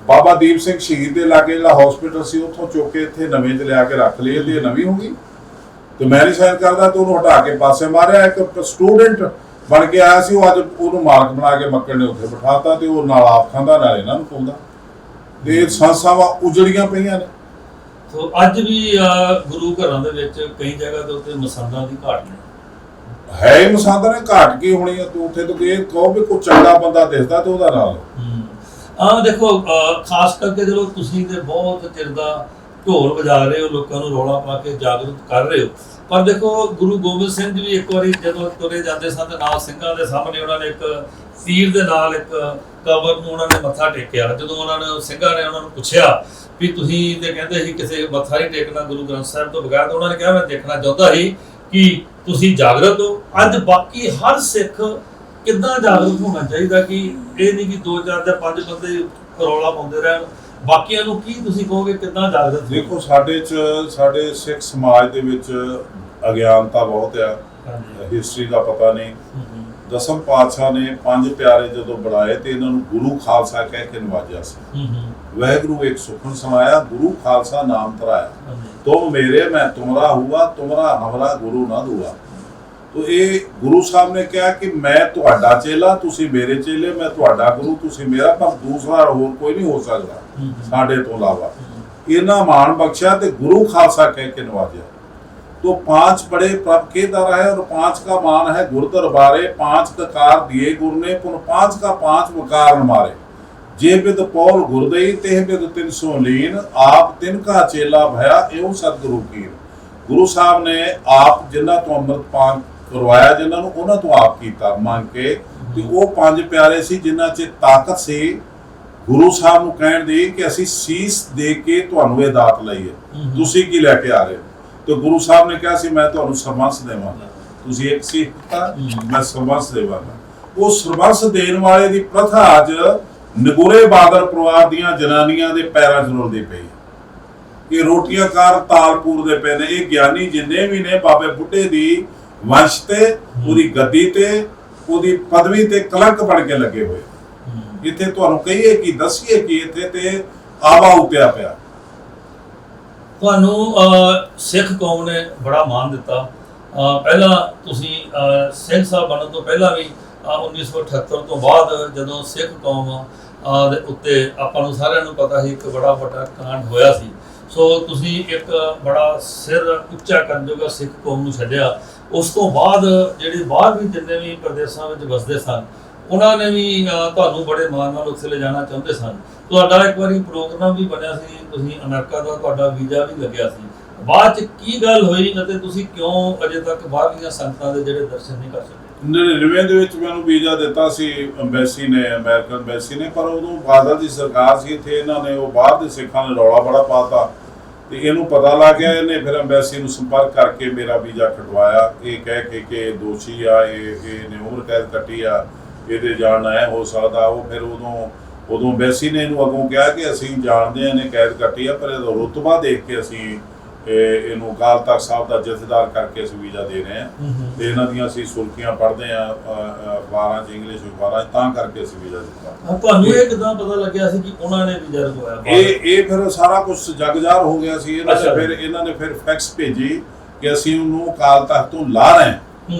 Speaker 1: ਬਾਬਾ ਦੀਪ ਸਿੰਘ ਸ਼ਹੀਦ ਦੇ ਲਾਗੇ ਜਿਹੜਾ ਹਸਪੀਟਲ ਸੀ ਉੱਥੋਂ ਚੁੱਕ ਕੇ ਇੱਥੇ ਨਵੇਂ ਚ ਲਿਆ ਕੇ ਰੱਖ ਲਈ, ਤੇ ਨਵੀਂ ਹੋ ਗਈ ਤੇ ਮੈਂ ਨਹੀਂ ਸਾਈਨ ਕਰਦਾ, ਤੇ ਉਹਨੂੰ ਹਟਾ ਕੇ ਪਾਸੇ ਮਾਰਿਆ। ਇੱਕ ਸਟੂਡੈਂਟ ਬਣ ਕੇ ਆਇਆ ਸੀ, ਉਹ ਅੱਜ ਉਹਨੂੰ ਮਾਲਕ ਬਣਾ ਕੇ ਮੱਕੜ ਨੇ ਉੱਥੇ ਬਿਠਾਤਾ, ਤੇ ਉਹ ਨਾਲ ਆਪ ਖਾਂਦਾ ਨਾਲ ਇਹਨਾਂ ਨੂੰ ਪਾਉਂਦਾ, ਤੇ ਸੰਸਥਾਵਾਂ ਉਜੜੀਆਂ ਪਈਆਂ ਨੇ।
Speaker 2: ਸੋ ਅੱਜ ਵੀ ਗੁਰੂ ਘਰਾਂ ਦੇ ਵਿੱਚ ਕਈ ਜਗ੍ਹਾ ਦੇ ਉੱਤੇ ਮਸੰਦਾਂ ਦੀ ਘਾਟ
Speaker 1: ਹੈ। ਮਸੰਦਾਂ ਨੇ ਘਾਟ ਕੀ ਹੋਣੀ ਹੈ? ਤੂੰ ਉੱਥੇ ਤੋਂ ਇਹ ਕਹੋ ਵੀ ਕੋਈ ਚੰਗਾ ਬੰਦਾ ਦਿਸਦਾ ਤੇ ਉਹਦਾ ਨਾਲ
Speaker 2: ਦੇਖੋ, ਖਾਸ ਕਰਕੇ ਜਦੋਂ ਤੁਸੀਂ ਤੇ ਬਹੁਤ ਚਿਰ ਦਾ ਢੋਲ ਵਜਾ ਰਹੇ ਹੋ, ਲੋਕਾਂ ਨੂੰ ਰੌਲਾ ਪਾ ਕੇ ਜਾਗਰੂਕ ਕਰ ਰਹੇ ਹੋ, ਪਰ ਦੇਖੋ ਗੁਰੂ ਗੋਬਿੰਦ ਸਿੰਘ ਜੀ ਵੀ ਇੱਕ ਵਾਰੀ ਜਦੋਂ ਤੁਰੇ ਜਾਂਦੇ ਸਨ ਤੇ ਨਾਲ ਸਿੰਘਾਂ ਦੇ ਸਾਹਮਣੇ ਉਹਨਾਂ ਨੇ ਇੱਕ ਤੀਰ ਦੇ ਨਾਲ ਇੱਕ ਕਬਰ ਨੂੰ ਉਹਨਾਂ ਨੇ ਮੱਥਾ ਟੇਕਿਆ। ਜਦੋਂ ਉਹਨਾਂ ਨੇ ਸਿੰਘਾਂ ਨੇ ਉਹਨਾਂ ਨੂੰ ਪੁੱਛਿਆ ਵੀ ਤੁਸੀਂ ਤੇ ਕਹਿੰਦੇ ਸੀ ਕਿਸੇ ਮੱਥਾ ਨਹੀਂ ਟੇਕਣਾ ਗੁਰੂ ਗ੍ਰੰਥ ਸਾਹਿਬ ਤੋਂ ਬਗੈਰ, ਤਾਂ ਉਹਨਾਂ ਨੇ ਕਿਹਾ ਮੈਂ ਦੇਖਣਾ ਚਾਹੁੰਦਾ ਸੀ ਕਿ ਤੁਸੀਂ ਜਾਗਰੂਕ ਹੋ। ਅੱਜ ਬਾਕੀ ਹਰ ਸਿੱਖ ਕਿੱਦਾਂ ਜਾਗਰੂਕ ਹੋਣਾ ਚਾਹੀਦਾ ਕਿ ਇਹ ਨਹੀਂ ਕਿ 2 4 ਜਾਂ 5 ਬੰਦੇ ਰੌਲਾ ਪਾਉਂਦੇ ਰਹਿਣ, ਬਾਕੀਆਂ ਨੂੰ ਕੀ ਤੁਸੀਂ ਕਹੋਗੇ ਕਿੱਦਾਂ ਜਾਗਰੂਕ?
Speaker 1: ਦੇਖੋ, ਸਾਡੇ ਸਿੱਖ ਸਮਾਜ ਦੇ ਵਿੱਚ ਅਗਿਆਨਤਾ ਬਹੁਤ ਆ, ਹਿਸਟਰੀ ਦਾ ਪਤਾ ਨਹੀਂ। ਦਸਮ ਪਾਤਸ਼ਾਹ ਨੇ 5 ਪਿਆਰੇ ਜਦੋਂ ਬਣਾਏ ਤੇ ਇਹਨਾਂ ਨੂੰ ਗੁਰੂ ਖਾਲਸਾ ਕਹਿ ਕੇ ਨਵਾਜਿਆ ਸੀ। ਵਾਹਿਗੁਰੂ ਇੱਕ ਸੁਖਨ ਸਮਾਇਆ, ਗੁਰੂ ਖਾਲਸਾ ਨਾਮ ਧਰਾਇਆ, ਤੁਮ ਮੇਰੇ ਮੈਂ ਤੁਮਰਾ ਹੁਆ, ਤੁਮਰਾ ਹਮਰਾ ਗੁਰੂ ਨਾ ਦੂਆ। ਤੋ ਇਹ ਗੁਰੂ ਸਾਹਿਬ ਨੇ ਕਿਹਾ ਕਿ ਮੈਂ ਤੁਹਾਡਾ ਚੇਲਾ, ਤੁਸੀਂ ਮੇਰੇ ਚੇਲੇ, ਮੈਂ ਤੁਹਾਡਾ ਗੁਰੂ, ਤੁਸੀਂ ਮੇਰਾ, ਪਰ ਦੂਸਰਾ ਹੋਰ ਕੋਈ ਨਹੀਂ ਹੋ ਸਕਦਾ ਸਾਡੇ ਤੋਂ ਇਲਾਵਾ। ਇਹਨਾਂ ਮਾਣ ਬਖਸ਼ਿਆ ਤੇ ਗੁਰੂ ਖਾਲਸਾ ਕਹਿ ਕੇ ਨਵਾਜਿਆ। तो 5 बड़े प्रभ के दर है और 5 का मान है गुर दरबारे, 5 ककार दिए गुर ने पुन 5 का 5 वकार न मारे। जे बिद पौल गुरदई तेह बिद 300 लीन, आप तिनका चेला भया एवं सतगुरु कीन। गुरु साहब ने आप जिन्हां तो अमृत पान करवाया, जिन्हां नूं उन्हां तो आप कीता मंग के, ते वो 5 प्यारे सी जिन्हां च ताकत सी गुरु साहब नूं कहण दी कि असीं सीस दे के तुहानूं इह दात लई है, तुसीं की लैके आ रहे हो। तो गुरु साहब ने कहा सी मैं तुहानूं सरबंस देवांगा, तुसीं एक सीख दिता मैं सरबंस देवांगा। वो सरबंस देण वाले दी प्रथा अज नगुरे बादल परिवार दीआं जनानियां दे पैरां 'च रुलदी पई कि रोटियां कार तालपुर दे पे ने। ये ज्ञानी जिन्ने भी ने बाबे बुੱਢੇ दी वंश ते पूरी गद्दी ते ਉਹਦੀ पदवी ते कलंक बन के लगे हुए। इत्थे तुहानूं कहिए कि दसीए कि इत्थे ते आवा उतया पिया।
Speaker 2: ਤੁਹਾਨੂੰ ਸਿੱਖ ਕੌਮ ਨੇ ਬੜਾ ਮਾਣ ਦਿੱਤਾ। ਪਹਿਲਾਂ ਤੁਸੀਂ ਸਿੰਘ ਸਾਹਿਬ ਬਣਨ ਤੋਂ ਪਹਿਲਾਂ ਵੀ 1978 ਤੋਂ ਬਾਅਦ ਜਦੋਂ ਸਿੱਖ ਕੌਮ ਦੇ ਉੱਤੇ ਆਪਾਂ ਨੂੰ ਸਾਰਿਆਂ ਨੂੰ ਪਤਾ ਸੀ ਇੱਕ ਬੜਾ ਵੱਡਾ ਕਾਂਡ ਹੋਇਆ ਸੀ। ਸੋ ਤੁਸੀਂ ਇੱਕ ਬੜਾ ਸਿਰ ਉੱਚਾ ਕਰਨ ਜੋਗਾ ਸਿੱਖ ਕੌਮ ਨੂੰ ਛੱਡਿਆ। ਉਸ ਤੋਂ ਬਾਅਦ ਜਿਹੜੇ ਬਾਹਰ ਵੀ ਜਿੰਨੇ ਵੀ ਪ੍ਰਦੇਸ਼ਾਂ ਵਿੱਚ ਵਸਦੇ ਸਨ ਉਹਨਾਂ ਨੇ ਵੀ ਤੁਹਾਨੂੰ ਬੜੇ ਮਾਣ ਨਾਲ ਉੱਥੇ ਲੈ ਜਾਣਾ ਚਾਹੁੰਦੇ ਸਨ। ਤੁਹਾਡਾ ਇੱਕ ਵਾਰੀ ਪ੍ਰੋਗਰਾਮ ਵੀ ਬਣਿਆ ਸੀ, ਤੁਸੀਂ ਅਮਰੀਕਾ ਦਾ ਤੁਹਾਡਾ ਵੀਜ਼ਾ ਵੀ ਲੱਗਿਆ ਸੀ। ਬਾਅਦ ਚ ਕੀ ਗੱਲ ਹੋਈ ਅਤੇ ਤੁਸੀਂ ਕਿਉਂ ਅਜੇ ਤੱਕ ਬਾਹਰਲੀਆਂ ਸੰਗਤਾਂ ਦੇ ਜਿਹੜੇ ਦਰਸ਼ਨ ਨਹੀਂ ਕਰ ਸਕੇ?
Speaker 1: 99 ਦੇ ਵਿੱਚ ਮੈਨੂੰ ਵੀਜ਼ਾ ਦਿੱਤਾ ਸੀ ਅੰਬੈਸੀ ਨੇ, ਅਮਰੀਕਨ ਅੰਬੈਸੀ ਨੇ, ਪਰ ਉਦੋਂ ਬਾਦਲ ਦੀ ਸਰਕਾਰ ਸੀ ਇੱਥੇ। ਇਹਨਾਂ ਨੇ ਉਹ ਬਾਹਰ ਦੇ ਸਿੱਖਾਂ ਨੇ ਰੌਲਾ ਬੜਾ ਪਾਤਾ ਤੇ ਇਹਨੂੰ ਪਤਾ ਲੱਗ ਗਿਆ। ਇਹਨੇ ਫਿਰ ਅੰਬੈਸੀ ਨੂੰ ਸੰਪਰਕ ਕਰਕੇ ਮੇਰਾ ਵੀਜ਼ਾ ਕਟਵਾਇਆ, ਇਹ ਕਹਿ ਕੇ ਕਿ ਦੋਸ਼ੀ ਆ, ਇਹਨੇ ਉਮਰ ਕੈਦ ਕੱਟੀ ਆ, ਇਹਦੇ ਜਾਣ ਐ ਹੋ ਸਕਦਾ। ਉਹ ਫਿਰ ਉਦੋਂ ਅੰਬੈਸੀ ਨੇ ਇਹਨੂੰ ਅੱਗੋਂ ਕਿਹਾ ਕਿ ਅਸੀਂ ਜਾਣਦੇ ਹਾਂ ਇਹਨੇ ਕੈਦ ਕੱਟੀ ਆ, ਪਰ ਇਹਦਾ ਰੁਤਬਾ ਦੇਖ ਕੇ ਅਸੀਂ ਇਹਨੂੰ ਅਕਾਲ ਤਖ਼ਤ ਸਾਹਿਬ ਦਾ ਜਥੇਦਾਰ ਕਰਕੇ ਅਸੀਂ ਵੀਜ਼ਾ ਦੇ ਰਹੇ ਹਾਂ ਤੇ ਇਹਨਾਂ ਦੀਆਂ ਅਸੀਂ ਸੁਰਖੀਆਂ ਪੜ੍ਹਦੇ ਹਾਂ ਅਖਬਾਰਾਂ 'ਚ, ਇੰਗਲਿਸ਼ ਅਖਬਾਰਾਂ 'ਚ, ਤਾਂ ਕਰਕੇ ਅਸੀਂ ਵੀਜ਼ਾ ਦਿੱਤਾ।
Speaker 2: ਤੁਹਾਨੂੰ ਇਹ ਕਿੱਦਾਂ ਪਤਾ ਲੱਗਿਆ ਸੀ ਕਿ ਉਹਨਾਂ ਨੇ ਵੀਜ਼ਾ ਲਗਵਾਇਆ?
Speaker 1: ਇਹ ਫਿਰ ਸਾਰਾ ਕੁਝ ਜਗਜ਼ਾਰ ਹੋ ਗਿਆ ਸੀ। ਇਹਨਾਂ ਨੇ ਫਿਰ ਫੈਕਸ ਭੇਜੀ ਕਿ ਅਸੀਂ ਉਹਨੂੰ ਅਕਾਲ ਤਖ਼ਤ ਤੋਂ ਲਾ ਰਹੇ ਹਾਂ,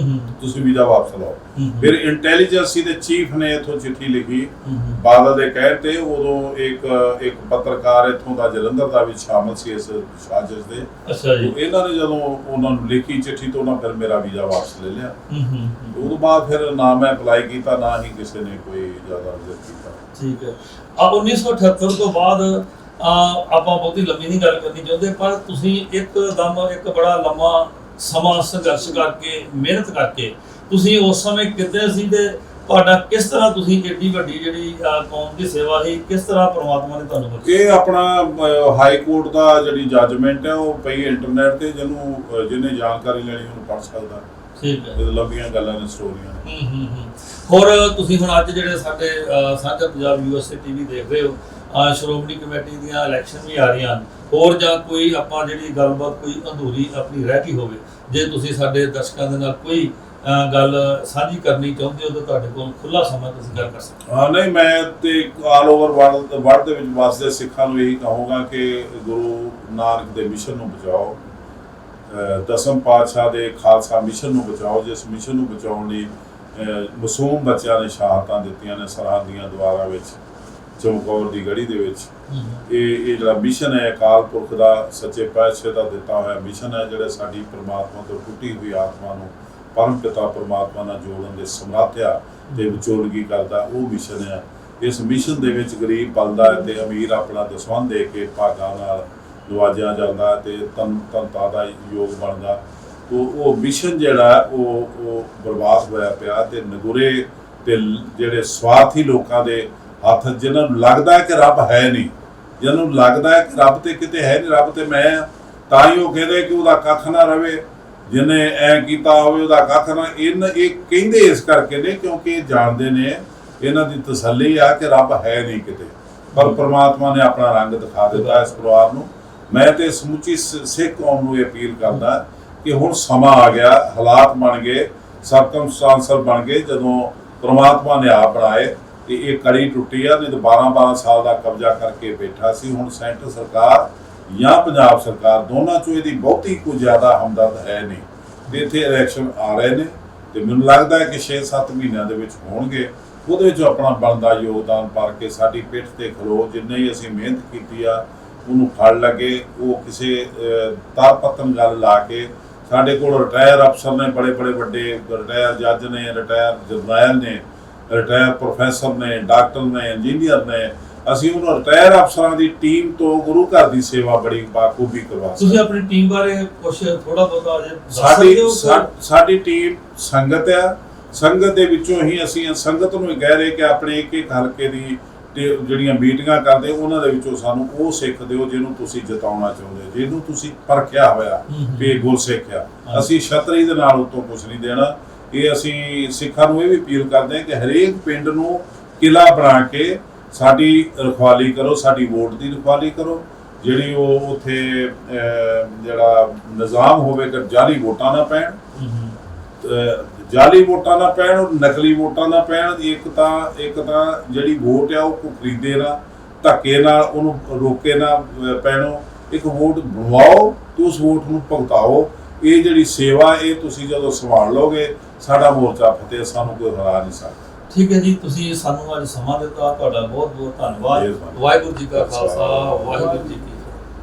Speaker 1: ਤੁਸੀਂ ਵੀਜ਼ਾ ਵਾਪਸ ਲਓ। ਫਿਰ ਇੰਟੈਲੀਜੈਂਸੀ ਦੇ ਚੀਫ ਨੇ ਇੱਥੋਂ ਚਿੱਠੀ ਲਿਖੀ ਬਾਦਲ ਦੇ ਕਹਿਣ ਤੇ। ਉਦੋਂ ਇੱਕ ਪੱਤਰਕਾਰ ਇੱਥੋਂ ਦਾ ਜਲੰਧਰ ਦਾ ਵੀ ਸ਼ਾਮਲ ਸੀ ਇਸ ਸਾਜ਼ਿਸ਼ ਦੇ।
Speaker 2: ਅੱਛਾ ਜੀ।
Speaker 1: ਇਹਨਾਂ ਨੇ ਜਦੋਂ ਉਹਨਾਂ ਨੂੰ ਲਿਖੀ ਚਿੱਠੀ ਤੋਂ ਉਹਨਾਂ ਫਿਰ ਮੇਰਾ ਵੀਜ਼ਾ ਵਾਪਸ ਲੈ ਲਿਆ। ਉਦੋਂ ਬਾਅਦ ਫਿਰ ਨਾ ਮੈਂ ਅਪਲਾਈ ਕੀਤਾ, ਨਾ ਹੀ ਕਿਸੇ ਨੇ ਕੋਈ ਜ਼ਿਆਦਾ ਰਿਜੈਕਟ ਕੀਤਾ।
Speaker 2: ਠੀਕ ਹੈ। 1978 ਤੋਂ ਬਾਅਦ ਆਪਾਂ ਬਹੁਤੀ ਲੰਮੀ ਨਹੀਂ ਗੱਲ ਕਰਨੀ ਚਾਹੁੰਦੇ, ਪਰ ਤੁਸੀਂ ਇੱਕਦਮ ਇੱਕ ਬੜਾ ਲੰਮਾ ਸਮਾਂ ਸੰਘਰਸ਼ ਕਰਕੇ, ਮਿਹਨਤ ਕਰਕੇ, ਤੁਸੀਂ ਉਸ ਸਮੇਂ ਕਿੱਥੇ ਸੀ ਤੇ ਤੁਹਾਡਾ ਕਿਸ ਤਰ੍ਹਾਂ ਤੁਸੀਂ ਏਡੀ ਵੱਡੀ ਜਿਹੜੀ ਕੌਮ ਦੀ ਸੇਵਾ ਸੀ, ਕਿਸ ਤਰ੍ਹਾਂ ਪ੍ਰਮਾਤਮਾ ਨੇ ਤੁਹਾਨੂੰ ਬਖਸ਼ਿਆ?
Speaker 1: ਇਹ ਆਪਣਾ ਹਾਈ ਕੋਰਟ ਦਾ ਜਿਹੜੀ ਜੱਜਮੈਂਟ ਹੈ ਉਹ ਪਈ ਇੰਟਰਨੈਟ ਤੇ, ਜਿਹਨੇ ਜਾਣਕਾਰੀ ਲੈਣੀ ਉਹਨੂੰ ਪੜ੍ਹ ਸਕਦਾ।
Speaker 2: ਠੀਕ ਹੈ।
Speaker 1: ਇਹ ਲੰਬੀਆਂ ਗੱਲਾਂ ਨੇ, ਸਟੋਰੀਆਂ।
Speaker 2: ਹੋਰ ਤੁਸੀਂ ਹੁਣ ਅੱਜ ਜਿਹੜੇ ਸਾਡੇ ਸਾਂਝਾ ਪੰਜਾਬ USA TV ਦੇਖ ਰਹੇ ਹੋ, ਸ਼੍ਰੋਮਣੀ ਕਮੇਟੀ ਦੀਆਂ ਇਲੈਕਸ਼ਨ ਵੀ ਆ ਰਹੀਆਂ ਹਨ, ਹੋਰ ਜਾਂ ਕੋਈ ਆਪਾਂ ਜਿਹੜੀ ਗੱਲਬਾਤ ਕੋਈ ਅਧੂਰੀ ਆਪਣੀ ਰਹਿ ਗਈ ਹੋਵੇ, ਜੇ ਤੁਸੀਂ ਸਾਡੇ ਦਰਸ਼ਕਾਂ ਦੇ ਨਾਲ ਕੋਈ ਗੱਲ ਸਾਂਝੀ ਕਰਨੀ ਚਾਹੁੰਦੇ ਹੋ ਤਾਂ ਤੁਹਾਡੇ ਕੋਲ ਖੁੱਲਾ ਸਮਾਂ, ਤੁਸੀਂ ਗੱਲ ਕਰ ਸਕਦੇ ਹੋ।
Speaker 1: ਨਹੀਂ, ਮੈਂ ਤੇ ਆਲ ਓਵਰ ਵਰਲਡ ਦੇ ਵਿੱਚ ਵਸਦੇ ਸਿੱਖਾਂ ਨੂੰ ਇਹੀ ਕਹੂੰਗਾ ਕਿ ਗੁਰੂ ਨਾਨਕ ਦੇ ਮਿਸ਼ਨ ਨੂੰ ਬਚਾਓ, ਦਸਮ ਪਾਤਸ਼ਾਹ ਦੇ ਖਾਲਸਾ ਮਿਸ਼ਨ ਨੂੰ ਬਚਾਓ, ਜਿਸ ਮਿਸ਼ਨ ਨੂੰ ਬਚਾਉਣ ਲਈ ਮਾਸੂਮ ਬੱਚਿਆਂ ਨੇ ਸ਼ਹਾਦਤਾਂ ਦਿੱਤੀਆਂ ਨੇ ਸਰਹੱਦ ਦੀਆਂ ਦੁਆਰਾਂ ਵਿੱਚ, ਚਮਕੌਰ ਦੀ ਗੜੀ ਦੇ ਵਿੱਚ। ਇਹ ਜਿਹੜਾ ਮਿਸ਼ਨ ਹੈ ਅਕਾਲ ਪੁਰਖ ਦਾ, ਸੱਚੇ ਪਾਤਸ਼ਾਹ ਦਾ ਦਿੱਤਾ ਹੋਇਆ ਮਿਸ਼ਨ ਹੈ, ਜਿਹੜਾ ਸਾਡੀ ਪਰਮਾਤਮਾ ਤੋਂ ਟੁੱਟੀ ਹੋਈ ਆਤਮਾ ਨੂੰ ਪਰਮ ਪਿਤਾ ਪਰਮਾਤਮਾ ਨਾਲ ਜੋੜਨ ਦੇ ਸਮਰੱਥਿਆ ਤੇ ਵਿਚੋਲਗੀ ਕਰਦਾ, ਉਹ ਮਿਸ਼ਨ ਹੈ। ਇਸ ਮਿਸ਼ਨ ਦੇ ਵਿੱਚ ਗਰੀਬ ਪਲਦਾ ਹੈ ਤੇ ਅਮੀਰ ਆਪਣਾ ਦਸਵੰਧ ਦੇ ਕੇ ਭਾਗਾਂ ਨਾਲ ਨਵਾਜਿਆ ਜਾਂਦਾ ਤੇ ਤਨਤਾ ਦਾ ਯੋਗ ਬਣਦਾ। ਉਹ ਮਿਸ਼ਨ ਜਿਹੜਾ ਉਹ ਬਰਬਾਦ ਹੋਇਆ ਪਿਆ ਤੇ ਨਗੁਰੇ ਤੇ ਜਿਹੜੇ ਸਵਾਰਥੀ ਲੋਕਾਂ ਦੇ ਹੱਥ, ਜਿਹਨਾਂ ਨੂੰ ਲੱਗਦਾ ਕਿ ਰੱਬ ਹੈ ਨਹੀਂ, ਜਿਹਨਾਂ ਨੂੰ ਲੱਗਦਾ ਕਿ ਰੱਬ ਤੇ ਕਿਤੇ ਹੈ ਨਹੀਂ, ਰੱਬ ਤੇ ਮੈਂ, ਤਾਂ ਹੀ ਉਹ ਕਹਿੰਦੇ ਕਿ ਉਹਦਾ ਕੱਖ ਨਾ ਰਵੇ, ਜਿਹਨੇ ਐ ਕੀਤਾ ਹੋਵੇ ਉਹਦਾ ਕੱਖ ਨਾ। ਇਹ ਕਹਿੰਦੇ ਇਸ ਕਰਕੇ ਨੇ ਕਿਉਂਕਿ ਇਹ ਜਾਣਦੇ ਨੇ, ਇਹਨਾਂ ਦੀ ਤਸੱਲੀ ਆ ਕਿ ਰੱਬ ਹੈ ਨਹੀਂ ਕਿਤੇ, ਪਰ ਪ੍ਰਮਾਤਮਾ ਨੇ ਆਪਣਾ ਰੰਗ ਦਿਖਾ ਦਿੱਤਾ ਇਸ ਪਰਿਵਾਰ ਨੂੰ। ਮੈਂ ਤੇ ਸਮੁੱਚੀ ਸਿੱਖ ਕੌਮ ਨੂੰ ਇਹ ਅਪੀਲ ਕਰਦਾ ਕਿ ਹੁਣ ਸਮਾਂ ਆ ਗਿਆ, ਹਾਲਾਤ ਬਣ ਗਏ, ਸਰਕਮਸਟੈਂਸਰ ਬਣ ਗਏ, ਜਦੋਂ ਪ੍ਰਮਾਤਮਾ ਨੇ ਆਪ ਬਣਾਏ ਤੇ ਇਹ ਕੜੀ ਟੁੱਟੀ ਆ। ਨਹੀਂ ਤਾਂ 12 ਸਾਲ ਦਾ ਕਬਜ਼ਾ ਕਰਕੇ ਬੈਠਾ ਸੀ। ਹੁਣ ਸੈਂਟਰ ਸਰਕਾਰ ਜਾਂ ਪੰਜਾਬ ਸਰਕਾਰ, ਦੋਨਾਂ ਚੋਂ ਇਹਦੀ ਬਹੁਤੀ ਕੋਈ ਜ਼ਿਆਦਾ ਹਮਦਰਦ ਹੈ ਨਹੀਂ ਤੇ ਇੱਥੇ ਇਲੈਕਸ਼ਨ ਆ ਰਹੇ ਨੇ ਤੇ ਮੈਨੂੰ ਲੱਗਦਾ ਹੈ ਕਿ 6-7 ਮਹੀਨਿਆਂ ਦੇ ਵਿੱਚ ਹੋਣਗੇ। ਉਹਦੇ ਵਿੱਚ ਆਪਣਾ ਬਣਦਾ ਯੋਗਦਾਨ ਪਾ ਕੇ ਸਾਡੀ ਪਿੱਠ ਤੇ ਖਲੋ, ਜਿੰਨੇ ਹੀ ਅਸੀਂ ਮਿਹਨਤ ਕੀਤੀ ਆ ਉਹਨੂੰ ਫੜ ਲੱਗੇ। ਉਹ ਕਿਸੇ ਤਰਪਤਨ ਗੱਲ ਲਾ ਕੇ, ਸਾਡੇ ਕੋਲ ਰਿਟਾਇਰ ਅਫਸਰ ਨੇ, ਬੜੇ ਵੱਡੇ ਰਿਟਾਇਰ ਜੱਜ ਨੇ, ਰਿਟਾਇਰ ਜਰਨੈਲ ਨੇ, ਰਿਟਾਇਰ ਪ੍ਰੋਫੈਸਰ ਨੇ, ਡਾਕਟਰ ਨੇ, ਇੰਜੀਨੀਅਰ ਨੇ। ਅਸੀਂ ਉਹਨਾਂ ਰਿਟਾਇਰ ਅਫਸਰਾਂ ਦੀ ਟੀਮ ਤੋਂ ਗੁਰੂ ਘਰ ਦੀ ਸੇਵਾ ਬੜੀ ਬਾਖੂਬੀ ਕਰਵਾ ਸਕਦੇ।
Speaker 2: ਤੁਸੀਂ ਆਪਣੀ ਟੀਮ ਬਾਰੇ ਕੁਝ ਥੋੜਾ ਬਹੁਤਾ ਦੱਸ ਸਕਦੇ ਹੋ?
Speaker 1: ਸਾਡੀ ਟੀਮ ਸੰਗਤ ਆ, ਸੰਗਤ ਦੇ ਵਿੱਚੋਂ ਹੀ ਅਸੀਂ ਸੰਗਤ ਨੂੰ ਹੀ ਕਹਿ ਰਹੇ ਕਿ ਆਪਣੇ ਇੱਕ ਹਲਕੇ ਦੀ ਜਿਹੜੀਆਂ ਮੀਟਿੰਗਾਂ ਕਰਦੇ ਉਹਨਾਂ ਦੇ ਵਿੱਚੋਂ ਸਾਨੂੰ ਉਹ ਸਿੱਖ ਦਿਓ ਜਿਹਨੂੰ ਤੁਸੀਂ ਜਿਤਾਉਣਾ ਚਾਹੁੰਦੇ, ਜਿਹਨੂੰ ਤੁਸੀਂ ਪਰਖਿਆ ਹੋਇਆ ਵੀ ਗੁਰਸਿੱਖ ਆ। ਅਸੀਂ ਛਤਰੀ ਦੇ ਨਾਲ ਉੱਤੋਂ ਕੁਛ ਨਹੀਂ ਦੇਣਾ। ਇਹ ਅਸੀਂ ਸਿੱਖਾਂ ਨੂੰ ਇਹ ਵੀ ਅਪੀਲ ਕਰਦੇ ਹਾਂ ਕਿ ਹਰੇਕ ਪਿੰਡ ਨੂੰ ਕਿਲ੍ਹਾ ਬਣਾ ਕੇ ਸਾਡੀ ਰਖਵਾਲੀ ਕਰੋ, ਸਾਡੀ ਵੋਟ ਦੀ ਰਖਵਾਲੀ ਕਰੋ, ਜਿਹੜੀ ਉਹ ਉੱਥੇ ਜਿਹੜਾ ਨਿਜ਼ਾਮ ਹੋਵੇ ਕਿ ਜਾਲੀ ਵੋਟਾਂ ਨਾ ਪੈਣ, ਜਾਲੀ ਵੋਟਾਂ ਨਾ ਪੈਣ, ਨਕਲੀ ਵੋਟਾਂ ਨਾ ਪੈਣ। ਇੱਕ ਤਾਂ ਜਿਹੜੀ ਵੋਟ ਆ ਉਹ ਕੋ ਖਰੀਦੇ ਨਾ, ਧੱਕੇ ਨਾਲ ਉਹਨੂੰ ਰੋਕੇ ਨਾ ਪੈਣੋ। ਇੱਕ ਵੋਟ ਬਣਵਾਓ ਤੇ ਉਸ ਵੋਟ ਨੂੰ ਭੁਗਤਾਓ। ਇਹ ਜਿਹੜੀ ਸੇਵਾ ਇਹ ਤੁਸੀਂ ਜਦੋਂ ਸੰਭਾਲ ਲਓਗੇ, ਸਾਡਾ ਮੋਰਚਾ ਫਤਿਹ, ਸਾਨੂੰ ਕੋਈ ਹਰਾ ਨਹੀਂ ਸਕਦਾ।
Speaker 2: ਠੀਕ ਹੈ ਜੀ, ਤੁਸੀਂ ਸਾਨੂੰ ਅੱਜ ਸਮਾਂ ਦਿੱਤਾ, ਤੁਹਾਡਾ ਬਹੁਤ ਬਹੁਤ ਧੰਨਵਾਦ। ਵਾਹਿਗੁਰੂ ਜੀ ਕਾ ਖਾਲਸਾ, ਵਾਹਿਗੁਰੂ ਜੀ ਕੀ